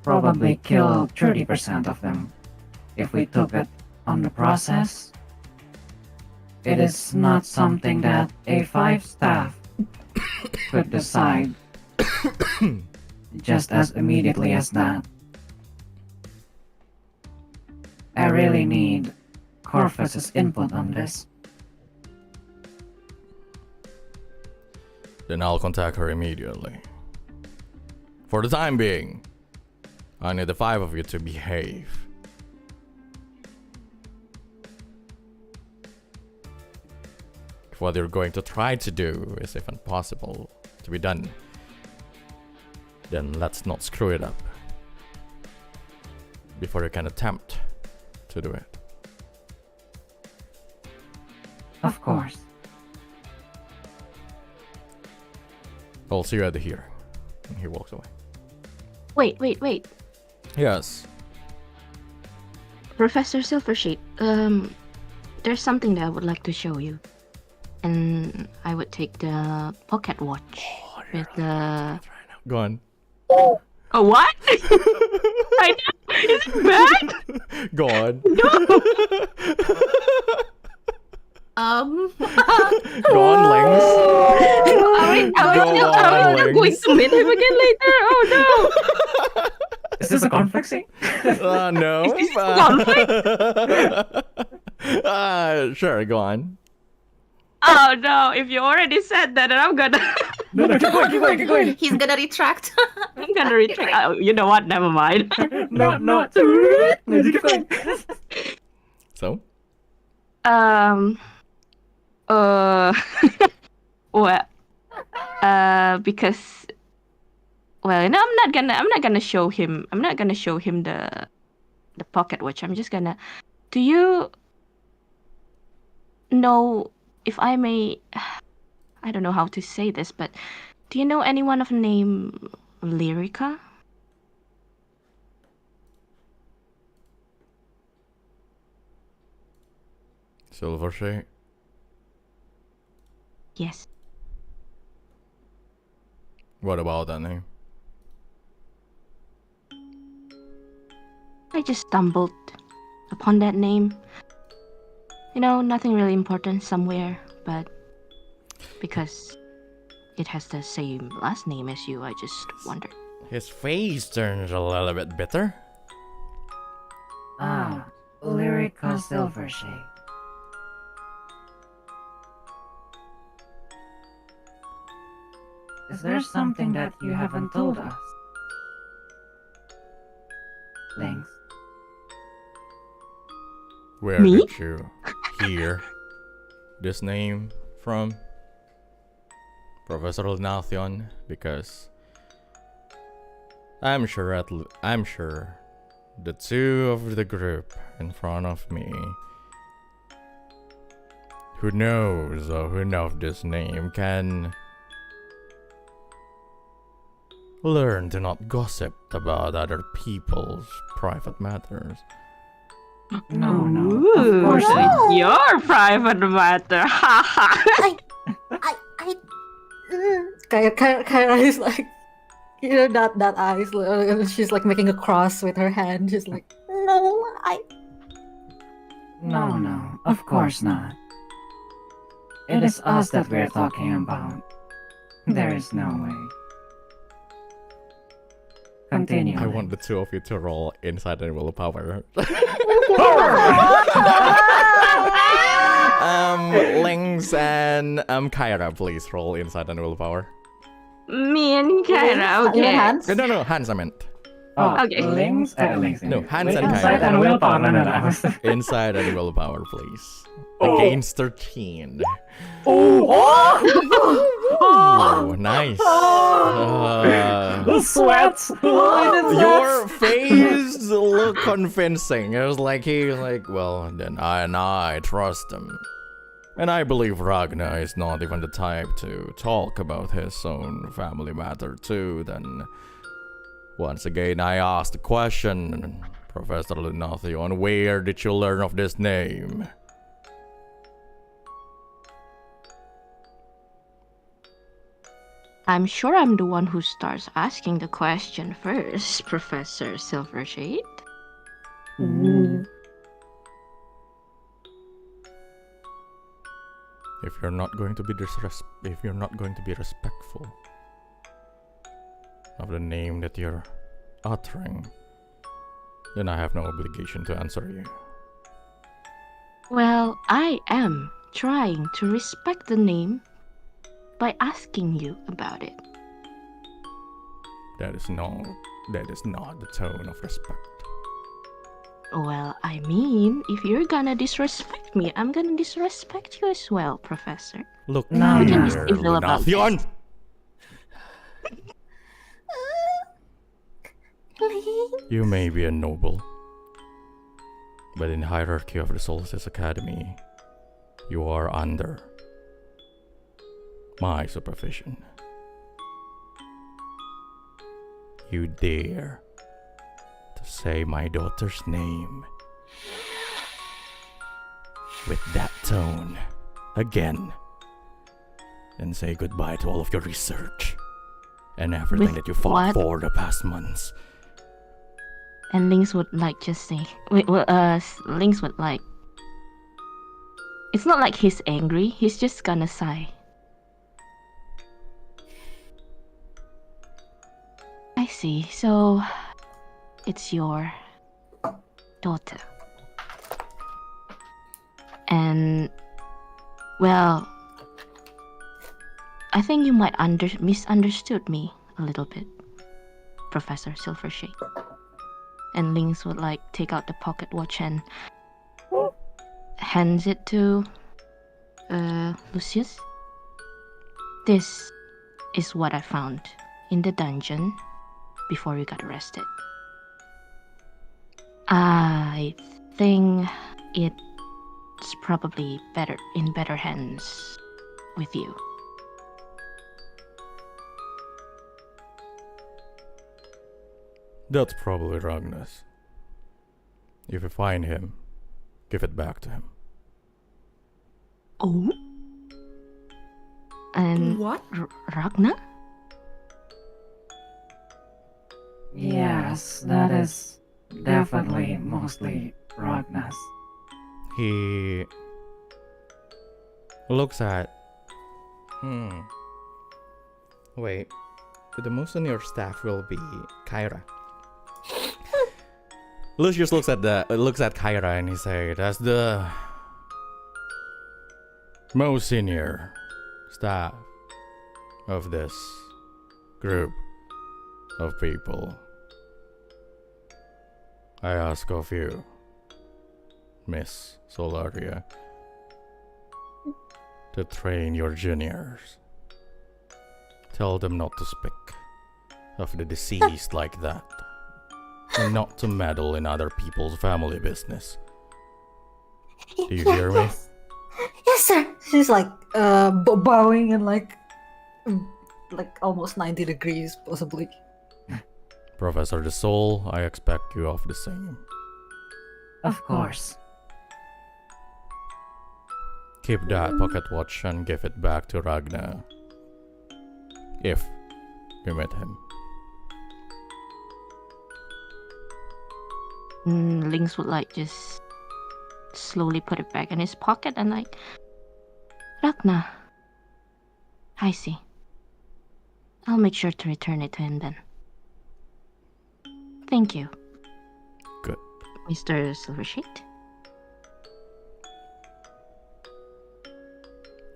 S3: probably kill 30% of them. If we took it on the process, it is not something that a 5 staff could decide just as immediately as that. I really need Corvus's input on this.
S1: Then I'll contact her immediately. For the time being, I need the 5 of you to behave. if what you're going to try to do is even possible to be done, then let's not screw it up before you can attempt to do it.
S3: Of course.
S1: I'll see you at the here. And he walks away.
S8: Wait.
S1: Yes.
S8: Professor Silvershade, there's something that I would like to show you. And I would take the pocket watch with the...
S1: Go on.
S8: Oh, what? I know. Is it bad?
S1: Go on. Go on, Lynx.
S8: Are we not going to meet him again later? Oh no!
S3: Is this a conflict scene?
S1: No.
S8: Is this conflict?
S1: Sure, go on.
S5: Oh no! If you already said that, then I'm gonna.
S3: No, keep going.
S2: He's gonna retract.
S5: I'm gonna retract. Oh, you know what? Never mind.
S3: No. No, keep going.
S1: So?
S5: Well, because, well, no, I'm not gonna show him. I'm not gonna show him the pocket watch. I'm just gonna. Do you know, if I may? I don't know how to say this, but do you know anyone of name Lyrica?
S1: Silvershade?
S5: Yes.
S1: What about that name?
S5: I just stumbled upon that name. You know, nothing really important somewhere, but because it has the same last name as you, I just wondered.
S1: His face turns a little bit bitter.
S3: Ah, Lyrica Silvershade. Is there something that you haven't told us? Lynx.
S1: Where
S5: Me?
S1: did you hear this name from? Professor Nathion? Because I'm sure the two of the group in front of me who knows this name can learn to not gossip about other people's private matters.
S3: No. Of course not.
S5: Your private matter.
S4: Kyra is like, you know, that eyes. She's like making a cross with her hand. She's like,
S7: No,
S3: No, of course not. It is us that we're talking about. There is no way. Continue.
S1: I want the two of you to roll insight and willpower. Lynx and Kyra, please roll insight and willpower.
S5: Me and Kyra, okay.
S4: hands.
S1: No, Hans I meant.
S3: Oh,
S5: Okay.
S3: Lynx.
S1: No, Hans and
S3: Insight
S1: Kyra.
S3: and willpower. No.
S1: Insight and willpower, please. Against 13. Oh, nice.
S3: The sweats.
S1: Your face look convincing. It was like well, then I trust him. And I believe Ragnar is not even the type to talk about his own family matter too. Then once again I ask the question, Professor Lunathion, where did you learn of this name?
S5: I'm sure I'm the one who starts asking the question first, Professor Silvershade.
S1: If you're not going to be respectful of the name that you're uttering, then I have no obligation to answer you.
S5: Well, I am trying to respect the name by asking you about it.
S1: That is not the tone of respect.
S8: Well, I mean, if you're gonna disrespect me, I'm gonna disrespect you as well, Professor.
S1: Look
S3: No,
S8: You can be
S1: here,
S8: civil about this.
S1: Lunatheon! You may be a noble, but in hierarchy of the Solstice Academy, you are under my supervision. You dare to say my daughter's name with that tone again, and say goodbye to all of your research and everything
S8: With
S1: that you fought
S8: what?
S1: for the past months.
S8: And Lynx would like just say, Lynx would like. It's not like he's angry. He's just gonna sigh. I see. So, it's your daughter. And, well, I think you might misunderstood me a little bit, Professor Silvershade. And Lynx would like take out the pocket watch and hands it to Lucius. This is what I found in the dungeon before you got arrested. I think it's probably in better hands with you.
S1: That's probably Ragnar's. If you find him, give it back to him.
S8: Oh? And
S6: What?
S8: Ragnar?
S3: Yes, that is definitely mostly Ragnar's.
S1: He looks at. Wait. The most senior staff will be Cyra. Lucius looks at Cyra and he says, "That's the most senior staff of this group of people. I ask of you, Miss Solaria, to train your juniors. Tell them not to speak of the deceased like that, and not to meddle in other people's family business. Do you hear me?"
S7: Yes, sir.
S4: She's like bowing and like almost 90 degrees possibly.
S1: Professor the Soul, I expect you of the same.
S3: Of course.
S1: Keep that pocket watch and give it back to Ragnar. If you met him.
S8: Lynx would like just slowly put it back in his pocket and like, Ragnar. I see. I'll make sure to return it to him then. Thank you.
S1: Good.
S8: Mr. Silvershade.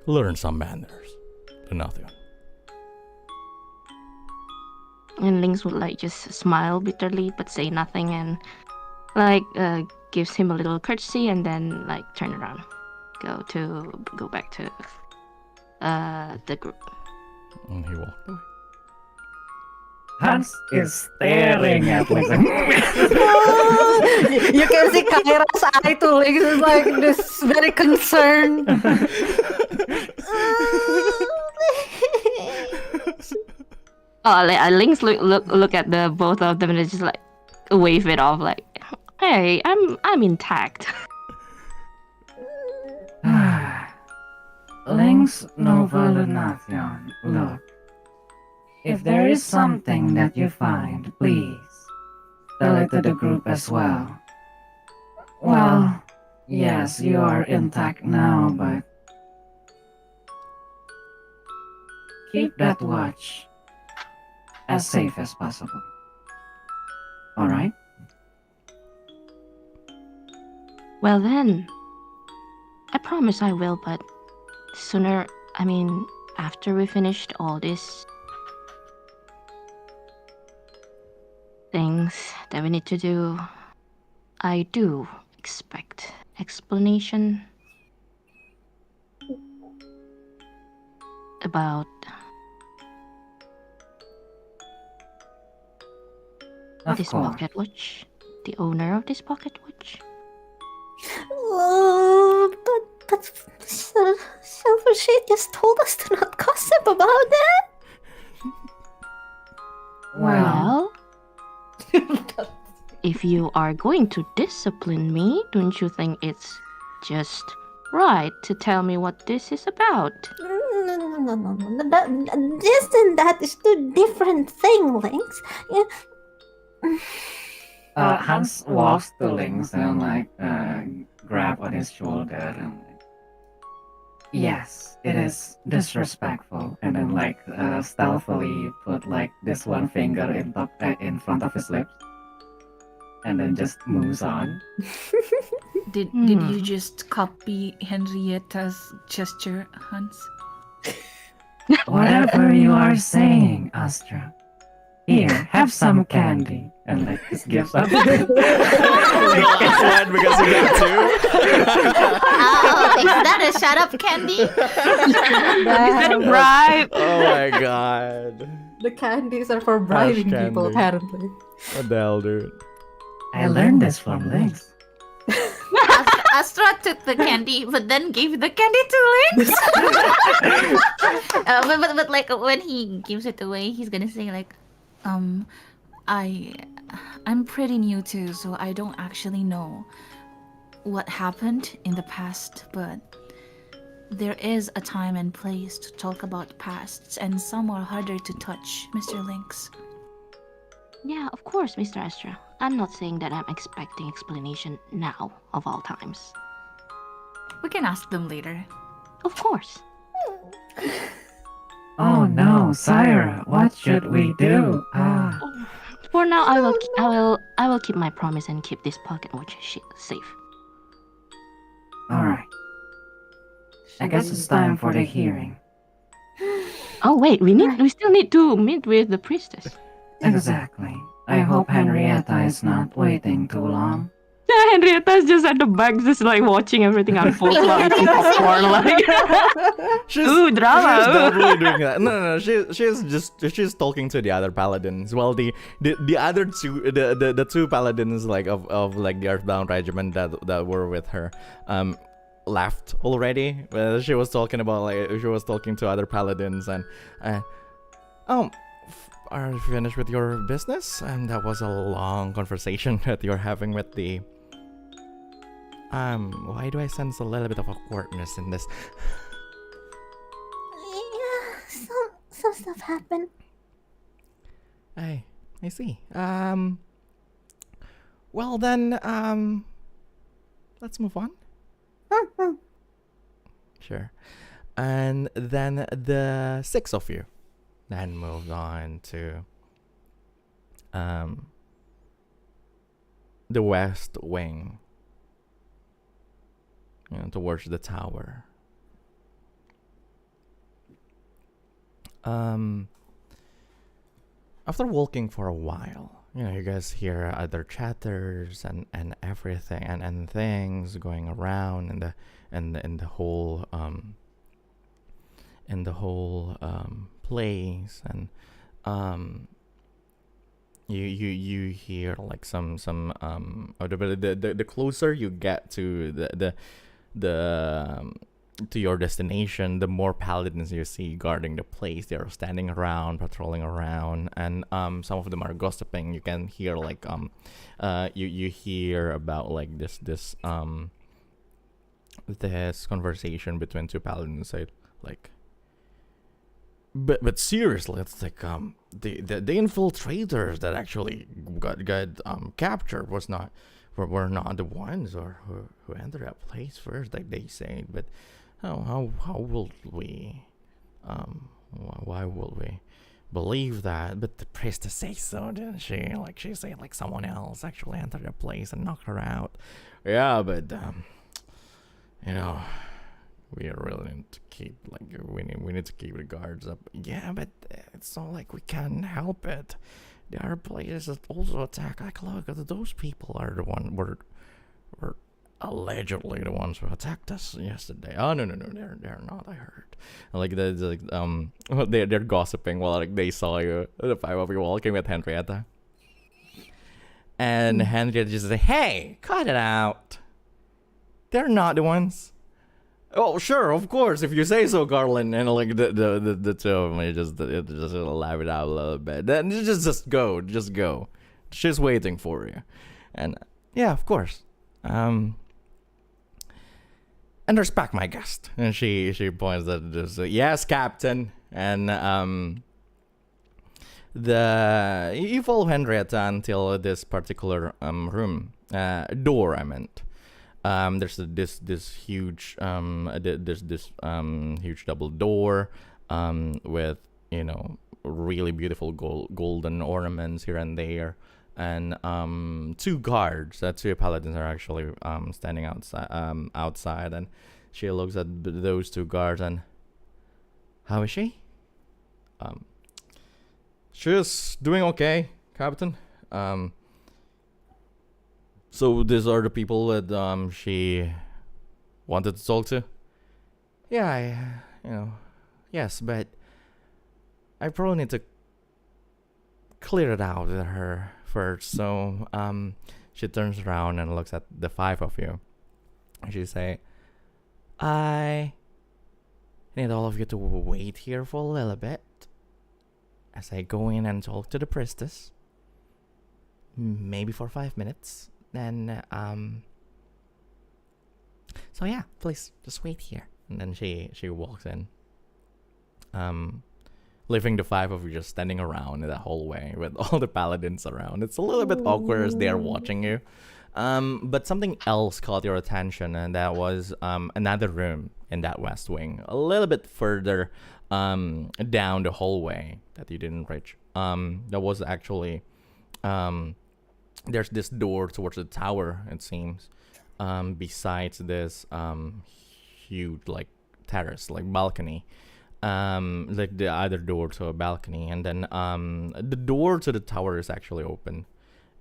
S1: Learn some manners. Nothing.
S8: And Lynx would like just smile bitterly but say nothing and like gives him a little courtesy and then like turn around. Go back to the group.
S1: And he walked away.
S3: Hans is staring at Lynx.
S4: You can see Kyra's eye to Lynx is like this very concerned.
S8: Lynx look at the both of them and just like wave it off like, hey, I'm intact.
S3: Lynx Nova Lunation, look. If there is something that you find, please tell it to the group as well. Well, yes, you are intact now, but keep that watch as safe as possible. Alright?
S8: Well then, I promise I will, but after we finished all this things that we need to do, I do expect explanation about
S3: Of
S8: this
S3: course.
S8: pocket watch, the owner of this pocket watch.
S7: Oh, but Silvershade just told us to not gossip about that.
S3: Well,
S8: If you are going to discipline me, don't you think it's just right to tell me what this is about?
S7: No. This and that is two different things, Lynx. Yeah.
S3: Hans walks to Lynx and grab on his shoulder and yes, it is disrespectful. And then stealthily put this one finger in front of his lips, and then just moves on.
S6: Did you just copy Henrietta's gesture, Hans?
S3: Whatever you are saying, Astra. Here, have some candy. And just gives up.
S1: It's one because you got two.
S6: Oh, is that a shut up candy?
S5: Is that a bribe?
S1: Oh my god.
S4: The candies are for bribing people,
S1: candy.
S4: apparently.
S1: What the hell, dude?
S3: I learned this from Lynx.
S6: Astra took the candy, but then gave the candy to Lynx. But like when he gives it away, he's gonna say like, I'm pretty new too, so I don't actually know what happened in the past, but there is a time and place to talk about pasts, and some are harder to touch, Mr. Lynx.
S8: Yeah, of course, Mr. Astra. I'm not saying that I'm expecting explanation now, of all times.
S6: We can ask them later.
S8: Of course.
S3: Oh no, Cyra, what should we do?
S8: For now, I will keep my promise and keep this pocket watch safe.
S3: Alright. I guess it's time for the hearing.
S8: Oh wait, we still need to meet with the priestess.
S3: Exactly. I hope Henrietta is not waiting too long.
S5: Yeah, Henrietta's just at the back, just like watching everything unfold while eating popcorn. Like, ooh, drama.
S1: She's definitely doing that. No. She's talking to the other paladins. Well, the other two, the two paladins of the Earthbound regiment that were with her, left already. She was talking about she was talking to other paladins and are you finished with your business? And that was a long conversation that you're having with the why do I sense a little bit of awkwardness in this?
S7: Yeah, some stuff happened.
S1: I see. Well then, let's move on. Sure. And then the 6 of you then moved on to the west wing, towards the tower. After walking for a while, you guys hear other chatters and everything and things going around in the whole place, and you hear like some the closer you get to the to your destination, the more paladins you see guarding the place. They are standing around, patrolling around, and some of them are gossiping. You can hear you hear about this conversation between two paladins. But seriously, it's the infiltrators that actually got captured were not the ones who entered that place first, like they say. But how will we why will we believe that? But the priestess say so, didn't she? She said someone else actually entered the place and knocked her out. Yeah, but we really need to keep we need to keep the guards up. Yeah, but it's not like we can help it. There are players that also attack Ical. Those people are the one were allegedly the ones who attacked us yesterday. Oh no, they're not. I heard. Like they're gossiping while like they saw you, the 5 of you walking with Henrietta. And Henrietta just say, "Hey, cut it out. They're not the ones." "Oh, sure, of course, if you say so, Garland." And like the two of them just laugh it out a little bit. Then just go. She's waiting for you. And yeah, of course. And respect my guest. And she points at this. Yes, Captain. And you follow Henrietta until this particular room, door. I meant. There's this huge huge double door with really beautiful golden ornaments here and there, and 2 guards. 2 paladins are actually standing outside, and she looks at those 2 guards and, "How is she?" "She's doing okay, Captain. So these are the people that she wanted to talk to?" "Yeah, yes, but I probably need to clear it out with her first." So she turns around and looks at the 5 of you. She say, "I need all of you to wait here for a little bit as I go in and talk to the priestess. Maybe for 5 minutes. Then, so yeah, please, just wait here." And then she walks in, leaving the 5 of you just standing around in the hallway with all the paladins around. It's a little bit awkward as they're watching you. But something else caught your attention, and that was another room in that west wing, a little bit further down the hallway that you didn't reach. That was actually there's this door towards the tower, it seems, besides this huge like terrace, like balcony, like the other door to a balcony. And then the door to the tower is actually open,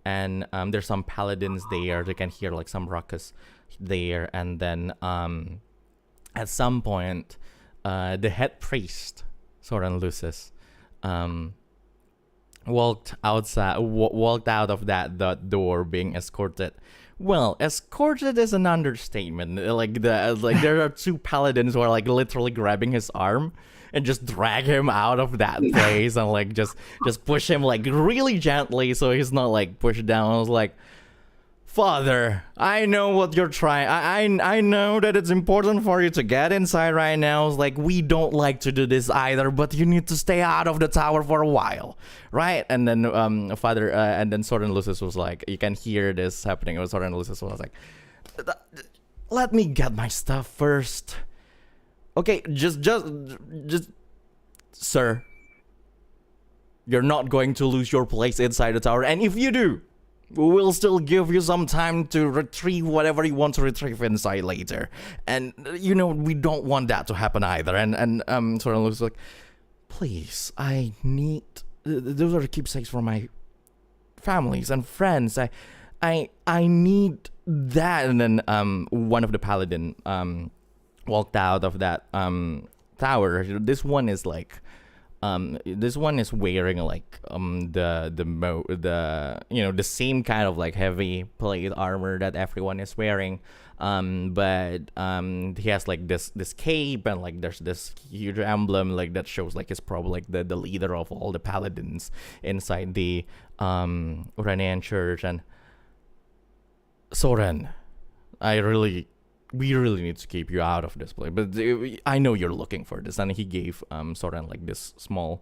S1: and there's some paladins there. They can hear like some ruckus there. And then at some point the head priest, Soren Lucis, walked out of that door being escorted. Well, escorted is an understatement. Like there are 2 paladins who are like literally grabbing his arm and just drag him out of that place and like just push him like really gently so he's not like pushed down. I was like, "Father, I know what you're trying. I know that it's important for you to get inside right now. It's like, we don't like to do this either, but you need to stay out of the tower for a while, right?" And then Father and then Soren Lucis was like, you can hear this happening. Soren Lucis was like, "Let me get my stuff first. Okay, just sir, you're not going to lose your place inside the tower, and if you do, we'll still give you some time to retrieve whatever you want to retrieve inside later. And we don't want that to happen either." And Soren looks like, "Please, I need those are the keepsakes for my families and friends. I need that." And then one of the paladin walked out of that tower. This one is like wearing like the same kind of like heavy plate armor that everyone is wearing, but he has like this cape, and like there's this huge emblem like that shows like he's probably like the leader of all the paladins inside the Uranian church. And, "Soren, we really need to keep you out of this place, but I know you're looking for this." And he gave Soren like this small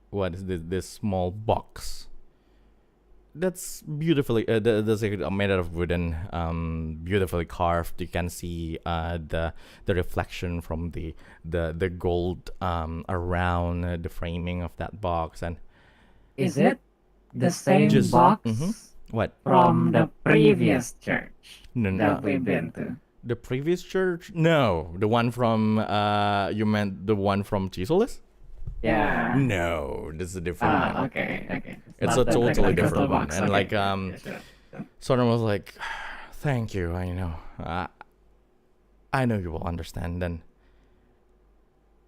S1: what is this small box that's beautifully that's made out of wooden, beautifully carved. You can see the reflection from the gold around the framing of that box. And
S3: Is it the same
S1: Just-
S3: box
S1: what?
S3: from the previous church
S1: No,
S3: that we've been to?
S1: The previous church? No, the one from you meant the one from Chisolis?
S3: Yeah.
S1: No, this is a different one.
S3: Okay.
S1: It's
S3: not
S1: a
S3: the
S1: totally
S3: regular
S1: different
S3: crystal
S1: one.
S3: box,
S1: And
S3: okay.
S1: like
S3: Yeah, sure.
S1: Soren was like, "Thank you. I know you will understand." Then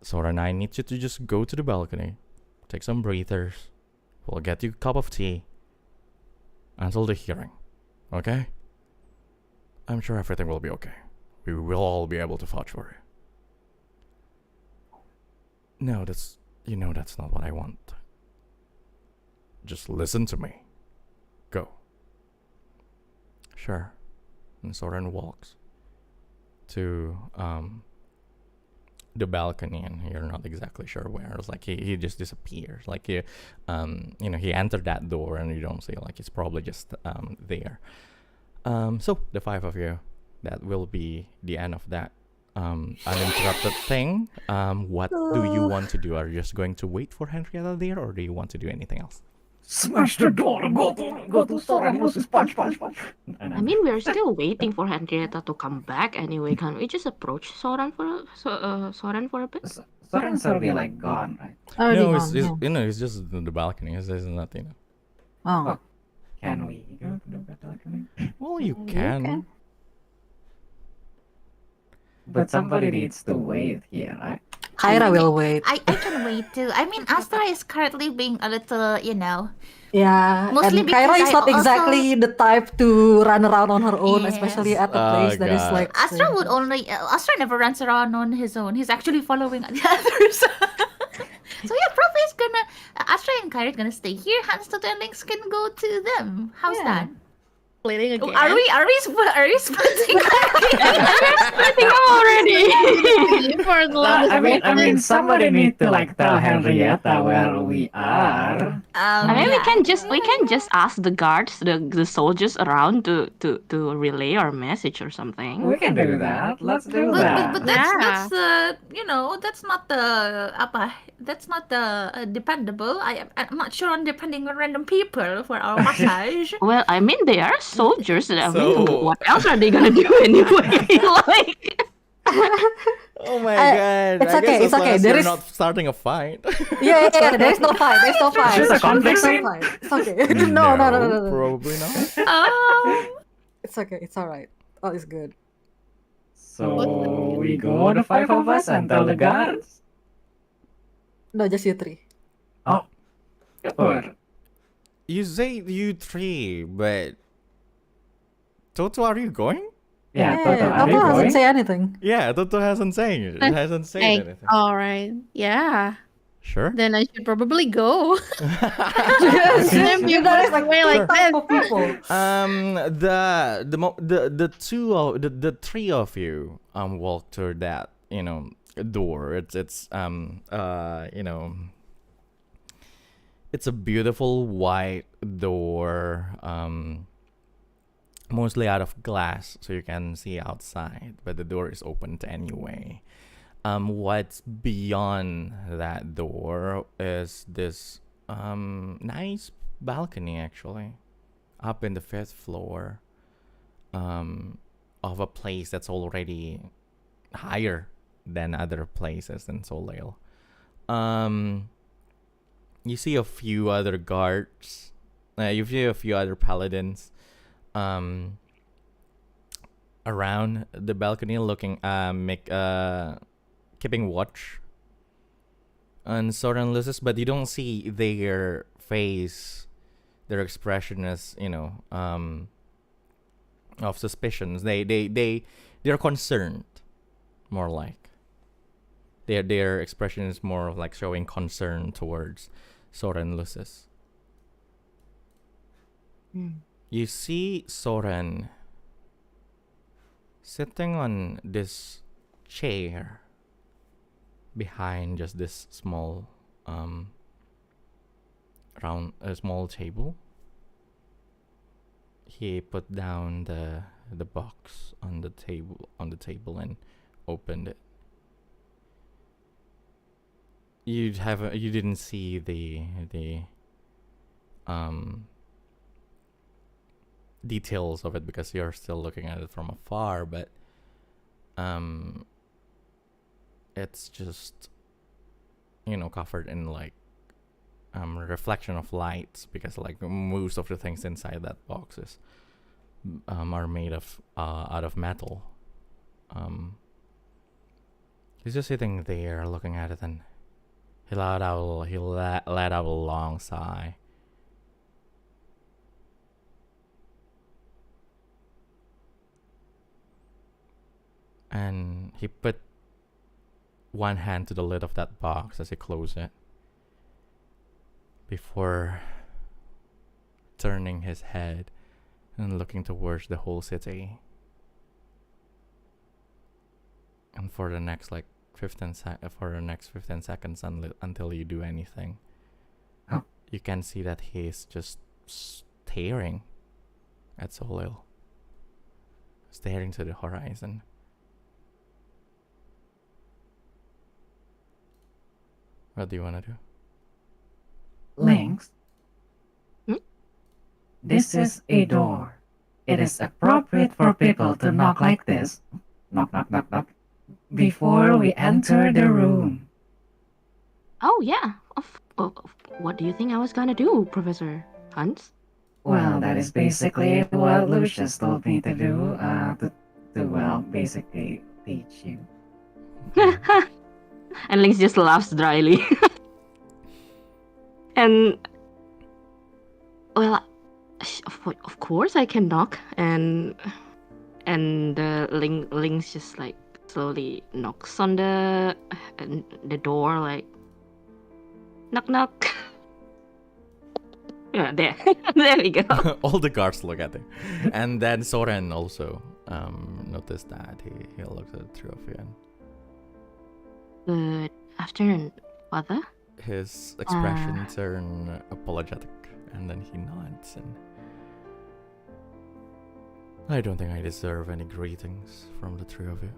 S1: Soren, I need you to just go to the balcony, take some breathers. We'll get you a cup of tea until the hearing. Okay? I'm sure everything will be okay. We will all be able to vouch for you. No, that's not what I want. Just listen to me. Go. Sure. And Soren walks to the balcony, and you're not exactly sure where. It's like he just disappears. Like he entered that door, and you don't see, like, he's probably just there. So the five of you, that will be the end of that uninterrupted thing. What do you want to do? Are you just going to wait for Henrietta there, or do you want to do anything else?
S3: Smash the door. Go to Soren. Punch.
S8: I mean, we're still waiting for Henrietta to come back anyway. Can't we just approach Soren for a bit?
S3: Soren's already like gone, right?
S4: Already
S1: No,
S4: gone, yeah.
S1: he's just in the balcony. He's nothing.
S4: Oh.
S3: Can we go to the balcony?
S1: Well, you can.
S3: But somebody needs to wait here, right?
S4: Kyra will wait.
S6: I can wait too. I mean, Astra is currently being a little,
S4: Yeah,
S6: Mostly
S4: and
S6: because
S4: Kyra is
S6: I
S4: not
S6: also-
S4: exactly the type to run around on her own,
S6: Yes.
S4: especially at a
S1: Oh,
S4: place that is
S1: God.
S4: like.
S6: Astra would only. Astra never runs around on his own. He's actually following the others. So yeah, probably it's gonna. Astra and Kyra is gonna stay here. Hans, Totto, and Lynx can go to them. How's
S4: Yeah.
S6: that?
S2: Splitting again.
S6: Are we splitting?
S8: Splitting already.
S2: For the longest
S3: I mean, somebody need to like tell Henrietta where we are.
S8: I mean, we can just ask the guards, the soldiers around to relay our message or something.
S3: We can do that. Let's do that.
S6: But that's not the dependable. I'm not sure on depending on random people for our massage.
S8: Well, I mean, they are soldiers. I mean,
S1: So-
S8: what else are they gonna do anyway? Like,
S1: Oh my god!
S4: it's
S1: I
S4: okay,
S1: guess
S4: it's
S1: as long
S4: okay,
S1: as
S4: there
S1: you're
S4: is-
S1: not starting a fight.
S4: Yeah. There's no fight. There's no fight.
S3: Just a conflict
S4: There's no
S3: scene?
S4: fight. It's okay. No.
S1: Probably not.
S4: It's okay. It's alright. All is good.
S3: So we go, the five of us, and tell the guards.
S4: No, just you three.
S3: Or
S1: You say you three, but Totto, are you going?
S3: yeah, Totto, are
S4: Papa
S3: you
S4: hasn't
S3: going?
S4: say anything.
S1: Yeah, Totto hasn't said anything.
S2: All right. Yeah.
S1: Sure.
S2: Then I should probably go.
S4: You guys like
S2: Way like
S4: type
S2: this.
S4: of people.
S1: The three of you walk toward that door. It's a beautiful white door, mostly out of glass, so you can see outside, but the door is opened anyway. What's beyond that door is this nice balcony, actually, up in the 5th floor, of a place that's already higher than other places in Soleil. You see a few other guards. You see a few other paladins around the balcony, looking keeping watch on Soren Lucis, but you don't see their face, their expression as of suspicions. They're concerned, more like their expression is more of like showing concern towards Soren Lucis. You see Soren sitting on this chair behind just this small small table. He put down the box on the table and opened it. You didn't see the details of it because you're still looking at it from afar, but it's just covered in like reflection of lights, because like most of the things inside that box is are made of out of metal. He's just sitting there looking at it, and he let out a long sigh. And he put one hand to the lid of that box as he closed it, before turning his head and looking towards the whole city. And for the next like 15 seconds until you do anything, you can see that he's just staring at Solil, staring to the horizon. What do you want to do?
S3: Lynx,
S8: Hmm?
S3: this is a door. It is appropriate for people to knock like this. Knock, knock, knock, knock. Before we enter the room.
S8: Oh yeah. What do you think I was gonna do, Professor Hans?
S3: Well, that is basically what Lucius told me to do. Basically teach you.
S8: And Lynx just laughs dryly. And well, of course I can knock, and Lynx just like slowly knocks on the door, like knock knock. Yeah, there, there we go.
S1: All the guards look at him, and then Soren also noticed that he looks at the two of you, and
S8: Good afternoon, Father.
S1: his expression turn apologetic, and then he nods, and I don't think I deserve any greetings from the three of you.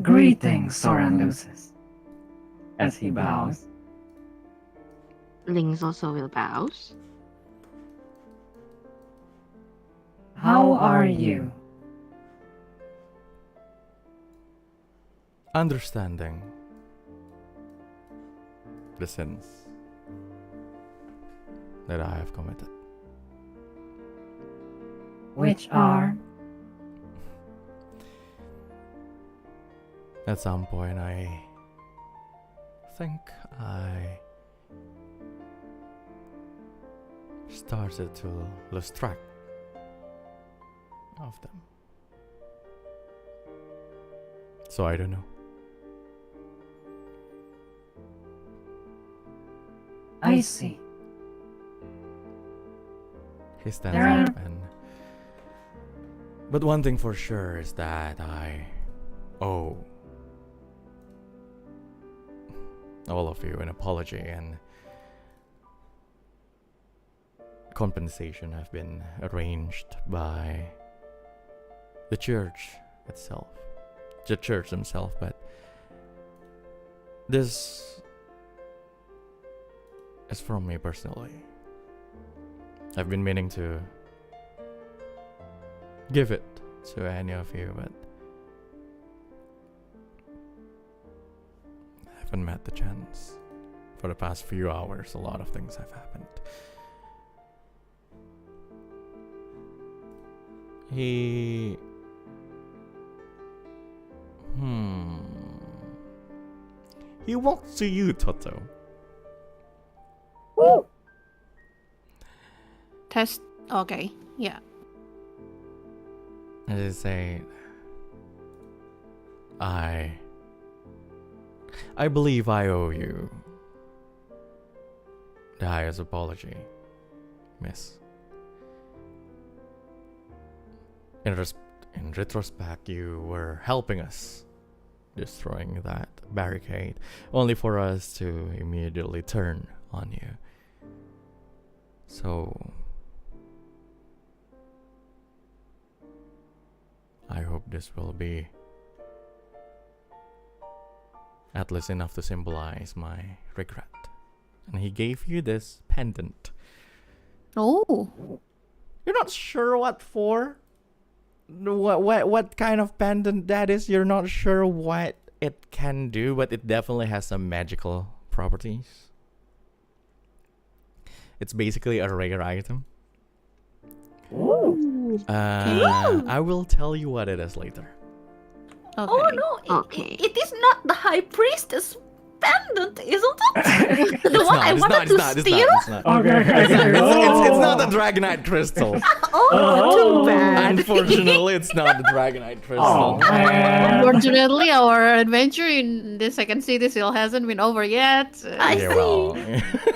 S3: Greetings, Soren Lucis. As he bows.
S8: Lynx also will bows.
S3: How are you?
S1: Understanding the sins that I have committed.
S3: Which are?
S1: At some point, I think I started to lose track of them. So I don't know.
S3: I see.
S1: He stands
S3: There
S1: up, but one thing for sure is that I owe all of you an apology, and compensation have been arranged by the church itself, the church themselves, but this is from me personally. I've been meaning to give it to any of you, but I haven't met the chance. For the past few hours, a lot of things have happened. He walks to you, Totto.
S2: Test. Okay. Yeah.
S1: And they say, I believe I owe you the highest apology, miss. In retrospect, you were helping us destroying that barricade, only for us to immediately turn on you. So I hope this will be at least enough to symbolize my regret. And he gave you this pendant.
S2: Oh.
S1: You're not sure what for? What kind of pendant that is? You're not sure what it can do, but it definitely has some magical properties. It's basically a rare item.
S3: Ooh.
S1: I will tell you what it is later.
S2: Okay.
S6: Oh no!
S8: Okay.
S6: It is not the High Priestess pendant, isn't it? The
S1: It's
S6: one
S1: not,
S6: I
S1: it's
S6: wanted
S1: not,
S6: to
S1: it's not, it's
S6: steal.
S1: not, it's not.
S3: Okay.
S1: It's not the Dragonite crystal.
S6: Oh, too bad.
S1: Unfortunately, it's not the Dragonite crystal.
S3: Oh man.
S2: Unfortunately, our adventure in the second city still hasn't been over yet.
S6: I
S1: Yeah,
S6: see.
S1: well,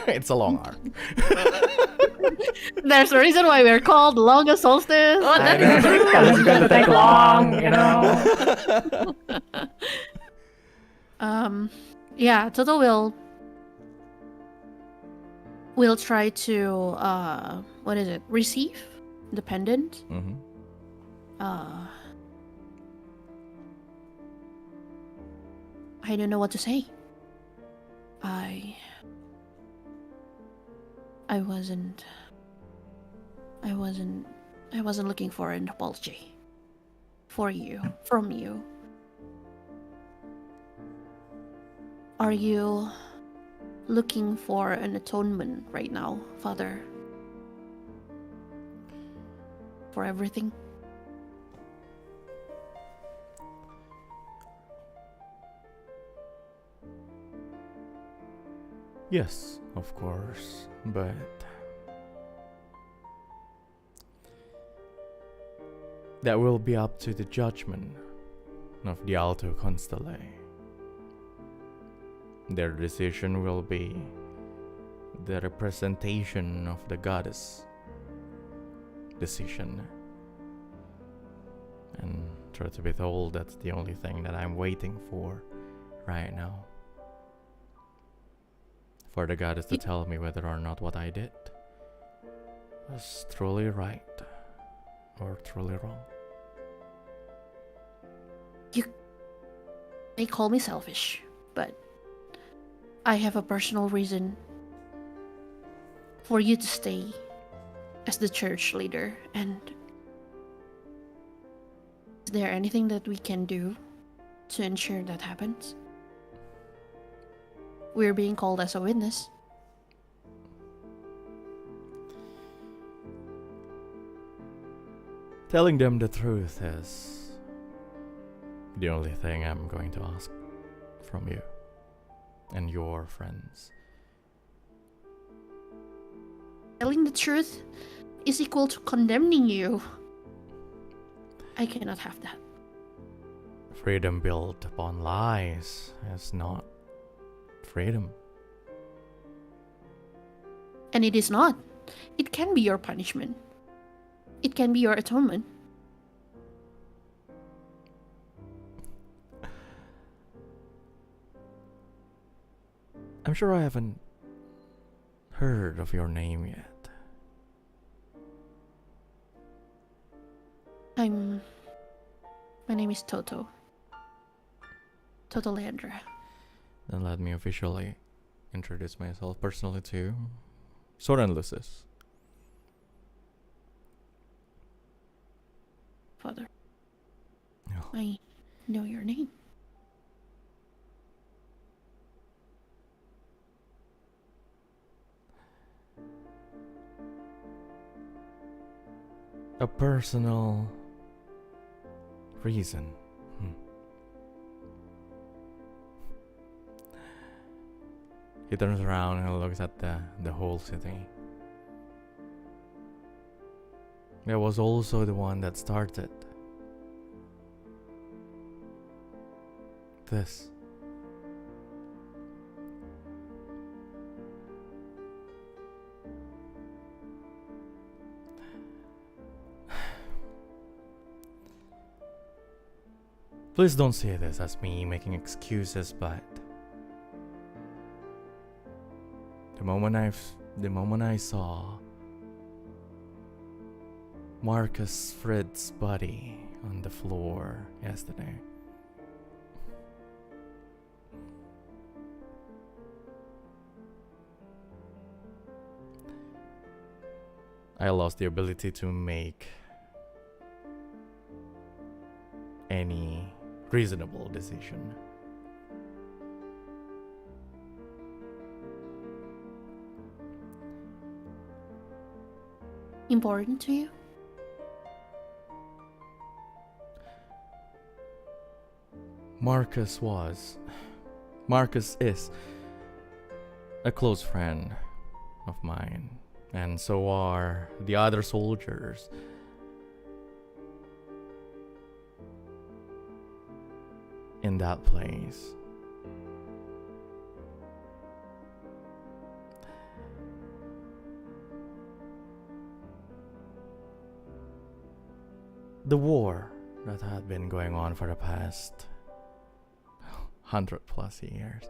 S1: it's a long arc.
S2: There's a reason why we're called Longest Solstice.
S6: Oh, that is true.
S3: Because it's going to take long, you know.
S2: Yeah, Toto will try to what is it? Receive the pendant.
S1: Mm-hmm.
S2: I don't know what to say. I wasn't looking for an apology from you. Are you looking for an atonement right now, Father? For everything?
S1: Yes, of course, but that will be up to the judgment of the Alto Constellation. Their decision will be the representation of the goddess decision. And truth to be told, that's the only thing that I'm waiting for right now. For the goddess to tell me whether or not what I did was truly right or truly wrong.
S2: You may call me selfish, but I have a personal reason for you to stay as the church leader. And is there anything that we can do to ensure that happens? We're being called as a witness.
S1: Telling them the truth is the only thing I'm going to ask from you and your friends.
S2: Telling the truth is equal to condemning you. I cannot have that.
S1: Freedom built upon lies is not freedom.
S2: And it is not. It can be your punishment. It can be your atonement.
S1: I'm sure I haven't heard of your name yet.
S2: My name is Totto. Totto Leandra.
S1: Then let me officially introduce myself personally to Soren Lucis.
S2: Father.
S1: Oh.
S2: I know your name.
S1: A personal reason. He turns around and looks at the whole city. That was also the one that started this. Please don't see this as me making excuses, but the moment I saw Marcus Frid's body on the floor yesterday, I lost the ability to make any reasonable decision
S2: important to you?
S1: Marcus is a close friend of mine, and so are the other soldiers. In that place. The war that had been going on for the past 100+ years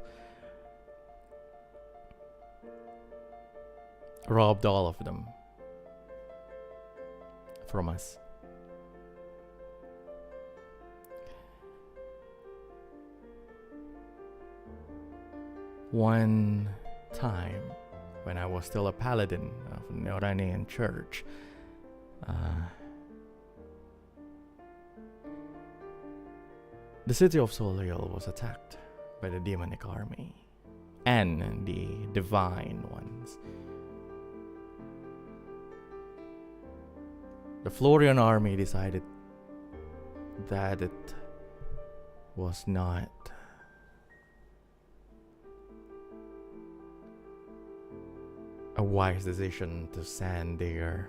S1: robbed all of them from us. One time, when I was still a paladin of Neoranian Church, the city of Soliel was attacked by the demonic army and the divine ones. The Florian army decided that it was not a wise decision to send their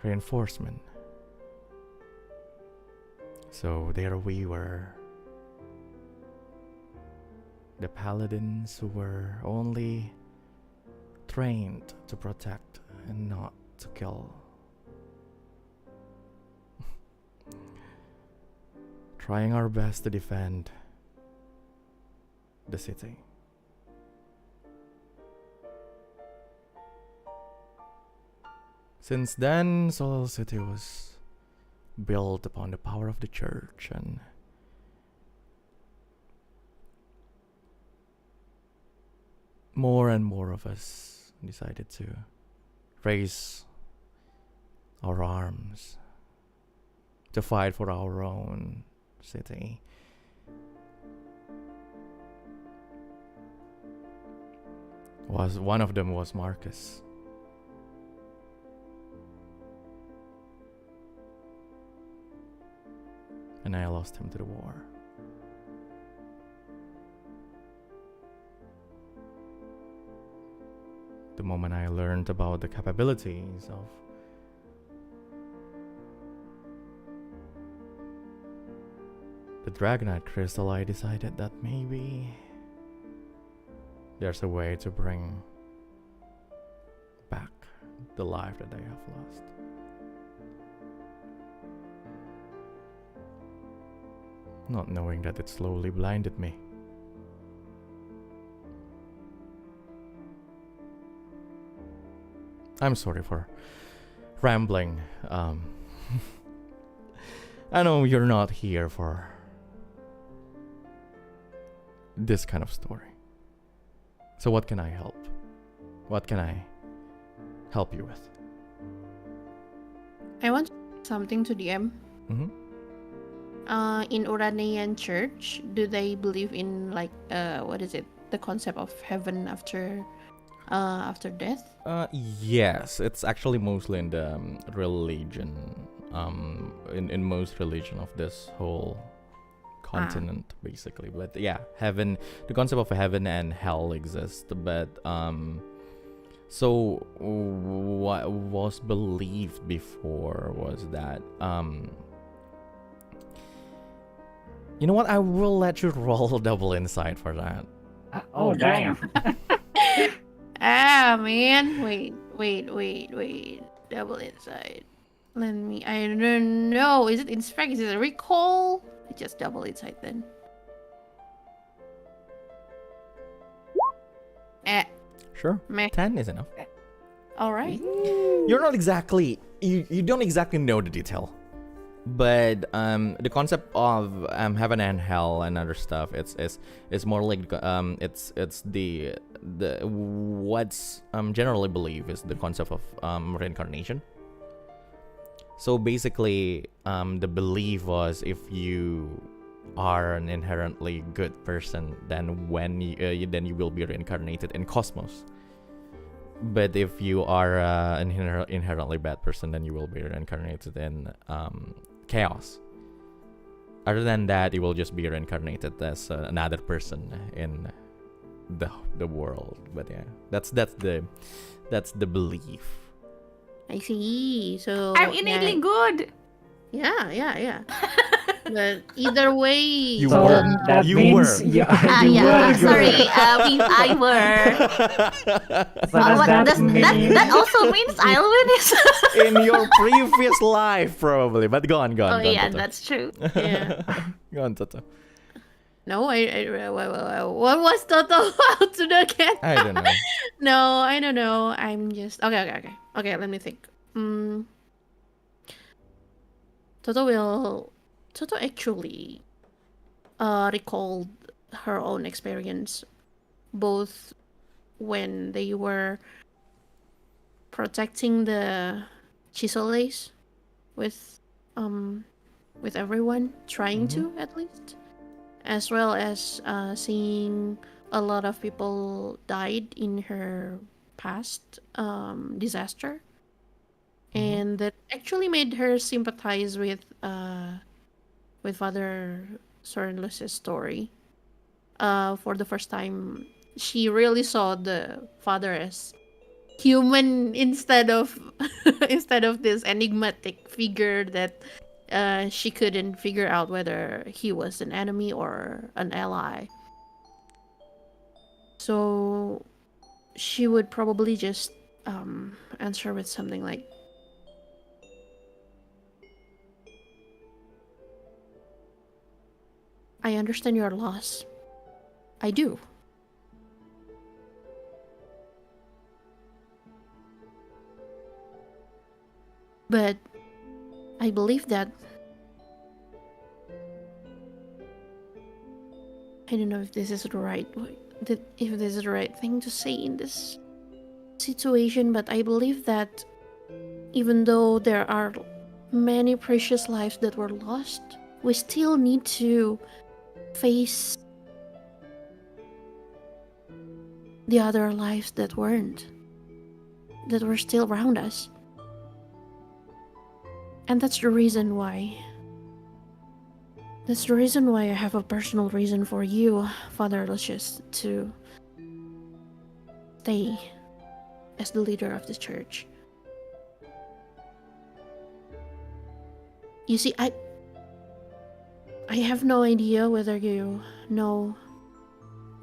S1: reinforcement. So there we were, the paladins who were only trained to protect and not to kill. Trying our best to defend the city. Since then, Solal City was built upon the power of the church, and more and more of us decided to raise our arms to fight for our own city. One of them was Marcus. And I lost him to the war. The moment I learned about the capabilities of the Dragonite crystal, I decided that maybe there's a way to bring back the life that I have lost. Not knowing that it slowly blinded me. I'm sorry for rambling. I know you're not here for this kind of story. So what can I help? What can I help you with?
S2: I want something to DM.
S1: Mm-hmm.
S2: In Uranian Church, do they believe in like what is it? The concept of heaven after death?
S1: Yes, it's actually mostly in the religion. In most religion of this whole continent, basically. But yeah, heaven. The concept of heaven and hell exists. But so what was believed before was that you know what? I will let you roll double insight for that.
S3: Oh, damn.
S2: Ah, man. Wait. Double insight. Let me. I don't know. Is it inspect? Is it a recall? Just double insight then.
S1: Sure.
S2: Meh.
S1: 10 is enough.
S2: All right.
S1: You're not exactly. You don't exactly know the detail. But the concept of heaven and hell and other stuff, it's more like it's the what's generally believed is the concept of reincarnation. So basically, the belief was if you are an inherently good person, then then you will be reincarnated in cosmos, But if you are an inherently bad person, then you will be reincarnated in chaos. Other than that, you will just be reincarnated as another person in the world. But yeah, that's the belief.
S2: I see. So
S6: I'm innately good.
S2: Yeah. But either way,
S1: You
S3: So
S1: were.
S3: that
S1: You
S3: means
S1: were.
S3: you
S6: Yeah,
S3: were
S6: sorry.
S3: good.
S6: I were.
S3: So does
S6: What
S3: that
S6: does
S3: mean
S6: that also means Alwyn is?
S1: In your previous life, probably. But go on,
S6: Oh yeah,
S1: Toto.
S6: that's true.
S2: yeah.
S1: Go on, Toto.
S2: No, what was Totto about to do again?
S1: I don't know.
S2: No, I don't know. I'm just okay. Let me think. Totto actually recalled her own experience, both when they were protecting the Chisoles with everyone, trying to at least, as well as seeing a lot of people died in her past disaster, and that actually made her sympathize with Father Sorenlus's story. For the first time, she really saw the father as human instead of this enigmatic figure that she couldn't figure out whether he was an enemy or an ally. So she would probably just answer with something like, I understand your loss. I do. But I believe that I don't know if this is the right way, if this is the right thing to say in this situation, but I believe that even though there are many precious lives that were lost, we still need to face the other lives that weren't, that were still around us. And that's the reason why I have a personal reason for you, Father Lucius, to stay as the leader of the church. You see, I have no idea whether you know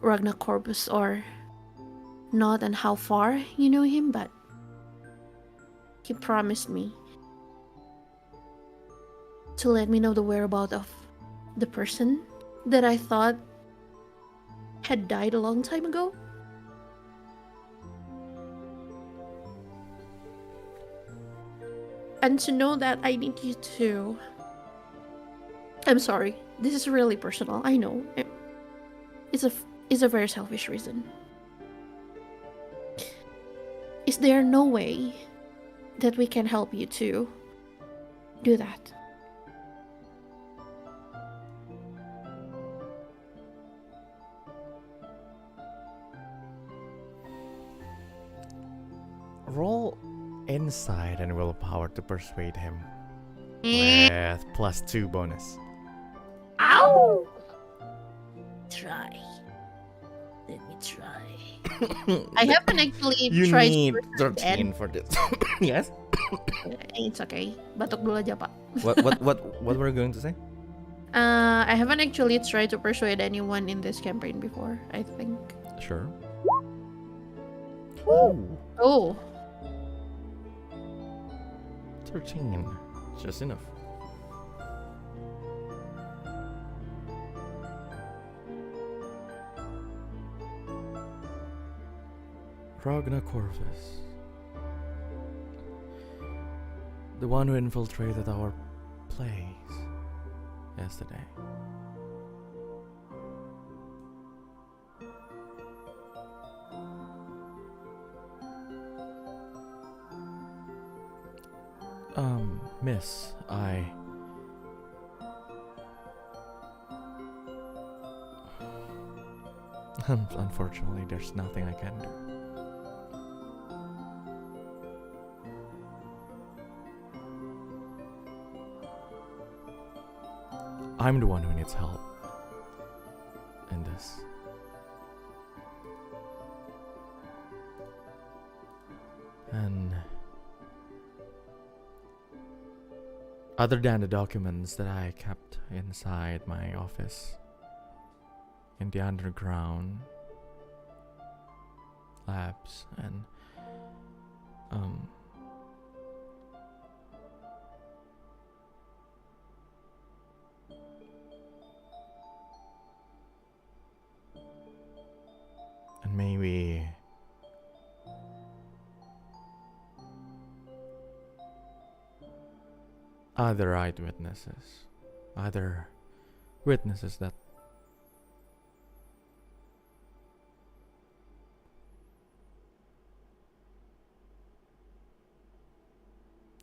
S2: Ragnar Corpus or not and how far you know him, but he promised me to let me know the whereabouts of the person that I thought had died a long time ago. And to know that, I need you to... I'm sorry, this is really personal, I know. It's a very selfish reason. Is there no way that we can help you to do that?
S1: Roll insight and willpower to persuade him with +2 bonus.
S6: Ow!
S7: Try. Let me try.
S2: I haven't actually
S1: You
S2: tried
S1: need
S2: to
S1: 13 for this. Yes?
S2: It's okay. Batuk dulu aja, Pak.
S1: What were you going to say?
S2: I haven't actually tried to persuade anyone in this campaign before, I think.
S1: Sure.
S2: Oh.
S1: 13. Just enough. Ragnar Corvus, the one who infiltrated our place yesterday. Miss, unfortunately, there's nothing I can do. I'm the one who needs help in this. And other than the documents that I kept inside my office in the underground labs and maybe other eyewitnesses, other witnesses that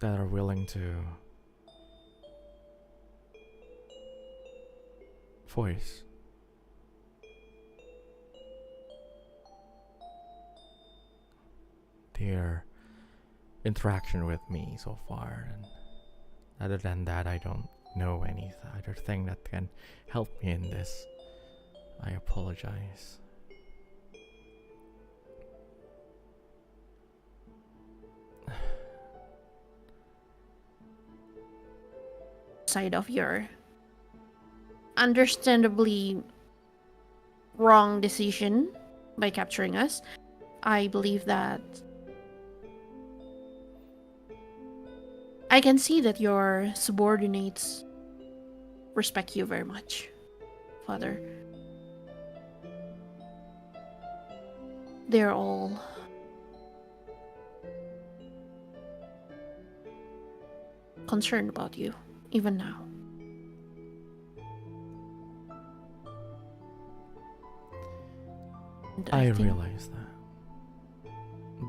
S1: are willing to voice their interaction with me so far. And other than that, I don't know any other thing that can help me in this. I apologize.
S2: Side of your understandably wrong decision by capturing us. I believe that I can see that your subordinates respect you very much, Father. They're all concerned about you, even now. And
S1: I
S2: think-
S1: realize that.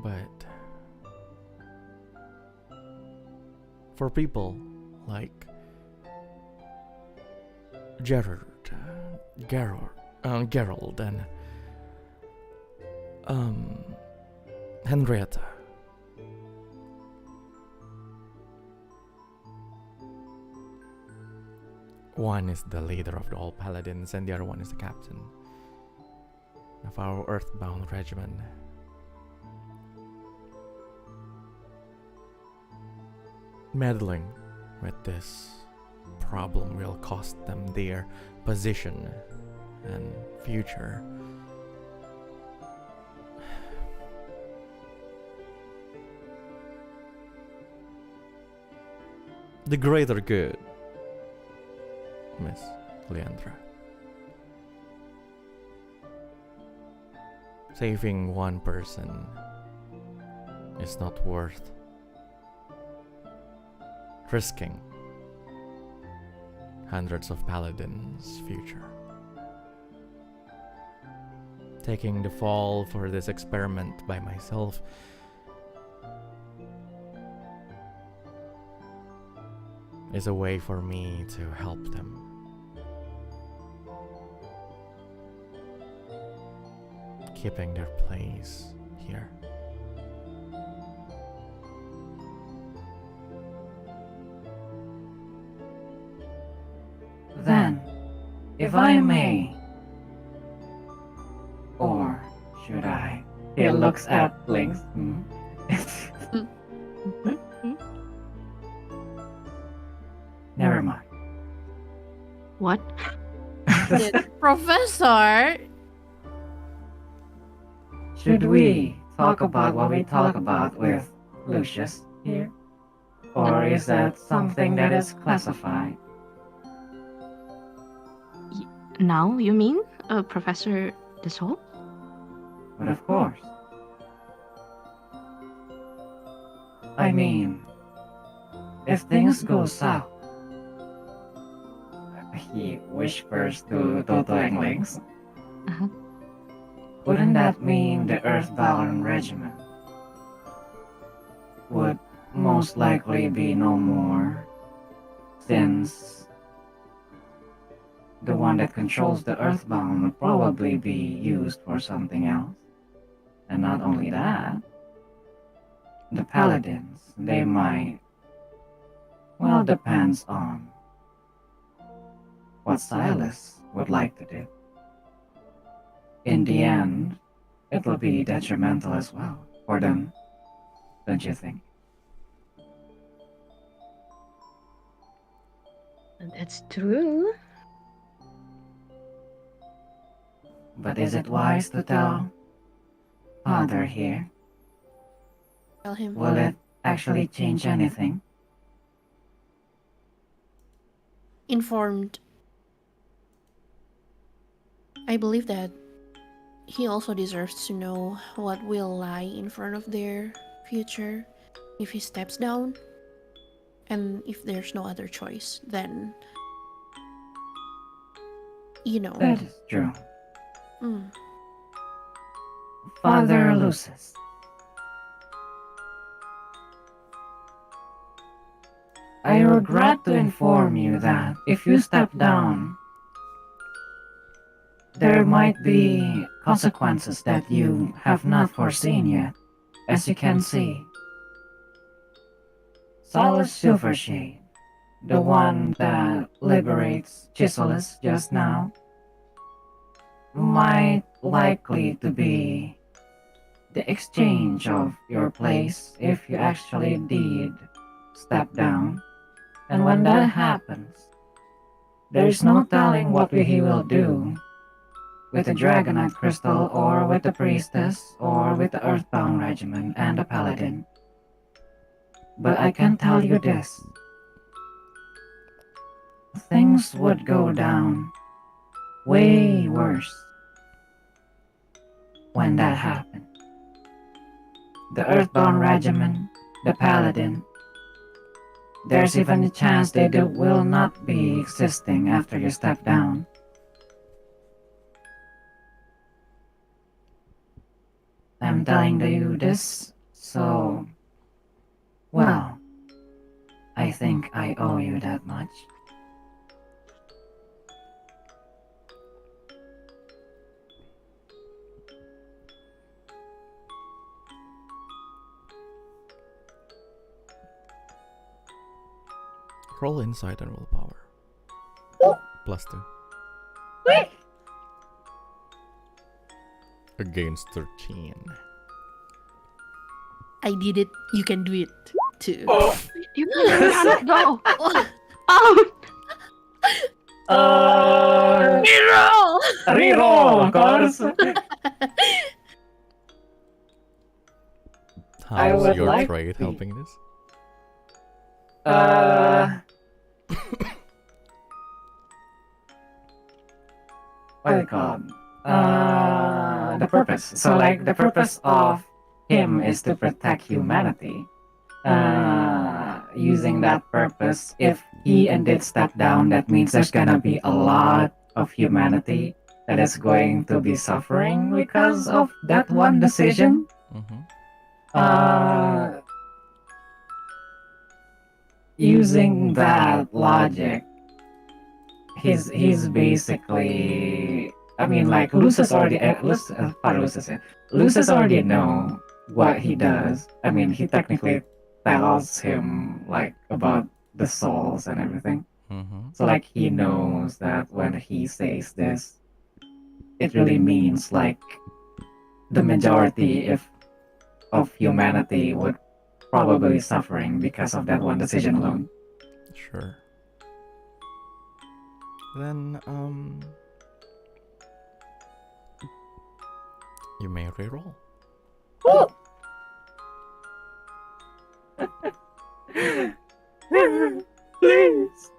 S1: But for people like Gerald, Gerald and Henrietta, one is the leader of the all paladins and the other one is the captain of our earthbound regiment. Meddling with this problem will cost them their position and future. The greater good, Miss Leandra. Saving one person is not worth risking hundreds of paladins' future. Taking the fall for this experiment by myself is a way for me to help them. Keeping their place here.
S3: Then, if I may, or should I? He looks at Lynx. Never mind.
S8: What?
S2: Professor,
S3: Should we talk about what we talk about with Lucius here? Or is that something that is classified?
S8: Now, you mean? Professor Desol?
S3: But of course. I mean, if things go south, he whispers to Totto and Lynx,
S8: Uh-huh.
S3: wouldn't that mean the Earthbound Regiment would most likely be no more, since the one that controls the Earthbound would probably be used for something else? And not only that, the Paladins, they might, well, depends on what Silas would like to do. In the end, it'll be detrimental as well for them, don't you think?
S8: That's true.
S3: But is it wise to tell Father here?
S2: Tell him.
S3: Will it actually change anything?
S2: Informed. I believe that he also deserves to know what will lie in front of their future if he steps down. And if there's no other choice, then, you know.
S3: That is true.
S2: Mm.
S3: Father Lucis. I regret to inform you that if you step down, there might be consequences that you have not foreseen yet, as you can see. Silas Silvershade, the one that liberates Chisolus just now, might likely to be the exchange of your place if you actually did step down. And when that happens, there's no telling what he will do with the Dragonite Crystal, or with the Priestess, or with the Earthbound Regiment and the Paladin. But I can tell you this. Things would go down way worse when that happened. The Earthbound Regiment, the Paladin, there's even a chance they will not be existing after you step down. I'm telling you this, so... well, I think I owe you that much.
S1: Roll insight and willpower. +2. Against 13.
S2: I did it. You can do it too.
S8: You can't go.
S2: Reroll!
S3: Reroll, of course! I
S1: How's
S3: would
S1: your
S3: like
S1: trade
S3: to-
S1: helping this?
S3: What do you call it? The purpose. So, like, the purpose of him is to protect humanity. Using that purpose, if he indeed step down, that means there's gonna be a lot of humanity that is going to be suffering because of that one decision. Using that logic, he's basically, I mean, like, Lucis already Lucis already know what he does. I mean, he technically tells him, like, about the souls and everything. So, like, he knows that when he says this, it really means, like, the majority of humanity would probably suffering because of that one decision alone.
S1: Sure. Then, you may reroll.
S3: Please.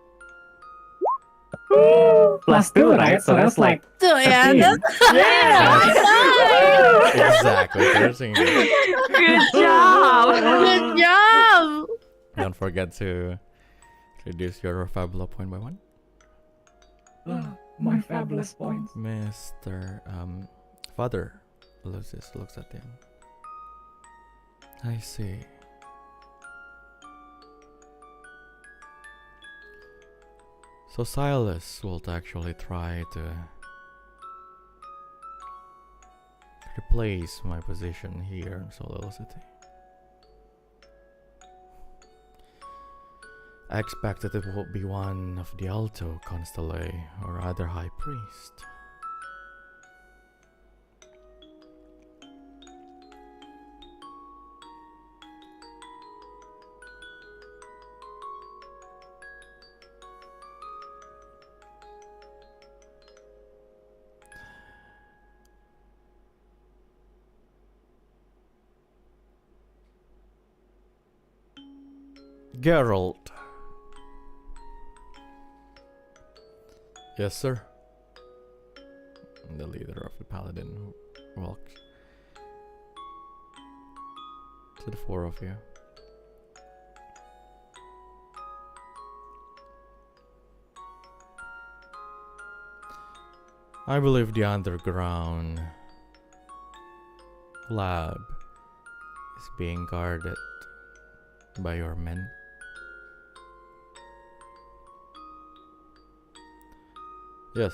S3: +2, right? So that's like
S2: So yeah,
S3: 15.
S1: Exactly. 13.
S5: Good job.
S2: good job.
S1: Don't forget to reduce your Fabula point by 1.
S3: My fabulous points.
S1: Mr. Father Lucis looks at him. I see. So Silas will actually try to replace my position here in Solar City. I expected it would be one of the Alto Constellae or other high priest. Geralt. Yes, sir. The leader of the paladin who walks to the four of you. I believe the underground lab is being guarded by your men. Yes,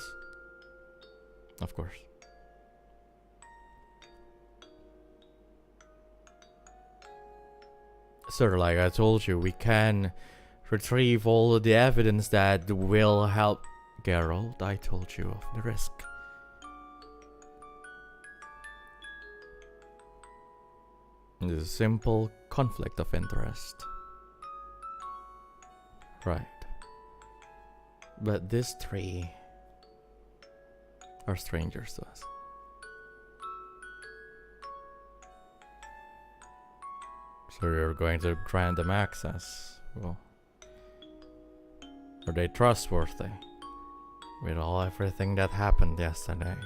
S1: of course. Sir, like I told you, we can retrieve all of the evidence that will help Geralt. I told you of the risk. It is a simple conflict of interest. Right. But these three are strangers to us. So you're going to grant them access? Well, are they trustworthy? With everything that happened yesterday,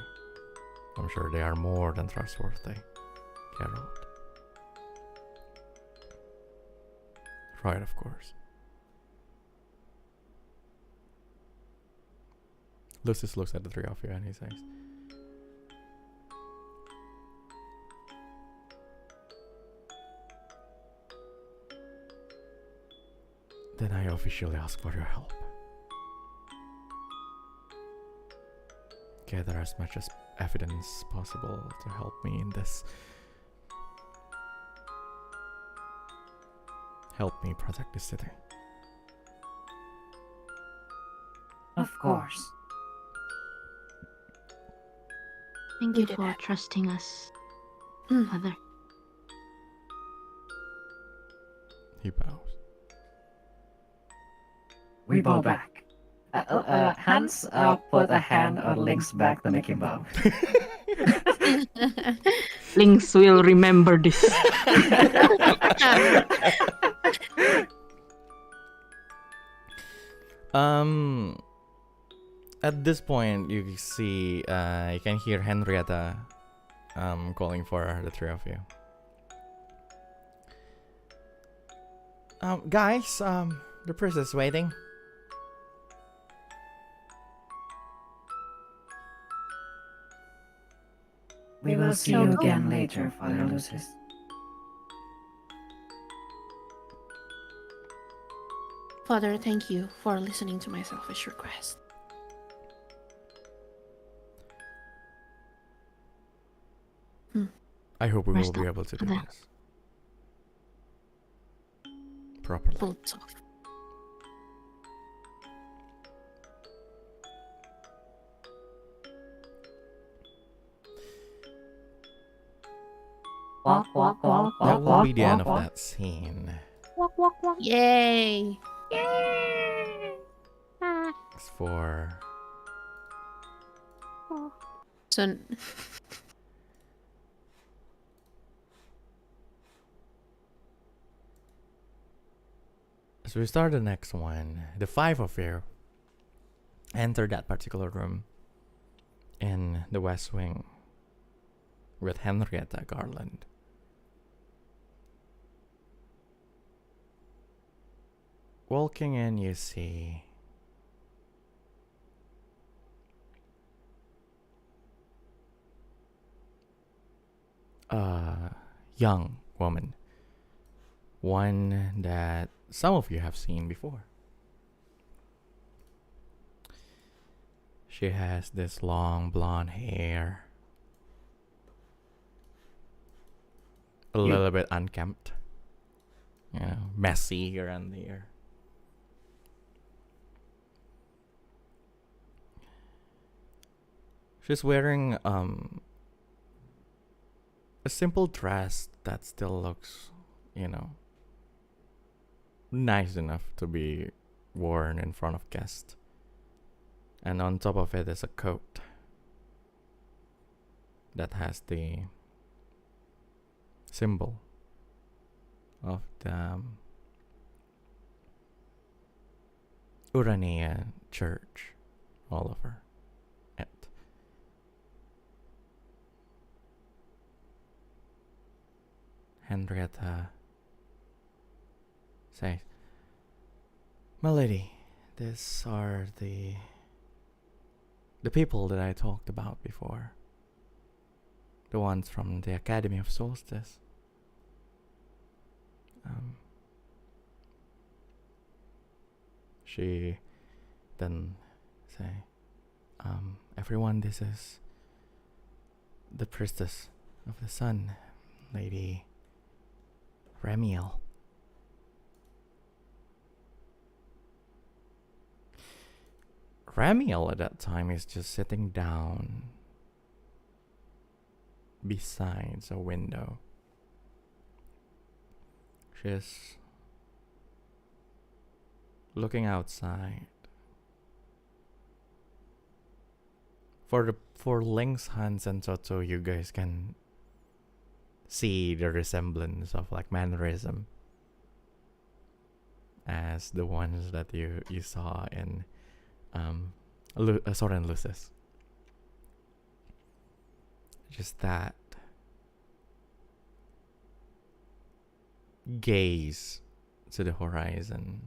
S1: I'm sure they are more than trustworthy, Geralt. Right, of course. Lucius looks at the three of you and he says, then I officially ask for your help. Gather as much as evidence possible to help me in this. Help me protect the city.
S3: Of course.
S8: Thank
S2: We
S8: you
S2: did
S8: for
S2: it.
S8: trusting us,
S2: Mm.
S8: Mother.
S1: He bows.
S3: We bow back. Hans put a hand on Lynx's back to make him bow.
S8: Lynx will remember this.
S1: At this point, you see, you can hear Henrietta, calling for the three of you. Guys, the priest is waiting.
S3: We will see you again later, Father Lucius.
S2: Father, thank you for listening to my selfish request.
S1: I hope we will
S8: Rest
S1: be
S8: up,
S1: able to do
S8: Mother.
S1: this properly.
S2: Bullets off.
S3: Walk, walk, walk,
S1: That
S3: walk,
S1: will be
S3: walk,
S1: the end of
S3: walk,
S1: that scene.
S2: Yay!
S1: As for
S2: So
S1: we start the next one. The five of you enter that particular room in the West Wing with Henrietta Garland. Walking in, you see a young woman, one that some of you have seen before. She has this long blonde hair, a little bit unkempt, messy here and there. She's wearing a simple dress that still looks, you know, nice enough to be worn in front of guests. And on top of it is a coat that has the symbol of the Urania church all over it. Henrietta says, "My lady, these are the people that I talked about before. The ones from the Academy of Solstice. She then say, everyone, this is the priestess of the sun, Lady Remiel. Remiel at that time is just sitting down besides a window. She's looking outside. For Lynx, Hans, and Totto, you guys can see the resemblance of like mannerism as the ones that you saw in Soren Lucis. Just that gaze to the horizon,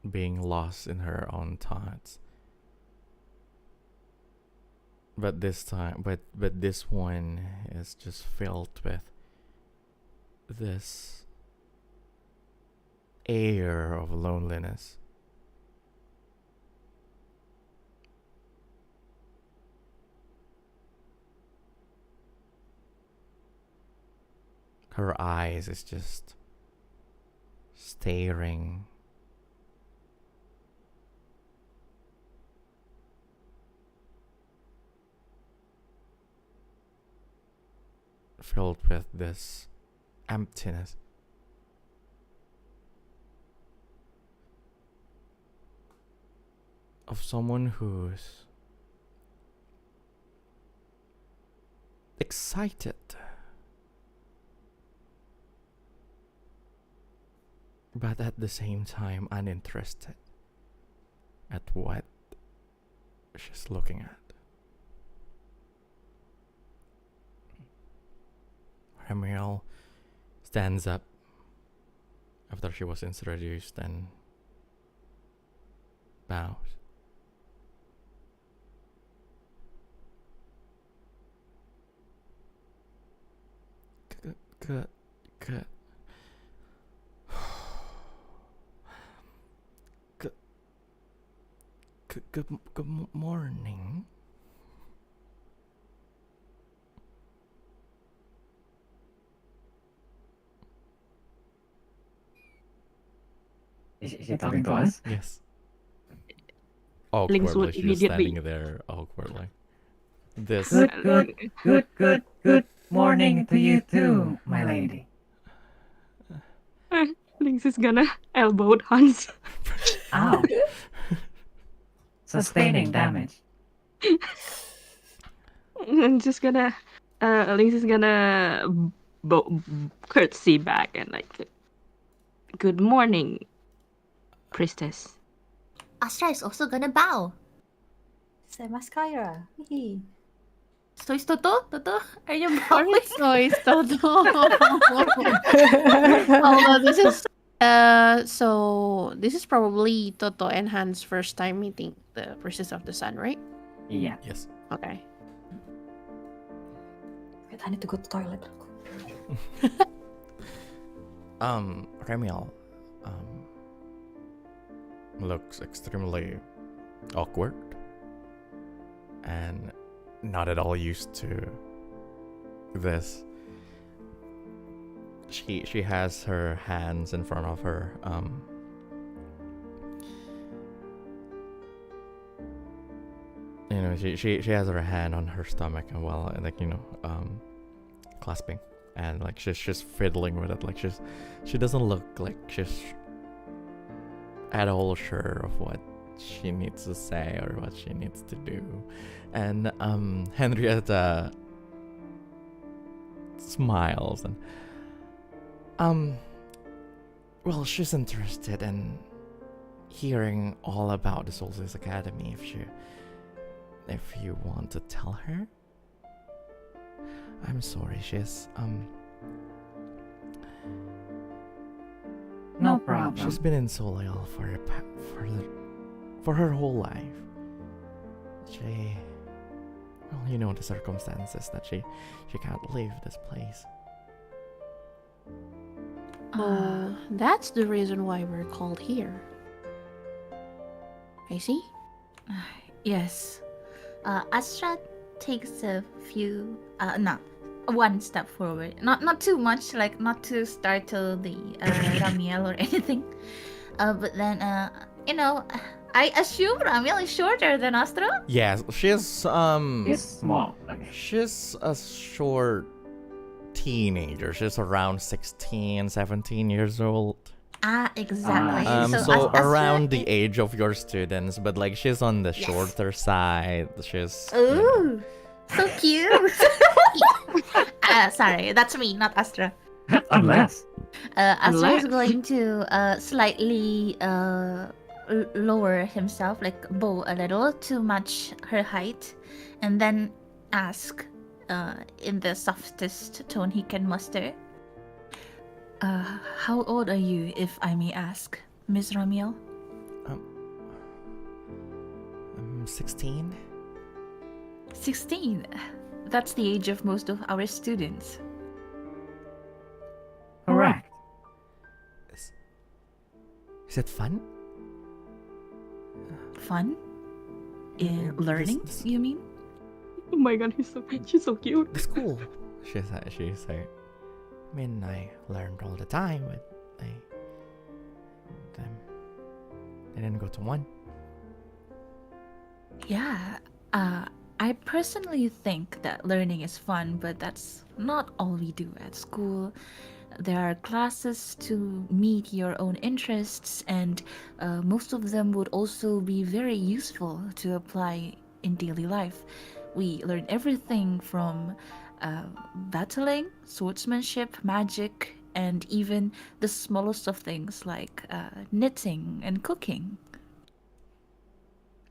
S1: being lost in her own thoughts. But this time, but this one is just filled with this air of loneliness. Her eyes is just staring filled with this emptiness. Of someone who's excited but at the same time uninterested at what she's looking at. Remiel stands up after she was introduced and bows. Good. Good morning.
S3: Is she talking to us?
S1: Yes.
S8: Lynx would
S1: Awkwardly, she's
S8: immediately-
S1: standing there awkwardly. This
S3: Good morning to you too, my lady.
S8: Lynx is gonna elbow Hans.
S3: Ow. Sustaining damage.
S8: And just gonna, Lynx is gonna curtsy back and like, good morning, priestess.
S6: Astra is also gonna bow.
S4: Same as Cyra.
S6: So is Totto? Totto, are you bowing?
S2: Soy Totto. Although this is so this is probably Totto and Hans' first time meeting the Priestess of the Sun, right?
S3: Yeah.
S1: yes.
S2: Okay.
S4: Wait, I need to go to the toilet.
S1: Remiel looks extremely awkward and not at all used to this. She has her hands in front of her she has her hand on her stomach and while clasping and like she's fiddling with it, like she doesn't look like she's at all sure of what she needs to say or what she needs to do. And Henrietta smiles and well, she's interested in hearing all about the Solstice Academy if you want to tell her. I'm sorry, she's
S3: No problem.
S1: she's been in Solil for her whole life. Well, you know the circumstances that she can't leave this place.
S2: That's the reason why we're called here. I see.
S6: Yes. Astra takes one step forward. Not too much, like not to startle the Ramiel or anything. But then, I assume Ramiel is shorter than Astra?
S1: Yes, she's
S3: It's small.
S1: she's a short teenager. She's around 16, 17 years old.
S6: Exactly.
S1: So
S6: Astra
S1: around the age of your students, but like she's on the shorter side. She's
S6: Ooh, so cute. Sorry, that's me, not Astra.
S3: Unless.
S6: Astra is going to slightly lower himself, like bow a little to match her height, and then ask in the softest tone he can muster. How old are you, if I may ask, Miss Ramiel?
S1: I'm 16.
S6: 16. That's the age of most of our students.
S3: Correct.
S1: Is it fun?
S6: Fun? Learning,
S1: This-
S6: you mean?
S8: Oh my god, she's so cute.
S1: The school. She's like, I mean, I learned all the time, but I didn't go to one.
S6: Yeah, I personally think that learning is fun, but that's not all we do at school. There are classes to meet your own interests, and most of them would also be very useful to apply in daily life. We learn everything from battling, swordsmanship, magic, and even the smallest of things like knitting and cooking.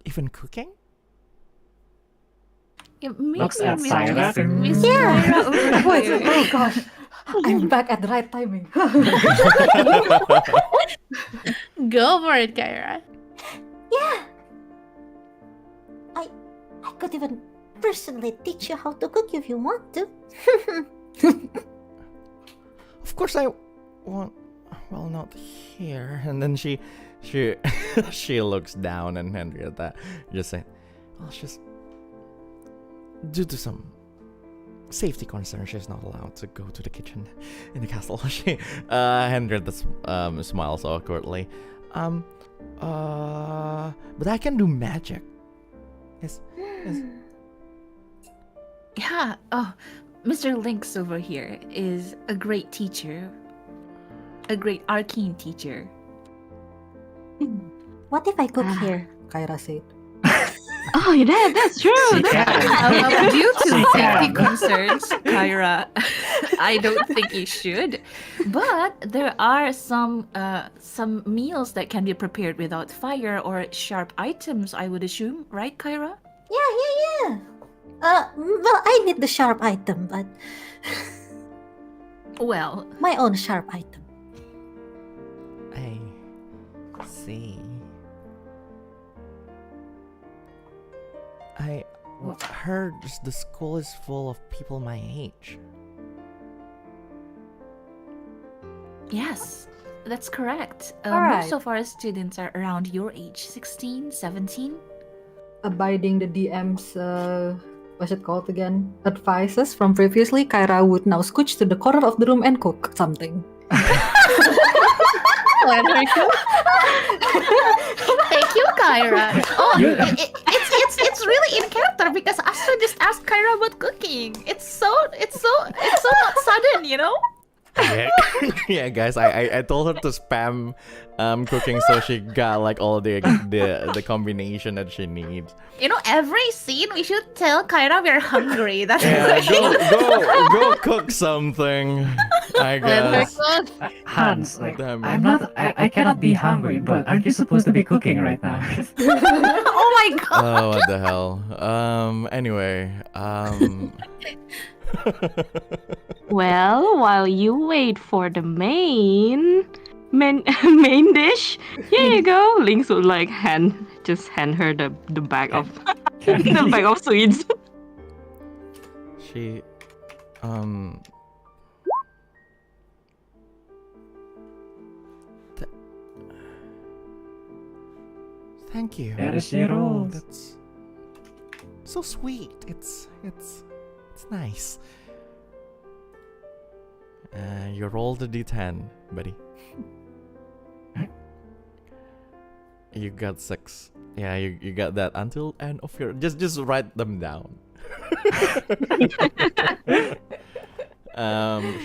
S1: Even cooking?
S6: Yeah,
S3: Looks at Cyra.
S6: Miss
S7: Yeah.
S6: Cyra over
S4: Wait,
S6: here.
S4: oh gosh. I'm back at the right timing.
S2: Go for it, Kyra.
S7: Yeah. I could even personally teach you how to cook if you want to.
S1: Of course I want. Well, not here. And then she she looks down and Henrietta just say, well, she's due to some safety concerns, she's not allowed to go to the kitchen in the castle. Henrietta smiles awkwardly. But I can do magic. Yes.
S6: Yeah. Oh, Mr. Lynx over here is a great teacher. A great arcane teacher.
S7: What if I cook here?
S4: Kyra said.
S8: Oh, yeah, that's true.
S3: She can.
S6: Due to
S3: She
S6: safety
S3: can.
S6: concerns, Kyra, I don't think you should. But there are some meals that can be prepared without fire or sharp items, I would assume, right, Kyra?
S7: Yeah. Well, I need the sharp item, but
S6: Well,
S7: my own sharp item.
S1: I see. I heard the school is full of people my age.
S6: yes, that's correct.
S4: Alright.
S6: Most of our students are around your age, 16, 17.
S4: Abiding the DM's what's it called again? Advices from previously, Kyra would now scooch to the corner of the room and cook something.
S2: Let her go.
S6: Thank you, Kyra. Oh, it's really in character because Astra just asked Kyra about cooking. It's so not sudden, you know?
S1: Yeah, yeah, guys. I told her to spam cooking so she got like all the combination that she needs.
S6: You know, every scene we should tell Kyra we're hungry. That's
S1: Yeah, go cook something. I guess.
S3: Hans, like,
S1: Damn it.
S3: I'm not. I cannot be hungry, but aren't you supposed to be cooking right now?
S6: oh my god.
S1: Oh, what the hell? Anyway,
S8: Well, while you wait for the main dish, here you go. Lynx would like hand her the bag of the bag of sweets.
S1: she, thank you.
S3: There she rolls.
S1: That's so sweet. It's nice. You roll the d10, buddy. You got 6. Yeah, you got that until end of your. Just write them down.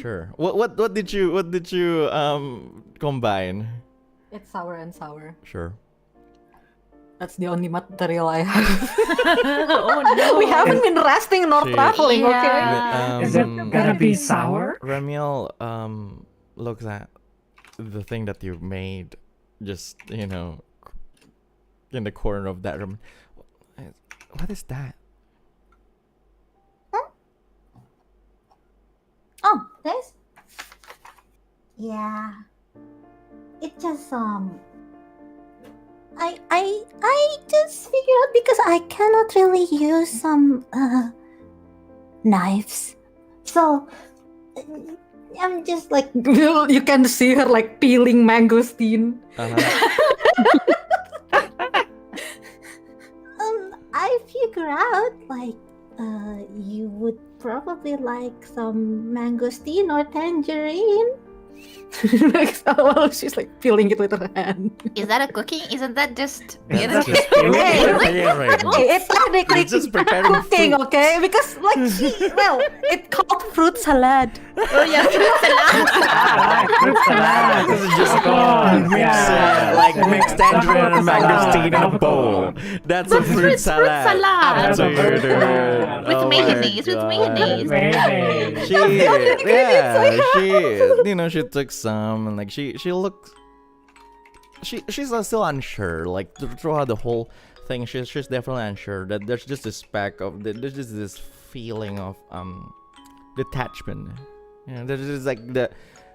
S1: Sure. What did you combine?
S4: It's sour and sour.
S1: Sure.
S4: That's the only material I have.
S6: oh no.
S4: We haven't been resting nor
S1: Shit.
S4: traveling, okay?
S6: Yeah.
S3: Is it gonna be sour?
S1: Ramiel looks at the thing that you made, just in the corner of that room. What is that?
S7: Oh, this? Yeah. It just I just figured out because I cannot really use some knives. So I'm just like
S4: You can see her like peeling mangosteen.
S7: I figure out like you would probably like some mangosteen or tangerine.
S4: Like, so she's like peeling it with her hand.
S6: Is that a cooking? Isn't that just
S1: That's just
S4: It's technically
S1: It's just preparing
S4: cooking,
S1: food.
S4: okay? Because like it's called fruit salad.
S6: Oh yeah, fruit salad.
S3: Fruit salad.
S1: This is just
S3: Oh,
S1: mix
S3: yeah.
S1: like mixed tangerine and mangosteen in a bowl. That's a fruit salad.
S6: salad.
S1: Dude.
S6: With
S1: Oh my
S6: mayonnaise, with
S1: God.
S6: mayonnaise.
S3: Maybe.
S1: She took some and like she looks. She's still unsure. Like throughout the whole thing, she's definitely unsure that there's just this speck of there's just this feeling of detachment. There's just like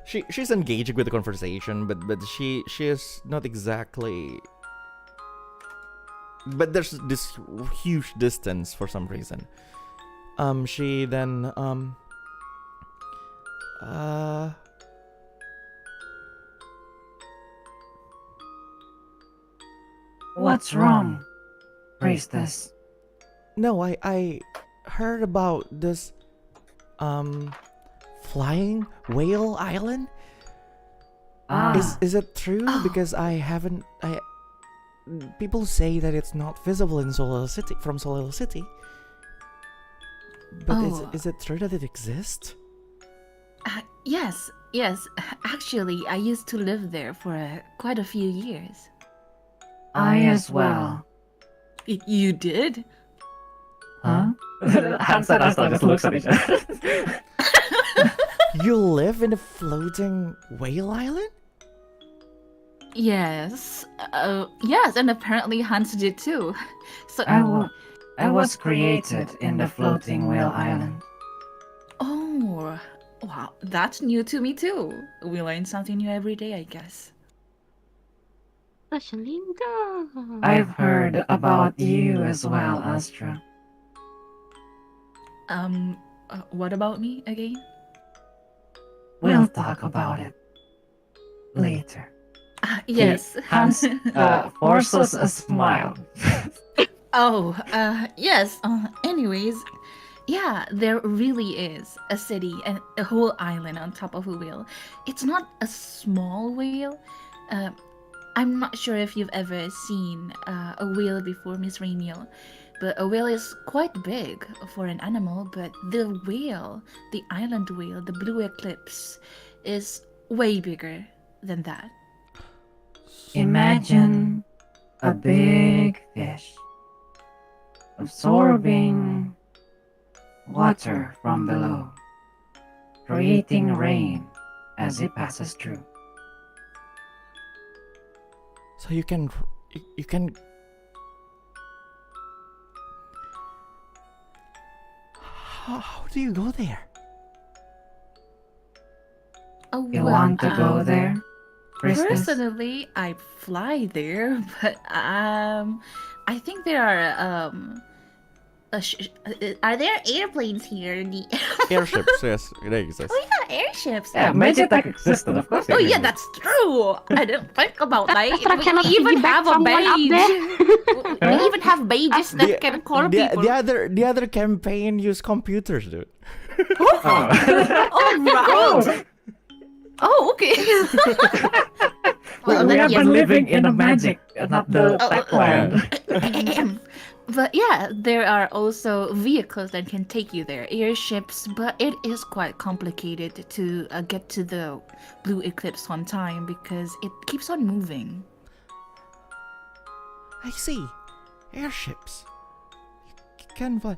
S1: she's engaging with the conversation, but she is not exactly. But there's this huge distance for some reason. She then
S3: What's wrong, priestess?
S1: No, I heard about this flying whale island. Is it true? Because I haven't. People say that it's not visible in from Solar City. But is it true that it exists?
S6: Yes. Actually, I used to live there for quite a few years.
S3: I as well.
S6: You did?
S3: Huh? Hans and Astra just looks at each other.
S1: You live in a floating whale island?
S6: Yes. Yes, and apparently Hans did too. So.
S3: I was created in the floating whale island.
S6: Oh, wow, that's new to me too. We learn something new every day, I guess.
S8: Linda.
S3: I've heard about you as well, Astra.
S6: What about me again?
S3: We'll talk about it later.
S6: Yes.
S3: Hans forces a smile.
S6: Yes. Anyways, yeah, there really is a city and a whole island on top of a whale. It's not a small whale. I'm not sure if you've ever seen a whale before, Miss Ramiel, But a whale is quite big for an animal, but the whale, the island whale, the blue eclipse, is way bigger than that.
S3: Imagine a big fish absorbing water from below, creating rain as it passes through.
S1: So you can how do you go there?
S6: Oh,
S3: You want to go there? Priestess?
S6: Personally, I fly there, but I think there are are there airplanes here?
S1: Airships, yes, they exist.
S6: Oh yeah, airships.
S3: Yeah, Magitech existed, of course.
S6: Oh yeah, that's true. I didn't think about that.
S8: Astra
S6: We
S8: cannot
S6: even
S8: piggyback
S6: have a
S8: someone up
S6: beige.
S8: there.
S6: We even have beiges that can call people.
S1: The other campaign used computers, dude.
S6: Oh right. Oh okay.
S3: We
S6: then
S3: have
S6: yes.
S3: been living in a magic, not the tech land.
S6: But yeah, there are also vehicles that can take you there, airships, but it is quite complicated to get to the blue eclipse on time because it keeps on moving.
S1: I see. Airships. You can fly.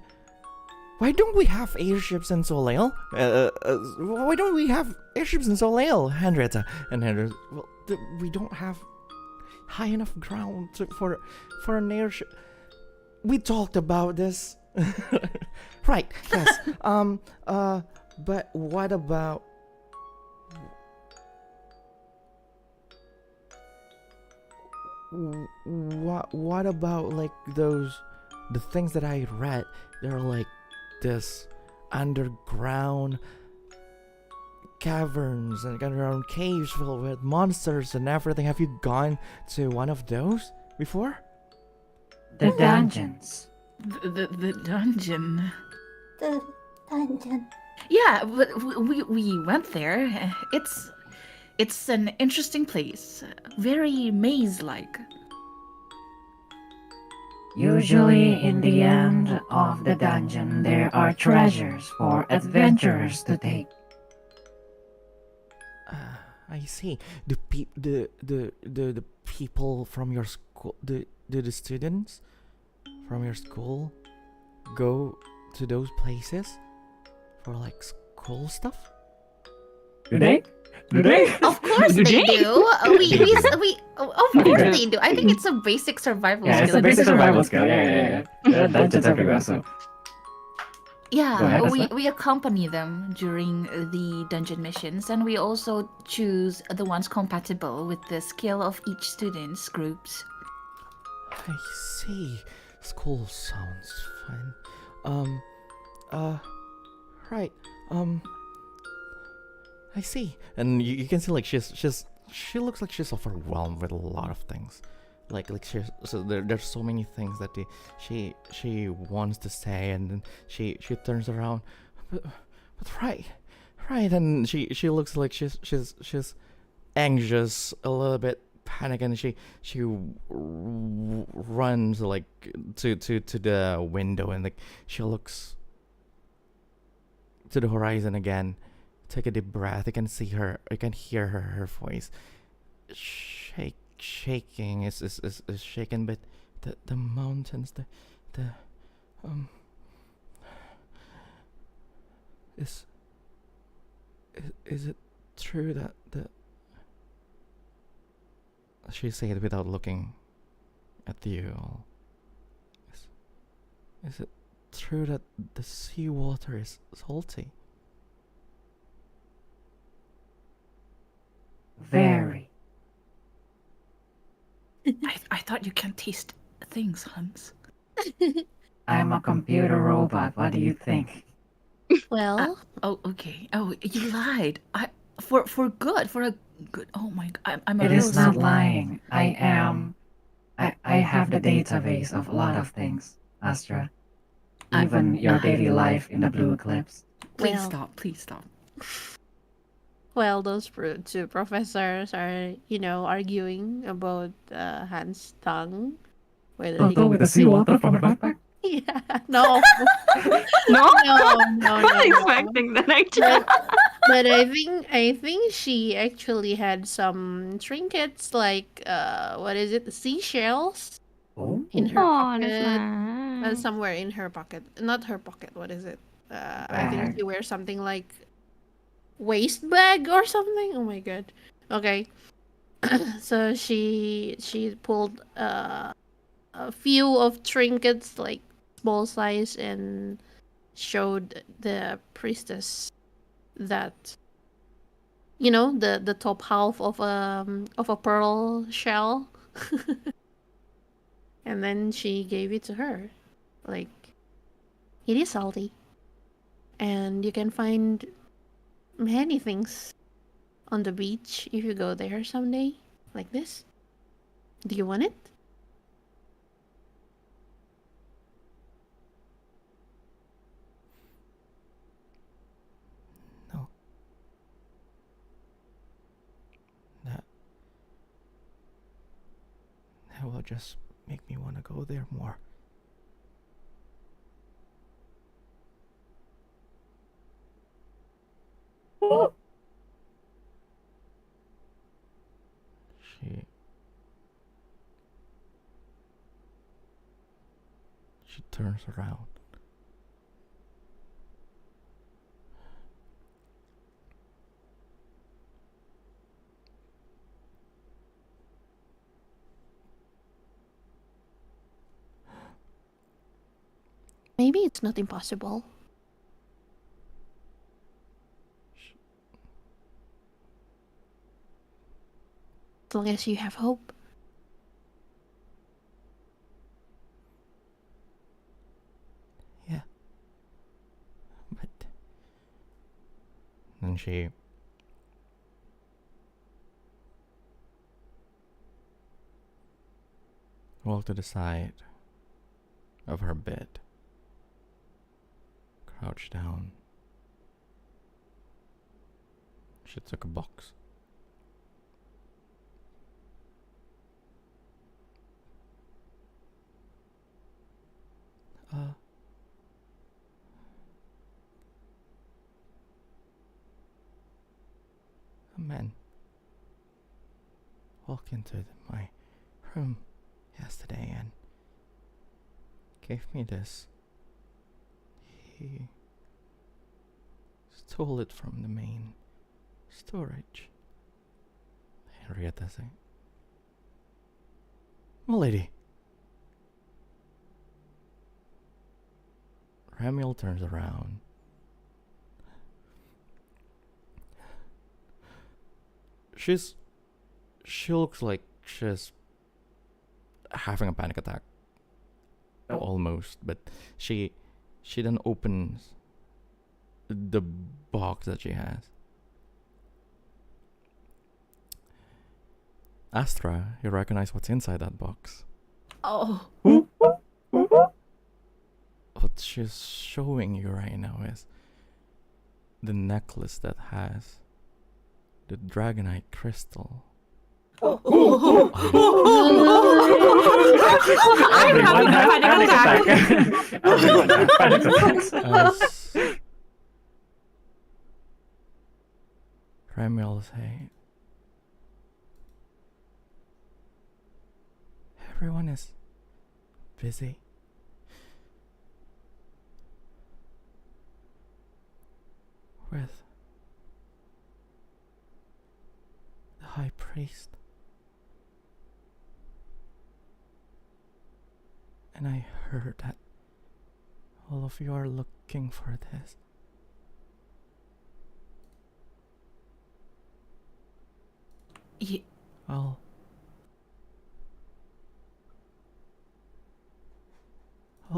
S1: Why don't we have airships in Soleil? Why don't we have airships in Soleil, Henrietta and Henrietta? Well, we don't have high enough ground for an airship. We talked about this. Right, yes. But what about... What about, like, the things that I read? They're like this underground caverns and underground caves filled with monsters and everything. Have you gone to one of those before?
S3: The dungeons.
S6: The dungeon.
S7: The dungeon.
S6: Yeah, but we went there. It's an interesting place, very maze-like.
S3: Usually, in the end of the dungeon, there are treasures for adventurers to take.
S1: I see. The people from your school, the students from your school go to those places for like school stuff?
S3: Do they? Do they?
S6: Of course they do. Of course they do. I think it's a basic survival
S3: Yeah,
S6: skill.
S3: it's a basic survival skill. Yeah. There are dungeons everywhere, so. Go
S6: Yeah,
S3: ahead,
S6: we accompany them during the dungeon missions, and we also choose the ones compatible with the skill of each student's groups.
S1: I see. School sounds fun. Right. I see. And you can see like she looks like she's overwhelmed with a lot of things. Like there's so many things that she wants to say, and then she turns around, but right, and she looks like she's anxious, a little bit panic, and she runs like to the window, and like she looks to the horizon again. Take a deep breath. I can see her. I can hear her voice. Shaking is shaken, but the mountains, is it true that she said without looking at you? Is it true that the seawater is salty?
S3: Very.
S6: I thought you can't taste things, Hans.
S3: I'm a computer robot. What do you think?
S2: Well,
S6: Oh, okay. Oh, you lied. For good. For a good. Oh my God. I'm a
S3: It
S6: little
S3: is not
S6: surprised.
S3: lying. I have the database of a lot of things, Astra. Even your daily life in the blue eclipse.
S6: Please
S2: Well.
S6: stop. Please stop.
S2: well, those two professors are, arguing about Hans' tongue. Whether he
S3: Totto with the seawater from the backpack.
S2: Yeah, no,
S5: No,
S2: no,
S5: I wasn't expecting that actually.
S2: But I think she actually had some trinkets like what is it? Seashells
S3: Oh.
S2: in her
S8: Oh, that's
S2: pocket.
S8: nice.
S2: Somewhere in her pocket. Not her pocket. What is it? I think
S3: Bag.
S2: she wears something like waist bag or something. Oh my god. Okay. So she pulled a few of trinkets like small size and showed the priestess that the top half of a pearl shell. And then she gave it to her. Like, it is salty. And you can find many things on the beach if you go there someday. Like this. Do you want it?
S1: No. That will just make me want to go there more. She turns around.
S2: Maybe it's not impossible. As long as you have hope.
S1: Yeah. But then she walked to the side of her bed, crouched down. She took a box. A man walked into my room yesterday and gave me this. He stole it from the main storage. Henrietta said, "Milady." Ramiel turns around. She looks like she's having a panic attack. Almost, but she then opens the box that she has. Astra, you recognize what's inside that box.
S6: Oh.
S1: What she's showing you right now is the necklace that has the dragonite crystal.
S6: I'm having a panic attack.
S3: Everyone had panic attacks.
S1: As Ramiel say, everyone is busy. With the high priest. And I heard that all of you are looking for this. I'll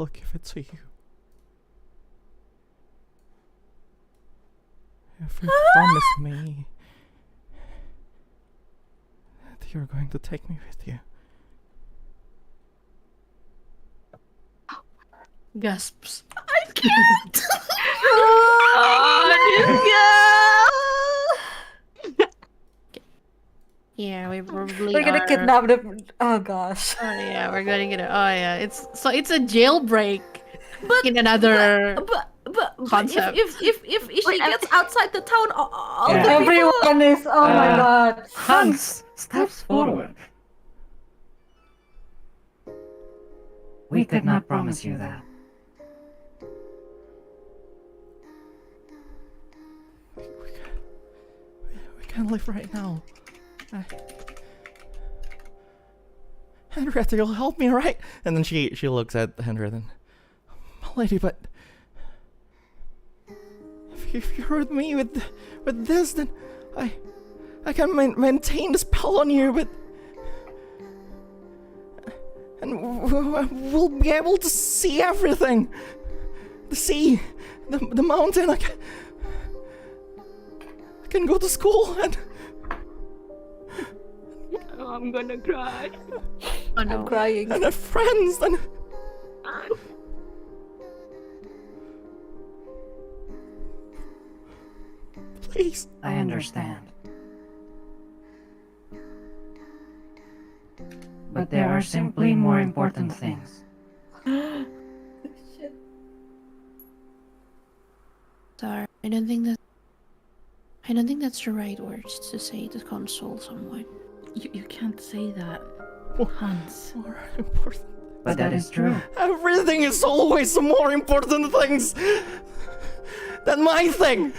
S1: give it to you. If you promise me that you're going to take me with you.
S2: Gasps.
S6: I can't. Oh, this girl.
S2: Yeah, we probably
S4: We're gonna
S2: are.
S4: kidnap them. Oh gosh.
S2: Oh yeah, we're gonna get it. Oh yeah, it's a jailbreak. in another
S6: But
S2: concept.
S6: if she gets outside the town, all the people.
S4: Everyone is. Oh my god.
S3: Hans steps forward. We could not promise you that.
S1: We can't live right now. Henrietta, you'll help me, right? And then she looks at Henrietta. My lady, but if you're with me with this, then I can maintain the spell on you, but and we'll be able to see everything. The sea, the mountain. I can go to school and.
S8: Oh, I'm gonna cry.
S4: I'm crying.
S1: And have friends and. Please.
S3: I understand. But there are simply more important things.
S2: Sorry, I don't think that's the right words to say to console someone.
S6: You can't say that, Hans.
S1: More important.
S3: But that is true.
S1: Everything is always more important things than my thing.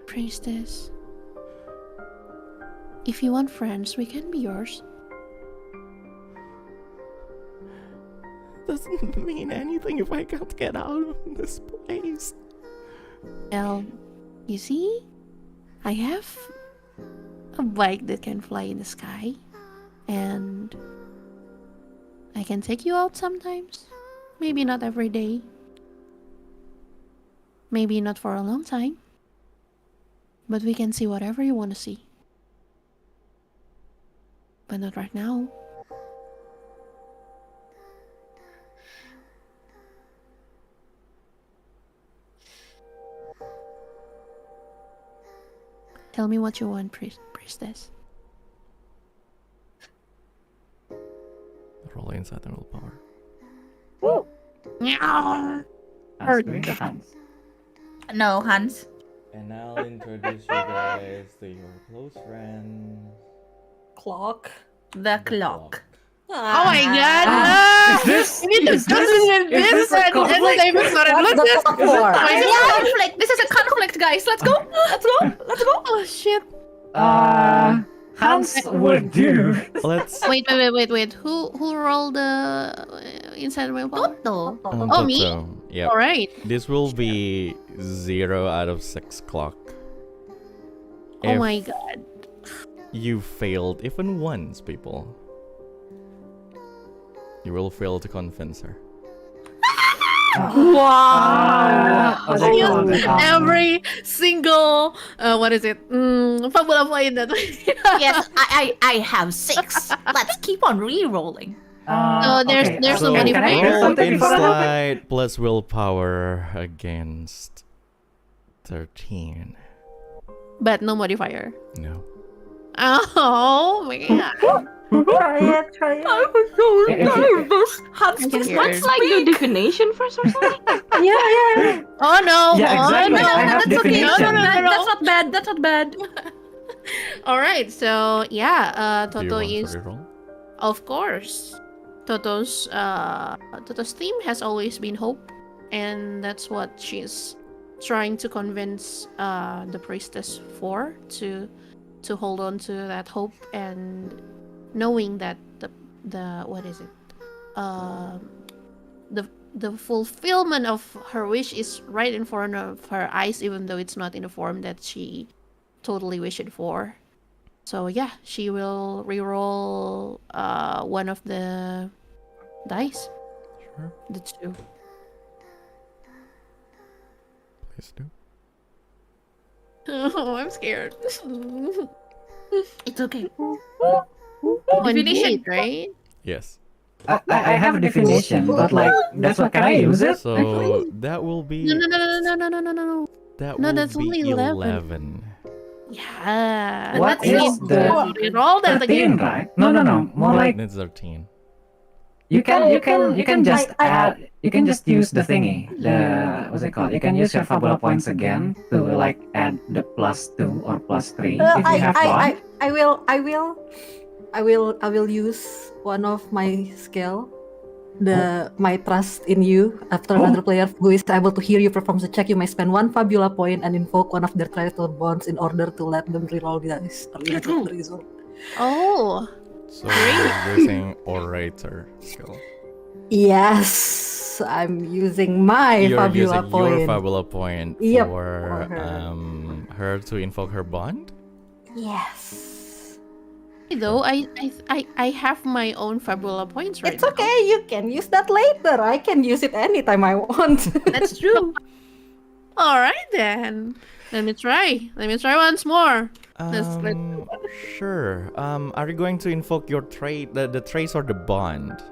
S2: Priestess, if you want friends, we can be yours.
S1: Doesn't mean anything if I can't get out of this place.
S2: Well, you see, I have a bike that can fly in the sky, and I can take you out sometimes. Maybe not every day. Maybe not for a long time. But we can see whatever you want to see. But not right now. Tell me what you want, priestess.
S1: Roll inside and willpower.
S3: That's great, Hans.
S6: No, Hans.
S1: And I'll introduce you guys to your close friends.
S4: Clock.
S6: The clock.
S2: Oh my god!
S3: Is
S2: We need to discuss this and the episode.
S6: This is a conflict, guys. Let's go.
S2: Oh shit!
S3: Hans would do.
S1: Let's.
S2: Wait. Who rolled the inside willpower?
S6: Totto.
S2: Oh, me?
S1: Yep.
S2: All right.
S1: This will be 0 out of 6 clock.
S2: Oh
S1: If
S2: my god.
S1: You failed even once, people. You will fail to convince her.
S2: Wow!
S3: Okay,
S2: Every single what is it? Fabula point that way.
S6: Yes, I have 6. Let's keep on re-rolling.
S2: There's
S1: So
S2: nobody
S3: can I
S2: right?
S3: hear
S1: roll
S3: something before that happens?
S1: insight plus willpower against 13.
S2: But no modifier.
S1: No.
S2: Oh my god.
S7: Try it.
S6: Hans,
S2: I'm
S6: just
S2: scared.
S6: let's
S8: Like the definition for something?
S7: Yeah.
S2: Oh no!
S3: Yeah, exactly.
S2: Oh, no.
S3: I have
S6: That's okay.
S3: definition.
S6: That's not bad.
S2: All right. So yeah,
S1: Do you
S2: Totto
S1: want to
S2: is
S1: reroll?
S2: of course. Totto's theme has always been hope, and that's what she's trying to convince the priestess for to hold on to that hope, and knowing that the what is it the fulfillment of her wish is right in front of her eyes, even though it's not in the form that she totally wished for. So yeah, she will reroll one of the dice.
S1: Sure.
S2: The 2.
S1: Please do.
S2: Oh, I'm scared.
S6: It's okay.
S2: Definition, right?
S1: Yes.
S3: I have a definition, but like, that's what, can I use it?
S1: So that will be.
S2: No.
S1: That
S2: No,
S1: will
S2: that's
S1: be
S2: only 11.
S1: 11.
S2: Yeah.
S3: What
S2: Let's
S3: is
S2: see.
S3: the
S2: Roll that
S3: 13,
S2: again.
S3: right? No. More like,
S1: It's 13.
S3: You can just
S7: I-
S3: you can just use the thingy, the what's it called? You can use your Fabula points again to like add the +2 or +3 if you have bond.
S4: I will use one of my skill, my trust in you. After another player who is able to hear you performs a check, you may spend one Fabula point and invoke one of their title bonds in order to let them reroll the dice or interpret the result.
S2: Oh,
S1: So you're using orator skill.
S4: Yes, I'm using my
S1: You're
S4: Fabula
S1: using
S4: point.
S1: your Fabula point
S4: Yep,
S1: for
S4: for her.
S1: her to invoke her bond.
S4: Yes.
S2: though I have my own Fabula points right
S4: It's
S2: now.
S4: okay, you can use that later. I can use it anytime I want.
S6: That's true.
S2: All right then. Let me try once more. Let's-
S1: Sure. Are you going to invoke your trait, the trace or the bond?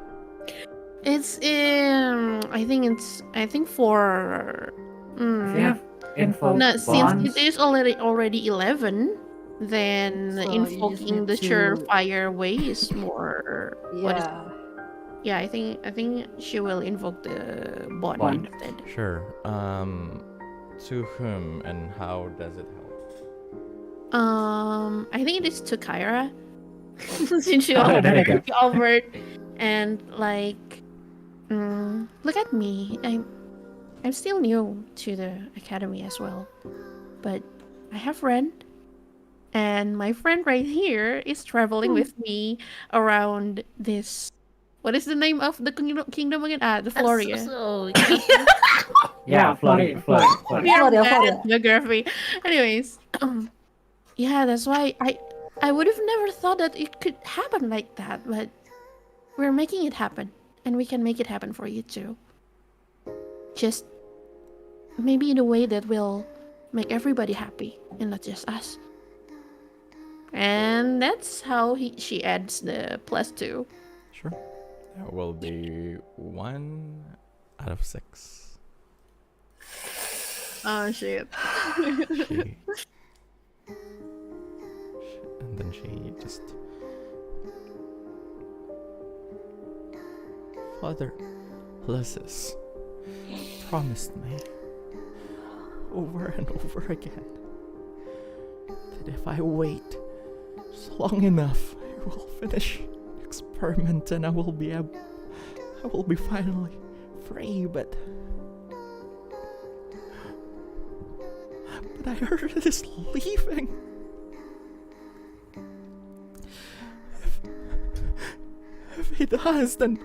S2: It's in. I think for.
S3: If you have info
S2: No, since
S3: bonds,
S2: it is already 11, then
S4: So you just
S2: invoking
S4: need
S2: the
S4: to-
S2: surefire way is more.
S4: Yeah.
S2: Yeah, I think she will invoke the bond
S3: Bond.
S2: instead.
S1: Sure. To whom and how does it help?
S2: I think it is to Kyra. Since she
S3: Oh, there you go.
S2: offered, and like, look at me. I'm still new to the academy as well, but I have friend, and my friend right here is traveling with me around this. What is the name of the kingdom again? The Floria.
S3: yeah, Flori.
S2: We are
S4: Floria,
S2: bad
S4: Floria.
S2: at geography. Anyways, yeah, that's why I would have never thought that it could happen like that, but we're making it happen, and we can make it happen for you too. Just maybe in a way that will make everybody happy and not just us. And that's how she adds the +2.
S1: Sure. That will be 1 out of 6.
S2: Oh shit.
S1: She, and then she just. Father Lysis promised me over and over again that if I wait long enough, I will finish the experiment and I will be finally free. But I heard it is leaving. If he does, then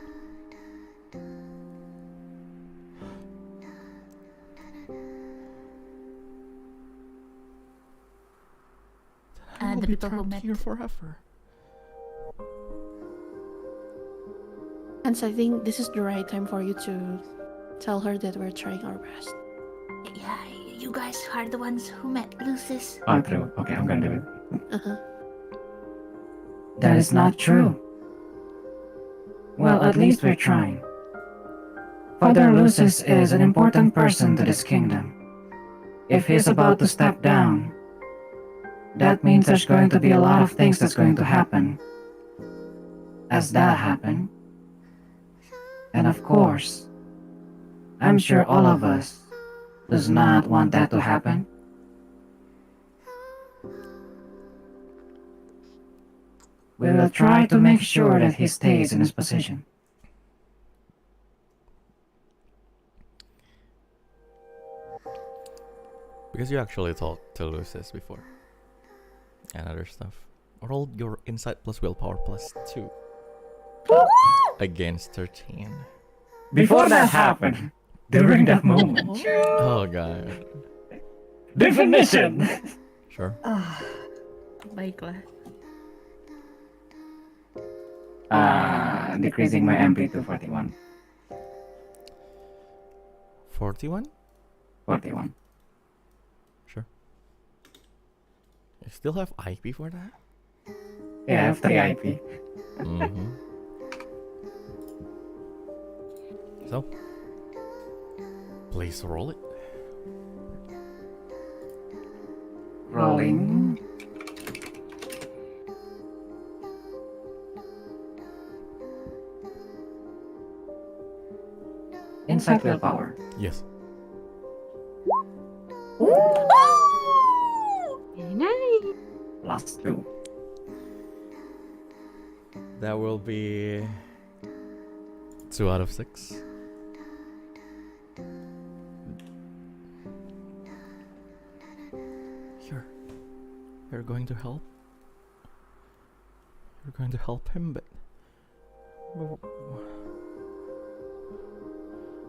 S1: I will
S6: The
S1: be
S6: people who
S1: trapped
S6: met.
S1: here forever.
S2: And so I think this is the right time for you to tell her that we're trying our best.
S6: Yeah, you guys are the ones who met Lucis.
S3: Oh, true. Okay, I'm gonna do it.
S2: Uh-huh.
S3: That is not true. Well, at least we're trying. Father Lucis is an important person to this kingdom. If he's about to step down, that means there's going to be a lot of things that's going to happen. As that happened. And of course, I'm sure all of us does not want that to happen. We will try to make sure that he stays in his position.
S1: Because you actually talked to Lucis before. And other stuff. Roll your insight plus willpower +2. Against 13.
S3: Before that happened, during that moment,
S1: Oh god.
S3: definition!
S1: Sure.
S6: Baiklah.
S3: Decreasing my MP to 41.
S1: 41?
S3: 41.
S1: Sure. You still have IP for that?
S3: Yeah, I have 3 IP.
S1: Mm-hmm. So, please roll it.
S3: Rolling. Inside willpower.
S1: Yes.
S8: Very nice.
S3: +2.
S1: That will be 2 out of 6. You're going to help. You're going to help him, but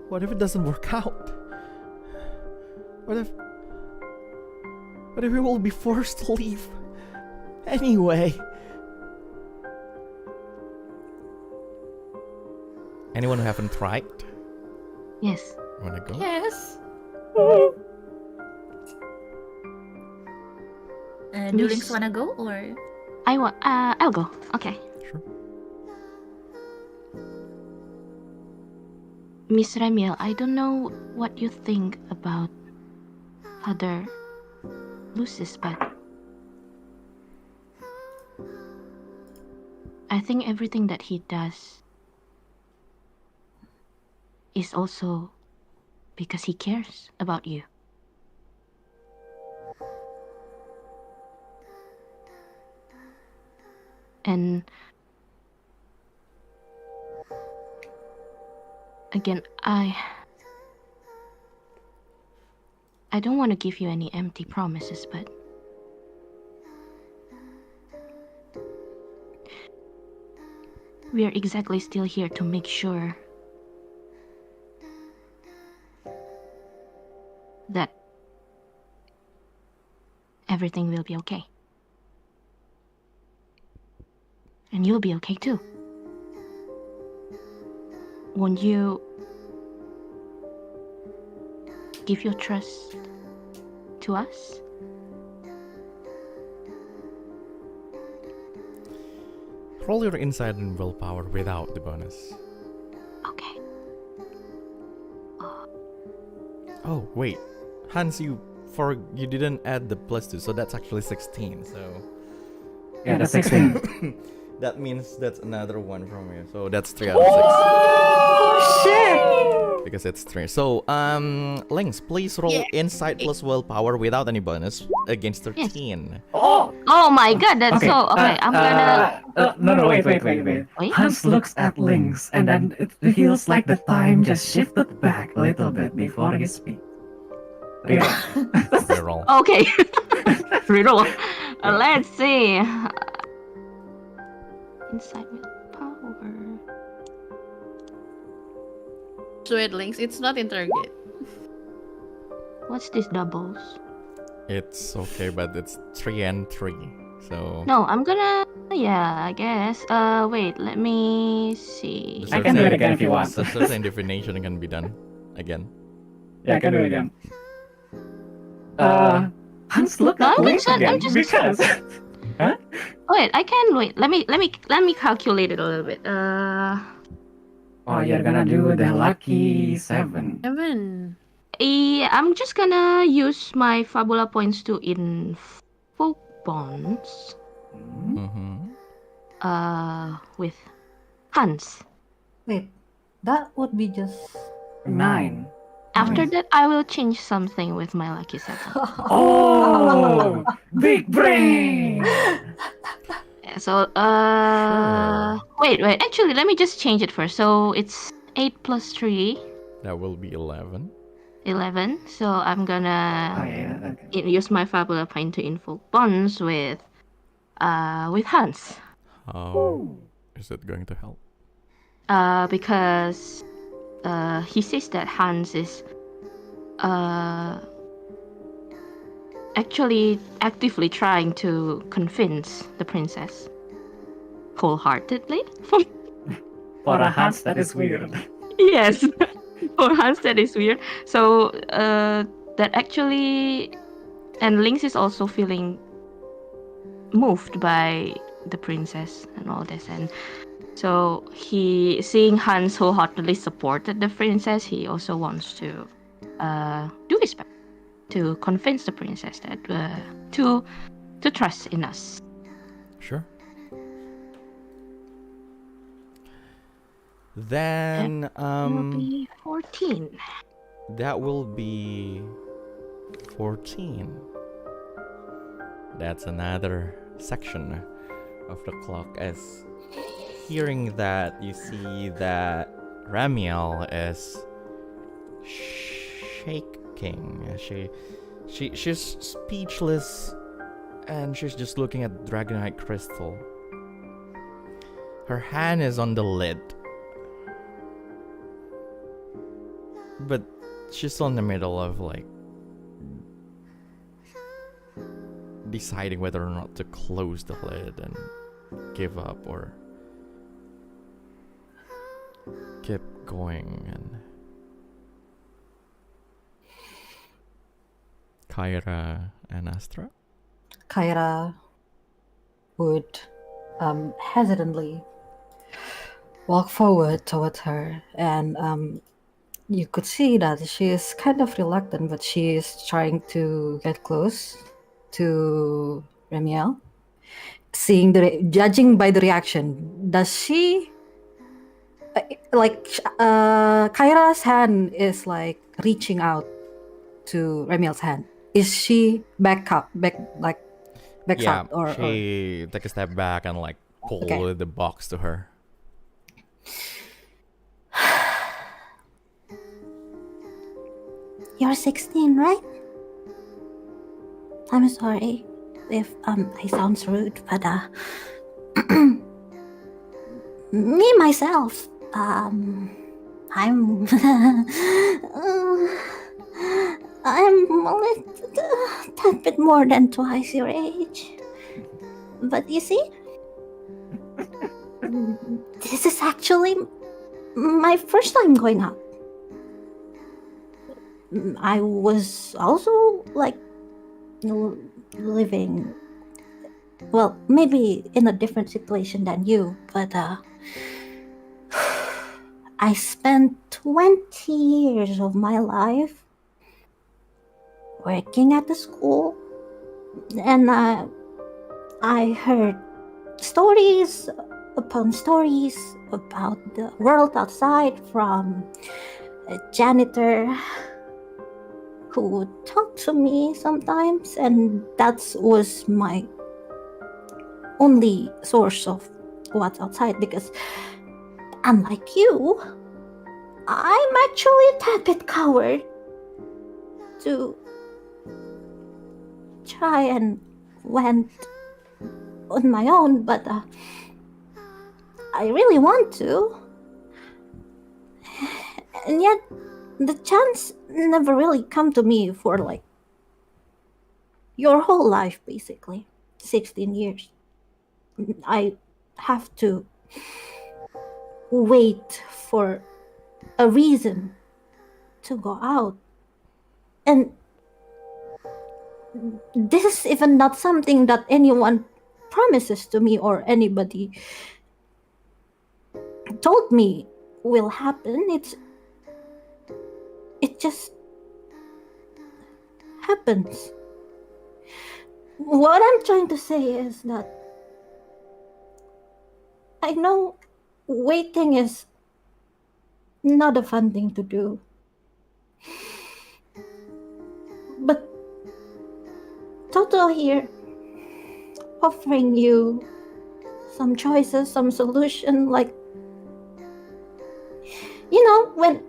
S1: what if it doesn't work out? What if we will be forced to leave anyway? Anyone who haven't tried?
S8: Yes.
S1: Wanna go?
S2: Yes.
S6: Do Lynx wanna go or?
S8: I'll go. Okay.
S1: Sure.
S8: Miss Remiel, I don't know what you think about Father Lucis, but I think everything that he does is also because he cares about you. And again, I don't want to give you any empty promises, but we are exactly still here to make sure that everything will be okay. And you'll be okay too. Won't you give your trust to us?
S1: Roll your insight and willpower without the bonus.
S8: Okay.
S1: Oh wait, Hans, you didn't add the +2, so that's actually 16. So
S3: Yeah, that's 16.
S1: that means that's another one from you. So that's 3 out of 6.
S3: Oh shit!
S1: Because it's 3. So Lynx, please roll insight plus willpower without any bonus against 13.
S3: Oh!
S8: Oh my god, that's so okay. I'm gonna.
S3: No, wait.
S8: Wait?
S3: Hans looks at Lynx, and then it feels like the time just shifted back a little bit before he speaks.
S1: Reroll.
S8: Okay. Reroll. Let's see. Inside willpower.
S2: Sweet Lynx, it's not in target.
S8: What's this doubles?
S1: It's okay, but it's 3 and 3. So
S8: No, I'm gonna. Yeah, I guess. Wait, let me see.
S3: I can do it again if you want.
S1: So certain definition can be done again.
S3: Yeah, I can do it again. Hans, look
S8: No,
S3: at
S8: I'm
S3: Lynx
S8: just-
S3: again
S8: I'm just-
S3: because. Huh?
S8: Wait, I can wait. Let me calculate it a little bit.
S3: Oh, you're gonna do the lucky 7.
S2: 7.
S8: I'm just gonna use my Fabula points to invoke bonds.
S3: Hmm?
S8: With Hans.
S4: Wait, that would be just
S3: 9.
S8: After that, I will change something with my lucky 7.
S3: Oh, big brain!
S8: Yeah, so wait. Actually, let me just change it first. So it's 8 plus 3,
S1: That will be 11.
S8: 11. So I'm
S3: Oh
S8: gonna
S3: yeah, okay.
S8: use my Fabula point to invoke bonds with Hans.
S1: How is it going to help?
S8: Because he says that Hans is actually actively trying to convince the princess wholeheartedly.
S3: For a Hans, that is weird.
S8: Yes, for Hans that is weird. So that actually, and Lynx is also feeling moved by the princess and all this, and so he, seeing Hans wholeheartedly supported the princess, he also wants to do his best to convince the princess that to trust in us.
S1: Sure. Then
S8: It'll be 14.
S1: that will be 14. That's another section of the clock. As hearing that, you see that Ramiel is shaking. She's speechless, and she's just looking at Dragonite Crystal. Her hand is on the lid, but she's still in the middle of like deciding whether or not to close the lid and give up or keep going. And Cyra and Astra?
S4: Kyra would hesitantly walk forward towards her, and you could see that she is kind of reluctant, but she is trying to get close to Ramiel. Judging by the reaction, does she Kyra's hand is like reaching out to Ramiel's hand. Is she back up,
S1: Yeah,
S4: up, or
S1: she take a step back and like pull
S4: Okay.
S1: the box to her.
S7: You're 16, right? I'm sorry if I sound rude, but me myself, I'm I'm a tad bit more than twice your age. But you see, this is actually my first time going out. I was also like living, well, maybe in a different situation than you, but I spent 20 years of my life working at the school, and I heard stories upon stories about the world outside from a janitor who would talk to me sometimes, and that was my only source of what's outside, because unlike you, I'm actually a tad bit coward to try and went on my own, but I really want to, and yet the chance never really come to me for like your whole life, basically 16 years. I have to wait for a reason to go out, and this is even not something that anyone promises to me or anybody told me will happen. It just happens. What I'm trying to say is that I know waiting is not a fun thing to do, but Totto here offering you some choices, some solution, like, you know, when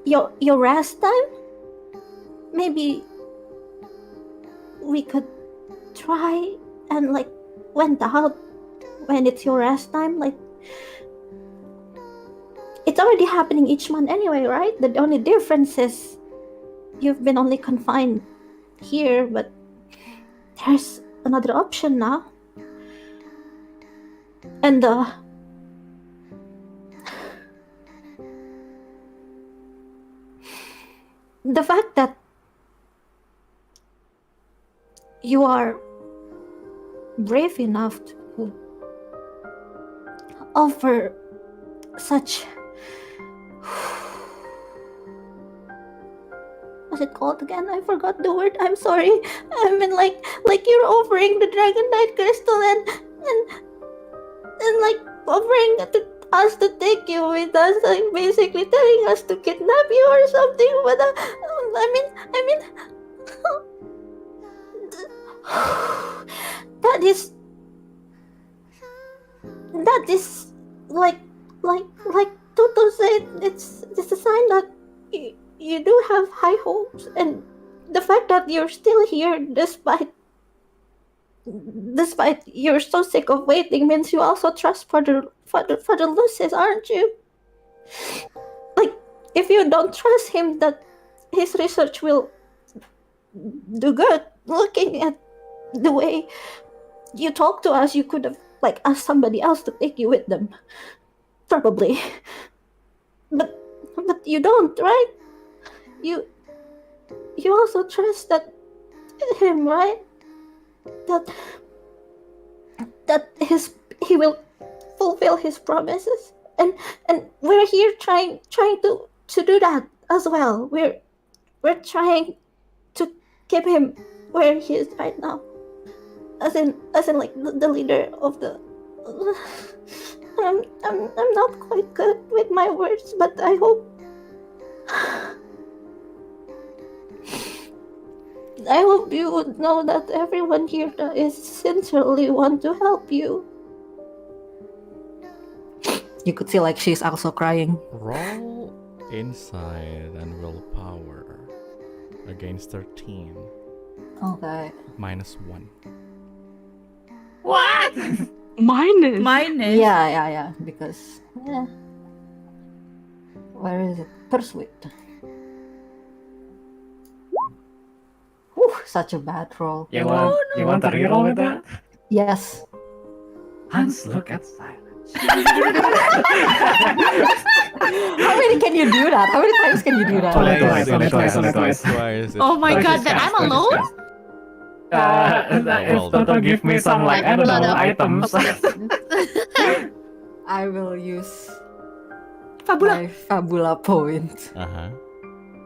S7: your rest time, maybe we could try and like went out when it's your rest time. Like, it's already happening each month anyway, right? The only difference is you've been only confined here, but there's another option now. And the fact that you are brave enough to offer such, what's it called again? I forgot the word. I'm sorry. I mean, like you're offering the Dragonite crystal and like offering to us to take you with us, like basically telling us to kidnap you or something. But I mean, that is like Totto said. It's a sign that you do have high hopes, and the fact that you're still here despite you're so sick of waiting means you also trust Father Lucis, aren't you? Like, if you don't trust him that his research will do good, looking at the way you talk to us, you could have like asked somebody else to take you with them, probably. But you don't, right? You also trust him, right? That he will fulfill his promises, and we're here trying to do that as well. We're trying to keep him where he is right now, as in like the leader of the. I'm not quite good with my words, but I hope. I hope you would know that everyone here is sincerely want to help you.
S4: You could see like she's also crying.
S1: Roll insight and willpower against 13.
S4: Okay.
S1: -1.
S6: What?
S5: Minus.
S6: Minus.
S4: Yeah. Because where is it? Persuade. Whew, such a bad roll.
S3: You want to reroll with that?
S4: Yes.
S3: Hans, look at Cyra.
S4: How many can you do that? How many times can you do that?
S3: Twice.
S6: Oh my god, then I'm alone?
S3: If Totto give me some like I don't know items.
S4: I will use
S6: Fabula.
S4: my Fabula point.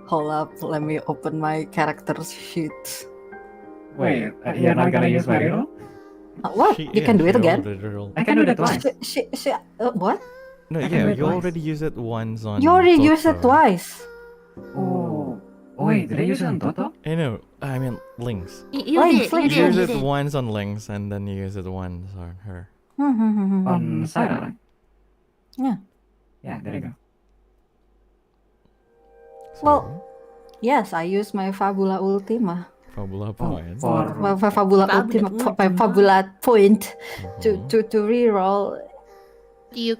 S4: Hold up, let me open my character sheet.
S3: Wait, you're not gonna use my reroll?
S4: What? You can do it again?
S3: I can do that twice.
S4: What?
S1: No,
S3: I can
S1: yeah,
S3: do it
S1: you
S3: twice.
S1: already used it once on.
S4: You already used it
S1: Totto.
S4: twice.
S3: Oh, wait, did I use it on Totto?
S1: No, I mean Lynx.
S6: You
S4: Lynx,
S6: did.
S1: You used
S6: You
S1: it
S6: did.
S1: once on Lynx, and then you used it once on her.
S3: On Cyra, right?
S4: Yeah.
S3: Yeah, there you go.
S4: Well, yes, I used my Fabula Ultima.
S1: Fabula points.
S4: My Fabula Ultima, my Fabula point to reroll.
S2: You,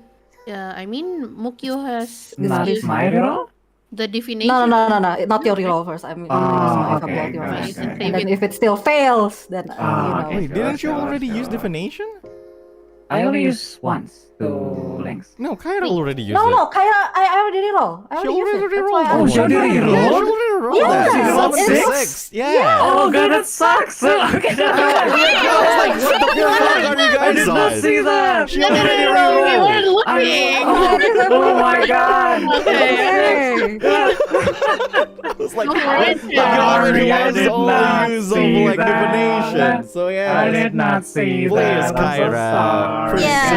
S2: I mean, Muuqyu has
S3: Not
S2: used
S3: my reroll?
S2: the divination.
S4: No, not your reroll first. I mean, use my
S3: okay,
S4: Fabula Ultima
S3: got it,
S4: first.
S3: got it.
S4: And then if it still fails, then
S3: okay.
S1: Wait, didn't you
S3: Sure,
S1: already
S3: sure.
S1: use divination?
S3: I only used once to Lynx.
S1: No, Kyra already used
S4: No,
S1: it.
S4: Kyra, I already reroll. I
S1: She
S4: already used
S1: already
S4: it. That's why
S1: rerolled.
S4: I'm
S3: Oh, she already
S4: reroll.
S3: rerolled?
S1: Yeah, she already rerolled
S4: Yeah.
S1: that.
S4: She
S3: rolled
S1: 6. Yeah.
S3: Oh god, that sucks! Okay,
S1: I was like, what the fuck are you
S3: I
S1: guys
S3: did not
S1: on?
S3: see that!
S1: She already rerolled.
S3: Oh my god!
S4: Okay.
S1: It's like,
S2: Alright,
S1: you already
S3: I
S1: used
S3: did
S1: all
S3: not
S1: use of
S3: see
S1: like
S3: that.
S1: divination. So yeah.
S3: I did not see
S1: Please,
S3: that. I'm so
S1: Kyra.
S3: sorry.
S1: Please.
S4: Yes,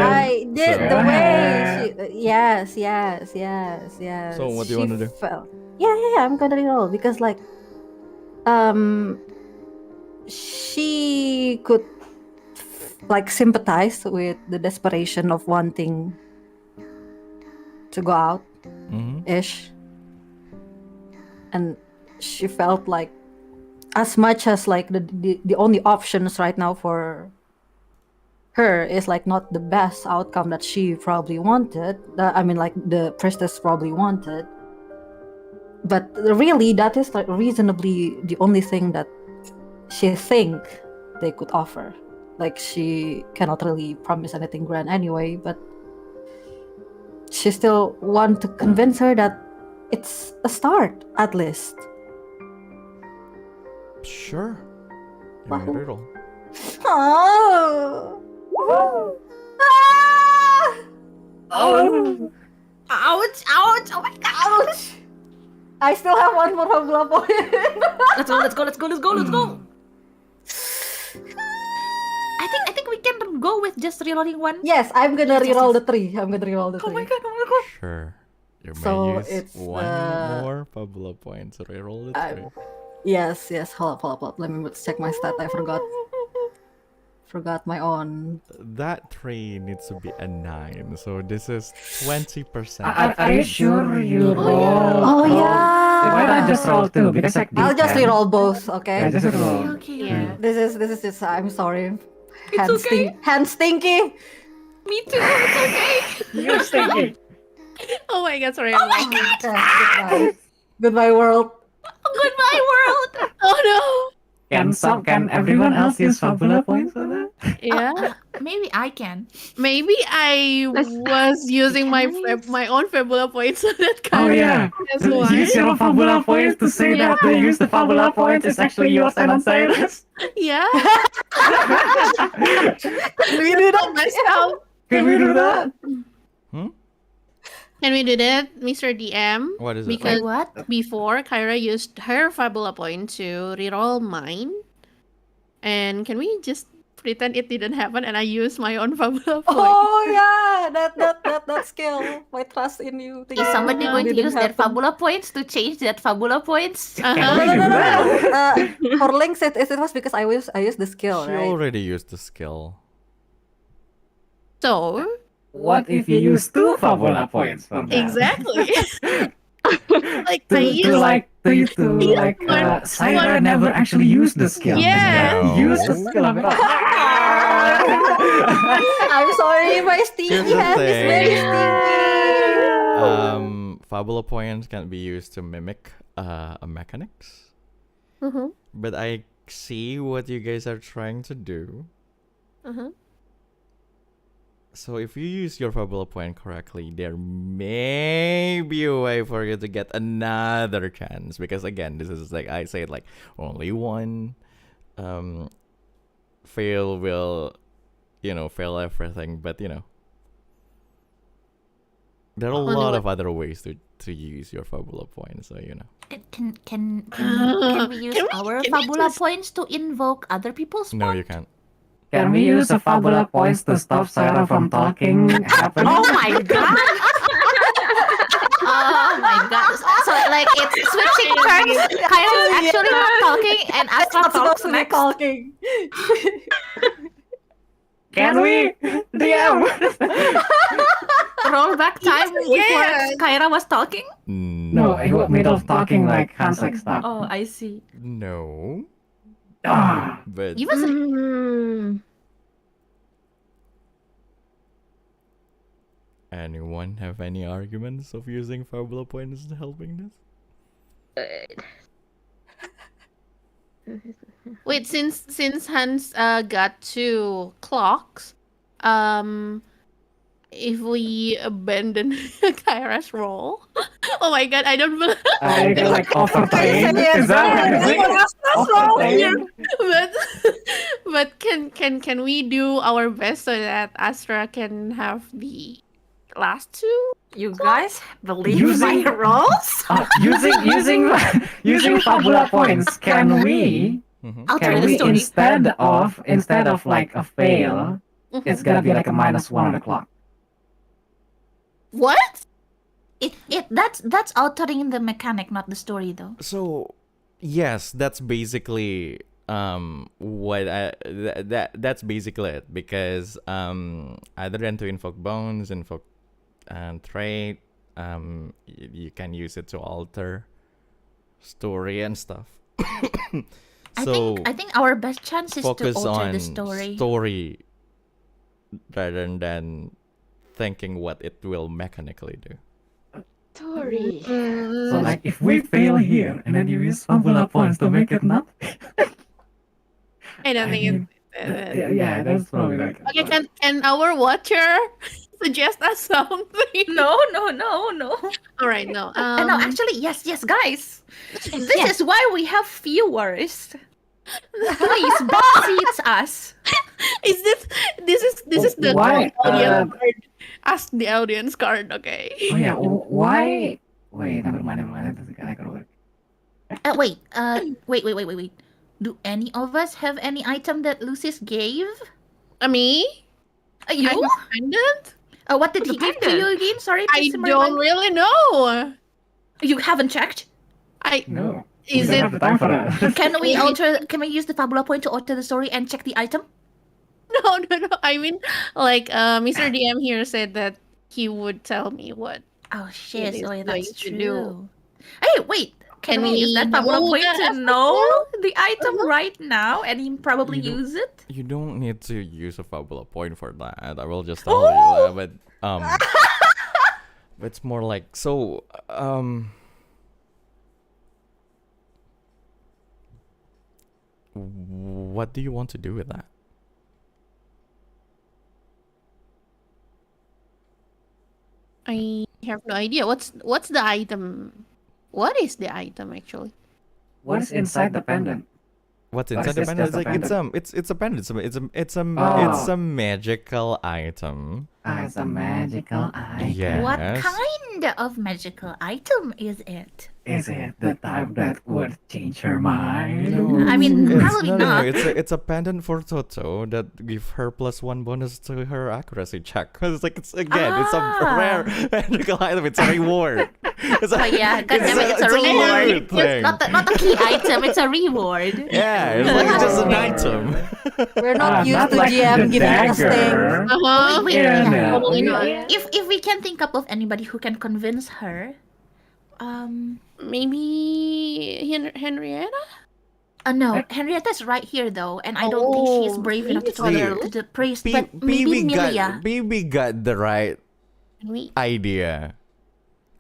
S4: I did the
S1: So-
S4: way she. Yes.
S1: So what do you
S4: She
S1: wanna do?
S4: fell. Yeah. I'm gonna reroll because like, she could like sympathize with the desperation of wanting to go out ish, and she felt like as much as like the only options right now for her is like not the best outcome that she probably wanted. I mean, like the priestess probably wanted, but really that is like reasonably the only thing that she think they could offer. Like she cannot really promise anything grand anyway, but she still want to convince her that it's a start at least.
S1: Sure. You
S4: Wow.
S1: may reroll.
S4: Oh.
S3: Oh!
S6: Ouch! Ouch! Oh my god!
S4: Ouch! I still have one more Fabula point.
S6: Let's go! I think we can go with just rerolling one?
S4: Yes, I'm gonna
S6: Yes, yes,
S4: reroll
S6: yes.
S4: the 3. I'm gonna reroll the 3.
S6: Oh my god, oh my god.
S1: Sure. You may
S4: So
S1: use
S4: it's,
S1: one more Fabula point to reroll the
S4: I-
S1: 3.
S4: Yes. Hold up. Let me check my stat. I forgot my own.
S1: That 3 needs to be a 9, so this is 20%.
S3: Are you sure you roll?
S7: Oh, yeah.
S3: Why not just roll 2? Because like
S4: I'll just
S3: D10.
S4: reroll both. Okay.
S3: Yeah, just roll.
S6: Okay.
S2: Yeah.
S4: This is just. I'm sorry.
S6: It's okay.
S4: Hand stinky.
S6: Me too. It's okay.
S3: You're stinky.
S2: Oh my god, sorry.
S6: Oh my god.
S4: Goodbye. Goodbye, world.
S6: Goodbye, world.
S2: Oh no.
S3: Can everyone else use Fabula points for that?
S2: Yeah.
S6: Maybe I can.
S2: Maybe I was using my own Fabula points so that
S3: Oh
S2: kind
S3: yeah.
S2: as
S3: To
S2: one.
S3: use your Fabula points to say that they use the Fabula points is actually yours and not Cyra's.
S2: Yeah.
S4: Can we do that?
S2: Myself.
S3: Can we do that?
S2: Can we do that, Mr. DM?
S1: What is it?
S2: Because
S6: What?
S2: before Kyra used her Fabula point to reroll mine, and can we just pretend it didn't happen and I use my own Fabula point?
S4: Oh yeah, that skill. My trust in you.
S6: Is somebody going to
S4: Didn't
S6: use that
S4: happen.
S6: Fabula points to change that Fabula points?
S2: Uh-huh.
S4: No. For Lynx, it was because I used the skill,
S1: She
S4: right?
S1: already used the skill.
S2: So
S3: What if you use 2 Fabula points for that?
S2: exactly. Like
S3: To,
S2: I
S3: to
S2: use
S3: like
S2: one-
S3: Cyra never actually used the skill.
S2: Yeah.
S3: Use the skill of it.
S4: I'm sorry, my stinky
S1: Here's the
S4: hand is very
S1: thing.
S4: stinky.
S1: Fabula points can be used to mimic a mechanics.
S2: Mhm.
S1: But I see what you guys are trying to do.
S2: Uh-huh.
S1: So if you use your Fabula point correctly, there may be a way for you to get another chance. Because again, this is like I said, like only one fail will, fail everything. But there are a
S2: Only
S1: lot
S2: one.
S1: of other ways to use your Fabula point. So
S6: Can we use
S2: Can we-
S6: our
S2: can we
S6: Fabula
S2: just-
S6: points to invoke other people's
S1: no,
S6: points?
S1: you can't.
S3: Can we use the Fabula points to stop Cyra from talking?
S6: Oh my god! Oh my god! So like it's switching turns. Kyra's actually not talking, and Astra
S4: Not
S6: talks
S4: supposed to be
S6: next.
S4: talking.
S3: Can we? DM!
S6: Roll back time before
S2: Yes.
S6: Kyra was talking.
S3: No, he was middle of talking like Hans like stuff.
S6: Oh, I see.
S1: No.
S3: Ah.
S1: But
S6: You was
S1: anyone have any arguments of using Fabula points to helping this?
S2: Wait, since Hans got 2 clocks, if we abandon Kyra's role, oh my god, I don't believe.
S3: I get like overtrained.
S4: Yes,
S3: Is that what you're saying?
S2: but can we do our best so that Astra can have the last 2?
S6: You guys believe
S3: Using-
S6: my rolls?
S3: Using Fabula points, can we
S6: I'll tell
S3: can
S6: you the
S3: we
S6: story.
S3: instead of like a fail, it's gonna be like a -1 on the clock.
S2: What?
S6: That's altering the mechanic, not the story, though.
S1: So, yes, that's basically what that's basically it, because other than to invoke bones, invoke trait, you can use it to alter story and stuff. So
S6: I think our best chance is to
S1: focus
S6: alter
S1: on
S6: the story.
S1: story rather than thinking what it will mechanically do.
S8: Story.
S3: So like if we fail here and then you use Fabula points to make it not.
S2: I don't think
S3: Yeah, that's probably like.
S2: Okay, can our watcher suggest us something?
S6: No.
S2: All right, no.
S6: No, actually, yes, guys. This is why we have viewers. Please, backseats us.
S2: Is this is the
S3: Why,
S2: audience card? Ask the audience card, okay?
S3: Oh yeah, why? Wait, never mind. That's gonna go.
S6: Wait. Do any of us have any item that Lucis gave?
S2: Me?
S6: You?
S2: I'm a pendant?
S6: What did he give to you again? Sorry,
S2: I
S6: please
S2: don't
S6: remind me.
S2: really know.
S6: You haven't checked?
S3: No.
S2: Is
S3: we don't
S2: it?
S3: have the time for that.
S6: Can we alter? Can we use the Fabula point to alter the story and check the item?
S2: No. I mean, like, Mr. DM here said that he would tell me what.
S6: Oh shit!
S2: is
S6: Oh yeah,
S2: going
S6: that's
S2: to do.
S6: true. Hey, wait. Can we use that Fabula
S2: know
S6: point
S2: that
S6: to know the item
S2: Uh-huh.
S6: right now and he probably
S1: You don't-
S6: use it?
S1: You don't need to use a Fabula point for that. I will just tell you. But it's more like so. What do you want to do with that?
S2: I have no idea. What's the item? What is the item actually?
S3: What's inside the pendant?
S1: What's
S3: What
S1: inside
S3: is
S1: the
S3: this,
S1: pendant?
S3: just a pendant?
S1: It's a pendant. It's
S3: Oh.
S1: a magical item.
S3: It's a magical item.
S1: Yes.
S6: What kind of magical item is it?
S3: Is it the type that would change her mind?
S6: I mean,
S1: It's,
S6: probably
S1: no,
S6: not.
S1: it's a pendant for Totto that give her +1 bonus to her accuracy check. Cause it's like it's a rare magical item. It's a reward. It's
S6: Oh yeah, goddammit, it's a reward.
S1: loot thing.
S6: Not a key item, it's a reward.
S1: Yeah, it's like just an item.
S4: We're not used
S3: not
S4: to
S3: like
S4: GM
S3: the
S4: giving us things.
S3: dagger.
S2: Uh-huh.
S6: Wait,
S3: Yeah,
S2: Probably
S3: no.
S2: not.
S6: If we can think up of anybody who can convince her,
S2: Maybe Henrietta?
S6: no, Henrietta's right here though, and I don't think she's brave enough to tell her to the priest. But maybe Milia.
S1: BB got the right
S2: We
S1: idea.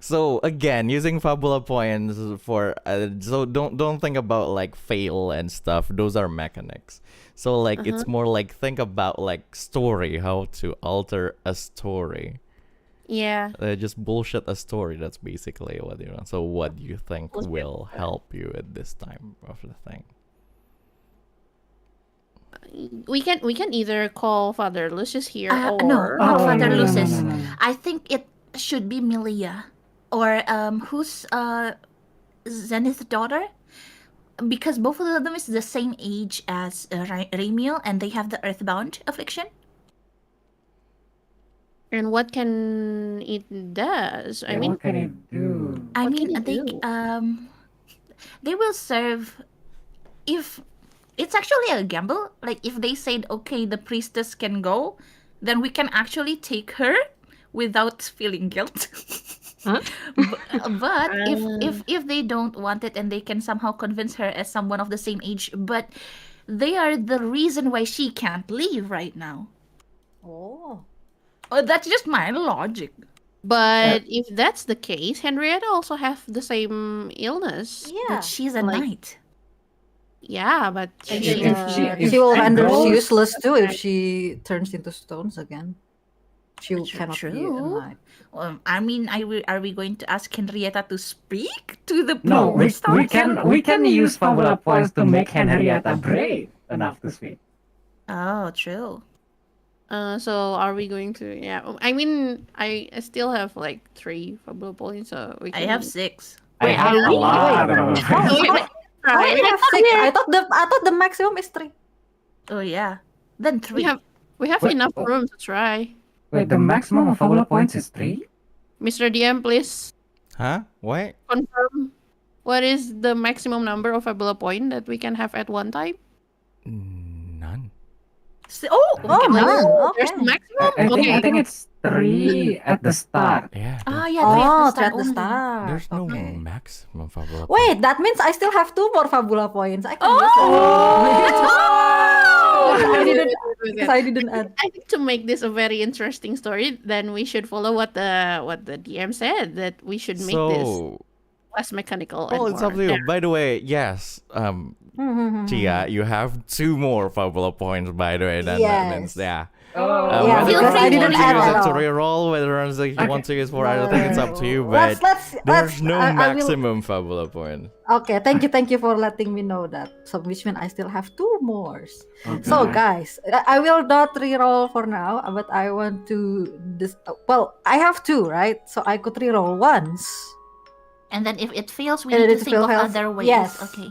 S1: So again, using Fabula points for so don't think about like fail and stuff. Those are mechanics. So like it's more like think about like story, how to alter a story.
S2: yeah.
S1: Just bullshit a story. That's basically what you want. So what do you think will help you at this time of the thing?
S2: We can either call Father Lucius here or
S6: No, not
S3: Oh,
S6: Father
S3: no, no, no,
S6: Lucis.
S3: no, no.
S6: I think it should be Milia, or who's Zenith's daughter, because both of them is the same age as Ramiel, and they have the Earthbound affliction.
S2: and what can it does? I mean,
S3: what can it do?
S6: I
S2: What
S6: mean,
S2: can
S6: they
S2: it do?
S6: they will serve if it's actually a gamble. Like if they said, okay, the priestess can go, then we can actually take her without feeling guilt.
S8: Huh?
S6: But if they don't want it and they can somehow convince her as someone of the same age, but they are the reason why she can't leave right now.
S4: Oh.
S6: That's just my logic.
S2: but if that's the case, Henrietta also have the same illness.
S4: Yeah.
S6: But she's a
S2: Like-
S6: knight.
S2: Yeah, but
S3: If
S2: she,
S3: she-
S4: She will
S3: she
S4: render
S3: goes-
S4: useless too if she turns into stones again. She cannot be a
S6: True.
S4: knight.
S6: I mean, are we going to ask Henrietta to speak to the
S3: No, we
S6: priest?
S3: can use Fabula points to make Henrietta brave enough to speak.
S6: Oh, true.
S2: so are we going to? Yeah, I mean, I still have like 3 Fabula points, so we
S6: I
S2: can.
S6: have 6.
S3: I have a lot of
S4: I have 6. I thought the maximum is 3.
S6: Oh yeah. Then 3.
S2: We have
S3: Wait,
S2: enough
S3: what?
S2: room to try.
S3: Wait, the maximum of Fabula points is 3?
S2: Mr. DM, please
S1: Huh? What?
S2: confirm what is the maximum number of Fabula point that we can have at one time.
S1: None.
S6: Okay,
S4: none.
S2: There's
S4: Okay.
S2: the maximum.
S3: I think it's 3 at the start.
S1: Yeah.
S6: Ah,
S1: there's-
S6: yeah, 3
S4: Oh,
S6: at the
S4: at the
S6: start only.
S4: start.
S1: There's no
S4: Okay.
S1: maximum Fabula point.
S4: Wait, that means I still have 2 more Fabula points. I can use it. I didn't add.
S2: I think to make this a very interesting story, then we should follow what the DM said, that we should make this
S1: So,
S2: less mechanical.
S1: well,
S2: and
S1: it's up to
S2: more
S1: you. By the way, yes, Chia, you have 2 more Fabula points. By the way, that means
S4: Yes.
S1: yeah.
S3: Oh,
S4: Yeah,
S1: Whether
S6: because
S1: you
S6: I
S1: want
S6: didn't
S1: to
S6: add
S1: use
S6: at
S1: it to
S4: all.
S1: reroll, whether it's like you want to use for, I don't think it's up to you.
S4: Let's
S1: But there's no
S4: I will-
S1: maximum Fabula point.
S4: Okay, thank you for letting me know that. So which means I still have 2 more. So guys, I will not reroll for now, but I want to well, I have 2, right? So I could reroll once.
S6: And then if it fails, we
S4: And
S6: need
S4: if
S6: to
S4: it
S6: think of
S4: fails,
S6: other ways.
S4: yes.
S6: Okay.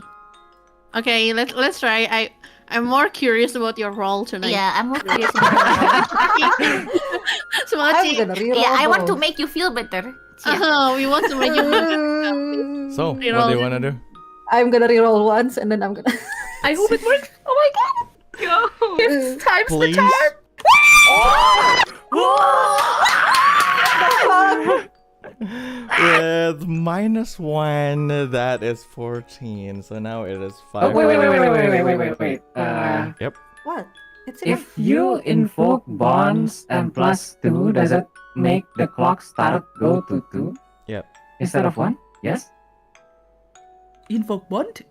S2: Okay, let's try. I'm more curious about your role tonight.
S6: Yeah, I'm more curious about
S2: Semangat,
S4: I'm
S2: Ci.
S4: gonna reroll.
S6: Yeah, I want to
S4: both.
S6: make you feel better. Chia.
S2: We want to make you feel.
S1: So, what
S2: Reroll.
S1: do you wanna do?
S4: I'm gonna reroll once and then I'm gonna.
S6: I hope it works. Oh my god!
S5: Go.
S6: Times
S1: Please.
S6: the charm.
S1: With -1, that is 14. So now it is 5.
S3: Oh, wait.
S1: Yep.
S4: What? It's
S3: If you invoke bonds and +2, does it make the clock start go to 2?
S1: Yep.
S3: Instead of 1? Yes?
S6: Invoke bond?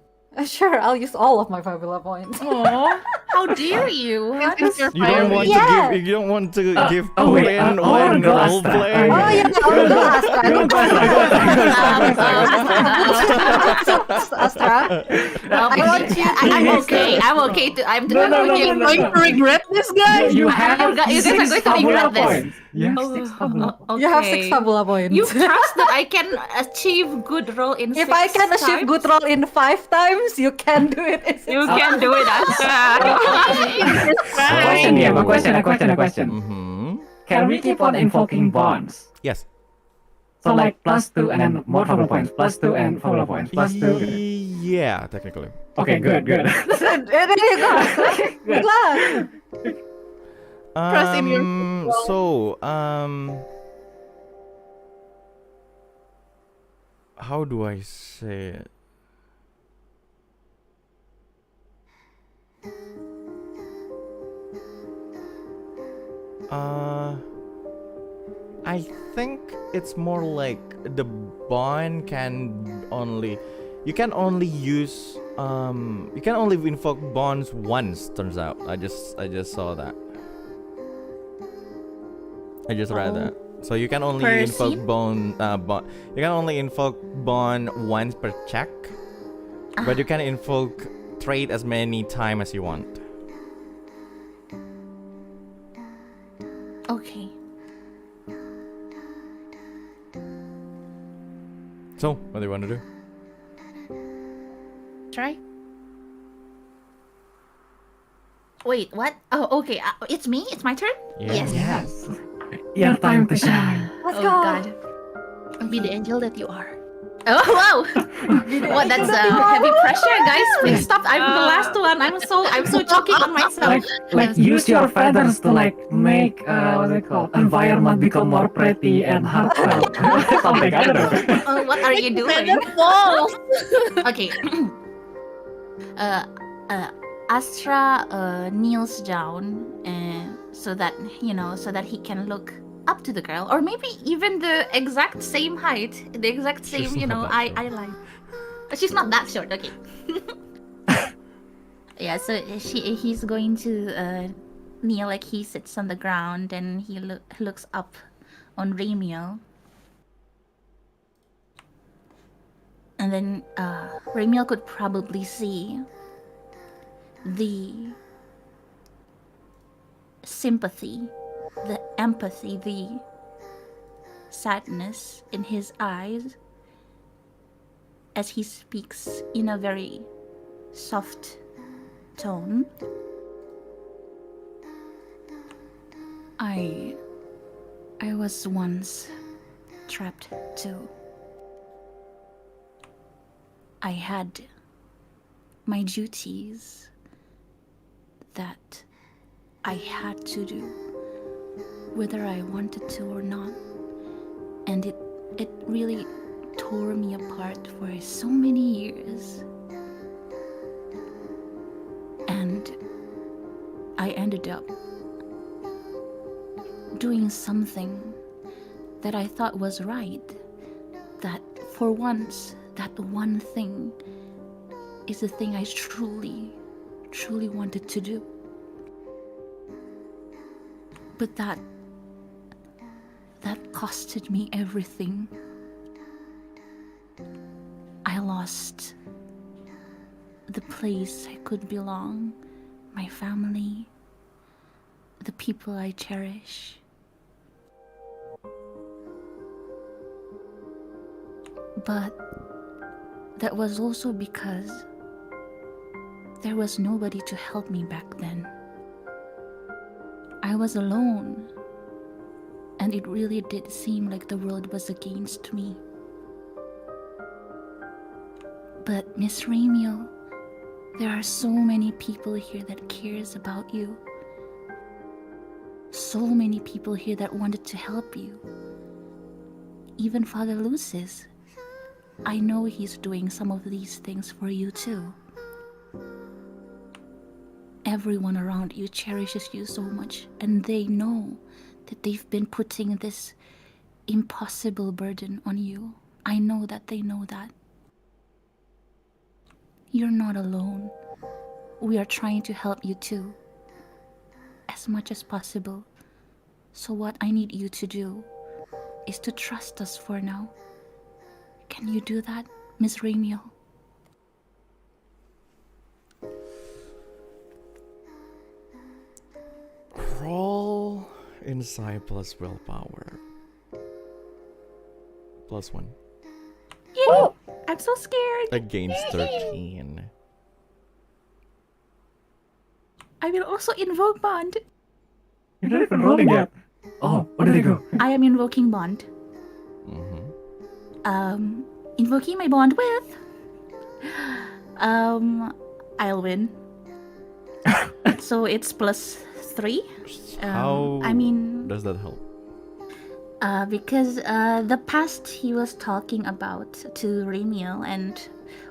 S4: Sure, I'll use all of my Fabula points.
S6: Oh, how dare you? How does
S1: You don't want
S7: Yeah.
S1: to give. You don't want to give
S3: oh, wait,
S1: Purin
S3: I wanna
S1: one
S3: go
S1: role
S3: Astra.
S1: play.
S4: Oh yeah, I'll go Astra. I'll go Astra.
S6: I want you. I'm okay. I'm okay to. I'm
S3: No, no, no,
S6: I'm
S3: no,
S6: going
S3: no.
S6: to regret this, guys.
S3: You have
S6: You guys are
S3: 6
S6: going to regret
S3: Fabula
S6: this.
S3: points. You have 6 Fabula.
S6: Okay.
S4: You have 6 Fabula points.
S6: You trust that I can achieve good roll in
S4: If
S6: 6
S4: I can achieve
S6: times?
S4: good roll in 5 times, you can do it in 6
S5: You can do it, Astra.
S3: A question here, a question.
S1: Mm-hmm.
S3: Can we keep on invoking bonds?
S1: Yes.
S3: So like +2 and then more Fabula points, +2 and Fabula points, +2.
S1: Yeah, technically.
S3: Okay, good.
S4: There you go. Good luck.
S2: Trust in your
S1: So, how do I say it? I think it's more like the bond can only, you can only use, you can only invoke bonds once. Turns out, I just saw that. I just read that. So you can only
S2: Per
S1: invoke
S2: scene?
S1: bond. You can only invoke bond once per check, but you can invoke trade as many time as you want.
S6: Okay.
S1: So, what do you want to do?
S2: Try.
S6: Wait, what? Oh, okay. It's me. It's my turn.
S1: Yeah.
S3: Yes. Your time to shine.
S4: Let's
S6: Oh
S4: go.
S6: God.
S2: Be the angel that you are.
S6: Oh wow. What? That's heavy pressure, guys. Please stop. I'm the last one. I'm so choking on myself.
S3: Like use your feathers to like make what's it called? Environment become more pretty and heartfelt. Something, I don't know.
S6: What are you doing?
S2: Balls.
S6: Okay. Astra kneels down so that so that he can look up to the girl, or maybe even the exact same height, the exact
S1: She's
S6: same
S1: not that
S6: eye
S1: short.
S6: line. She's not that short. Okay. Yeah. So he's going to kneel, like he sits on the ground and he looks up on Ramiel. And then Ramiel could probably see the sympathy, the empathy, the sadness in his eyes as he speaks in a very soft tone. I was once trapped too. I had my duties that I had to do, whether I wanted to or not. And it really tore me apart for so many years. And I ended up doing something that I thought was right. That for once, that one thing is the thing I truly wanted to do. But that costed me everything. I lost the place I could belong, my family, the people I cherish. But that was also because there was nobody to help me back then. I was alone, and it really did seem like the world was against me. But Miss Ramiel, there are so many people here that cares about you. So many people here that wanted to help you. Even Father Lucis. I know he's doing some of these things for you too. Everyone around you cherishes you so much, and they know that they've been putting this impossible burden on you. I know that they know that. You're not alone. We are trying to help you too, as much as possible. So what I need you to do is to trust us for now. Can you do that, Miss Ramiel?
S1: Roll insight plus willpower. +1.
S6: Yeah. I'm so scared.
S1: Against 13.
S6: I will also invoke Bond.
S3: You're not even rolling yet. Oh, where did it go?
S6: I am invoking Bond.
S1: Mm-hmm.
S6: Invoking my bond with I'll win. So it's +3.
S1: How
S6: I mean,
S1: does that help?
S6: because the past he was talking about to Ramiel and,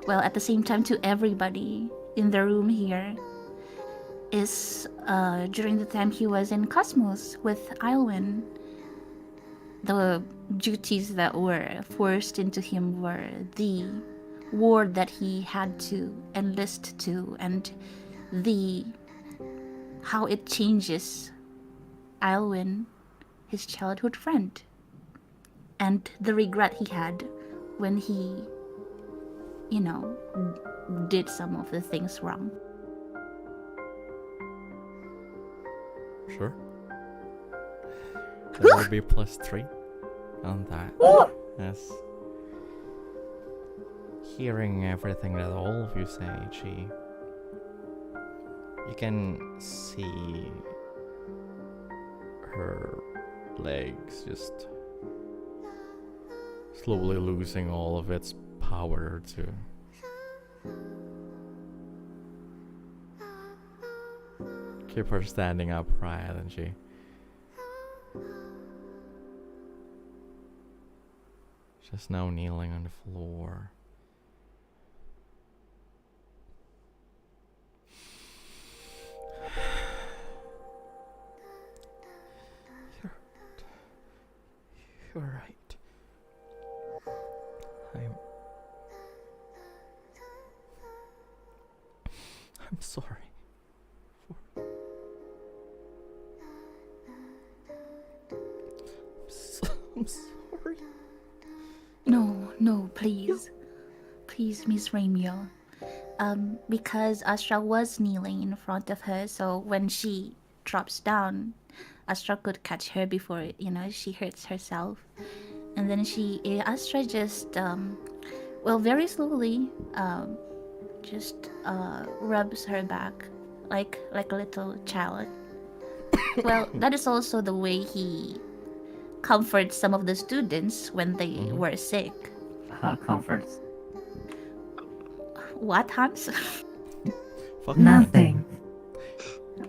S6: well, at the same time to everybody in the room here is during the time he was in Cosmos with Aylwin. The duties that were forced into him were the war that he had to enlist to, and the how it changes Aylwin, his childhood friend, and the regret he had when he, you know, did some of the things wrong.
S1: Sure. There will be +3 on that. Yes. Hearing everything that all of you say, Chi, you can see her legs just slowly losing all of its power to keep her standing upright, and she's now kneeling on the floor. You're right. I'm sorry. I'm sorry.
S6: No, please. Please, Miss Ramiel. Because Astra was kneeling in front of her, so when she drops down, Astra could catch her before, she hurts herself. And then Astra just, very slowly, just rubs her back like a little child. Well, that is also the way he comforts some of the students when they were sick.
S3: Comforts.
S6: What, Hans?
S1: Fuck
S3: Nothing.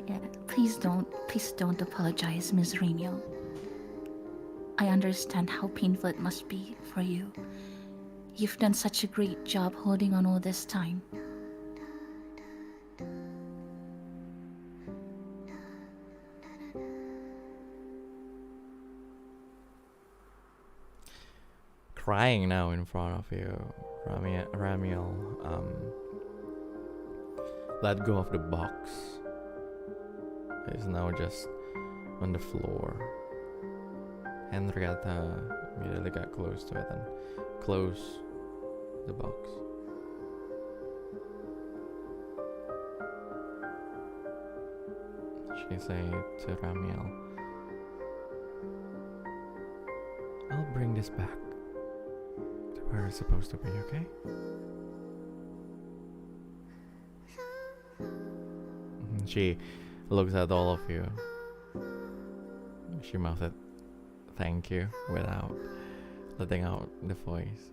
S6: Yeah, please don't apologize, Miss Ramiel. I understand how painful it must be for you. You've done such a great job holding on all this time.
S1: Crying now in front of you, Ramiel. Let go of the box. It's now just on the floor. Henrietta immediately got close to it and closed the box. She said to Ramiel, I'll bring this back to where it's supposed to be, okay? she looks at all of you. She mouthed thank you without letting out the voice.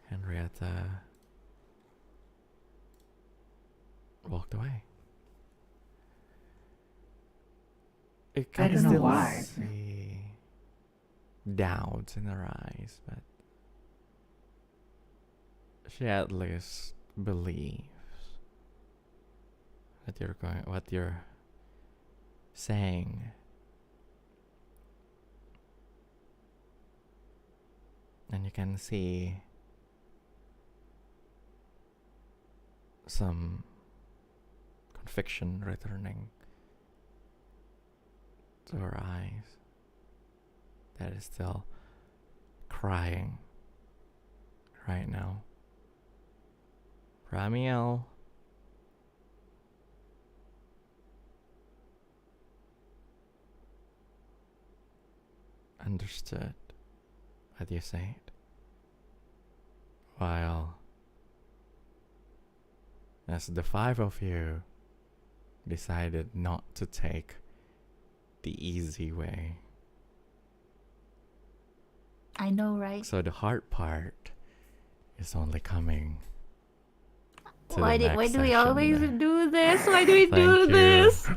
S1: Henrietta walked away. You
S3: I
S1: can
S3: don't know
S1: still
S3: why.
S1: see doubts in her eyes, but she at least believes that what you're saying. And you can see some conviction returning to her eyes that is still crying right now. Ramiel, understood what you said, while as the five of you decided not to take the easy way.
S6: I know, right?
S1: So the hard part is only coming to
S6: Why
S1: the next
S6: why do we
S1: session.
S6: always do this? Why do we
S1: Thank
S6: do
S1: you.
S6: this?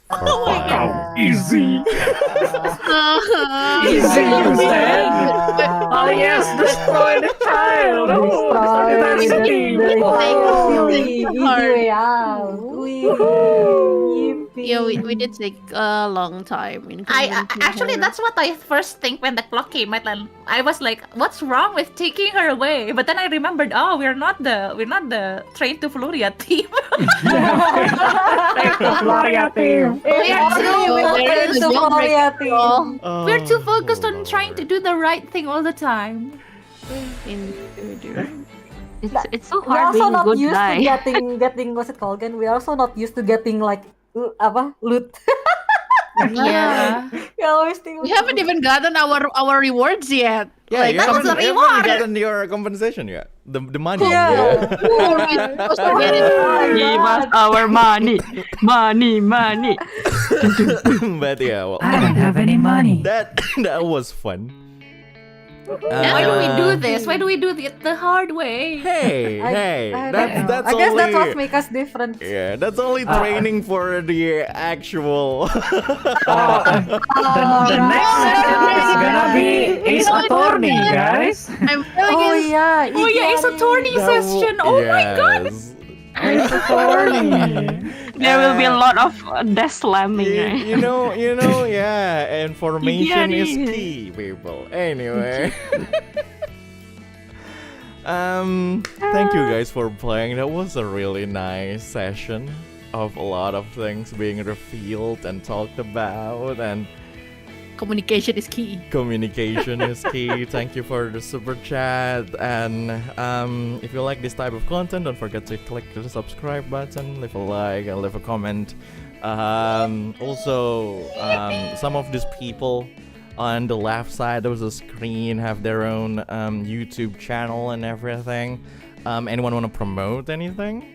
S1: For five.
S3: Easy.
S2: Uh-huh.
S3: Easy, you said. Oh yes, destroy the child. Oh, that's
S4: Destroy
S3: easy.
S4: the
S3: Whoa.
S4: easy way out.
S2: Yeah, we did take a long time in
S6: I
S2: convincing
S6: actually
S2: her.
S6: that's what I first think when the clock came out. And I was like, "What's wrong with taking her away?" But then I remembered, oh, we're not the Train to Floria team.
S3: Take the Floria team.
S6: We are
S2: We're
S6: too focused on trying to do the right thing all the time.
S8: It's so
S4: We're
S8: hard
S4: also
S8: being a
S4: not
S8: good
S4: used
S8: guy.
S4: to getting what's it called again? We're also not used to getting like loot.
S6: Yeah.
S4: We always think
S2: We haven't even gotten our rewards yet.
S1: Yeah,
S2: Like,
S1: you haven't,
S6: that's the
S1: you haven't
S6: reward.
S1: gotten your compensation yet. The money.
S4: Yeah.
S2: we're supposed to get it.
S8: Give us our money, money.
S1: But yeah, well,
S3: I don't have any money.
S1: that was fun.
S6: Why do we do this? Why do we do it the hard way?
S1: Hey,
S4: I don't know.
S1: that's
S4: I guess
S1: only,
S4: that's what makes us different.
S1: yeah, that's only training for the actual.
S3: The next session is gonna be Ace Attorney, guys.
S2: I'm feeling
S4: Oh
S2: it.
S4: yeah,
S6: Oh yeah, it's a tourney session. Oh my god.
S3: Ace Attorney.
S8: There will be a lot of desk slamming,
S1: You,
S8: right?
S1: you know, yeah, information is
S8: Yeah.
S1: key, people. Anyway. Thank you guys for playing. That was a really nice session of a lot of things being revealed and talked about, and
S2: Communication is key.
S1: communication is key. Thank you for the super chat, and if you like this type of content, don't forget to click the subscribe button, leave a like, and leave a comment. Also, some of these people on the left side of the screen have their own YouTube channel and everything. Anyone want to promote anything?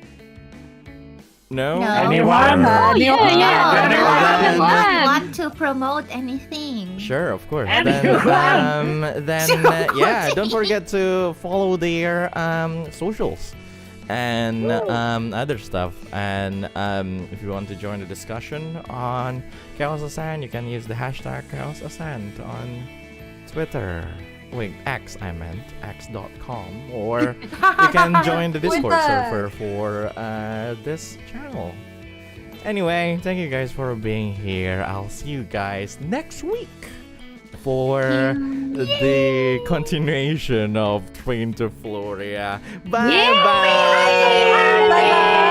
S1: No?
S6: No.
S3: Anyone?
S6: Oh,
S8: yeah.
S6: I
S1: Then-
S6: don't want to promote anything.
S1: Sure, of course.
S3: Anyone?
S1: Yeah, don't forget to follow their socials and other stuff. And if you want to join the discussion on Chaos Ascent, you can use the hashtag Chaos Ascent on Twitter. Wait, X, I meant x.com, or you can join the Discord server for this channel. Anyway, thank you guys for being here. I'll see you guys next week for the continuation of Train to Floria. Bye bye.
S4: Bye.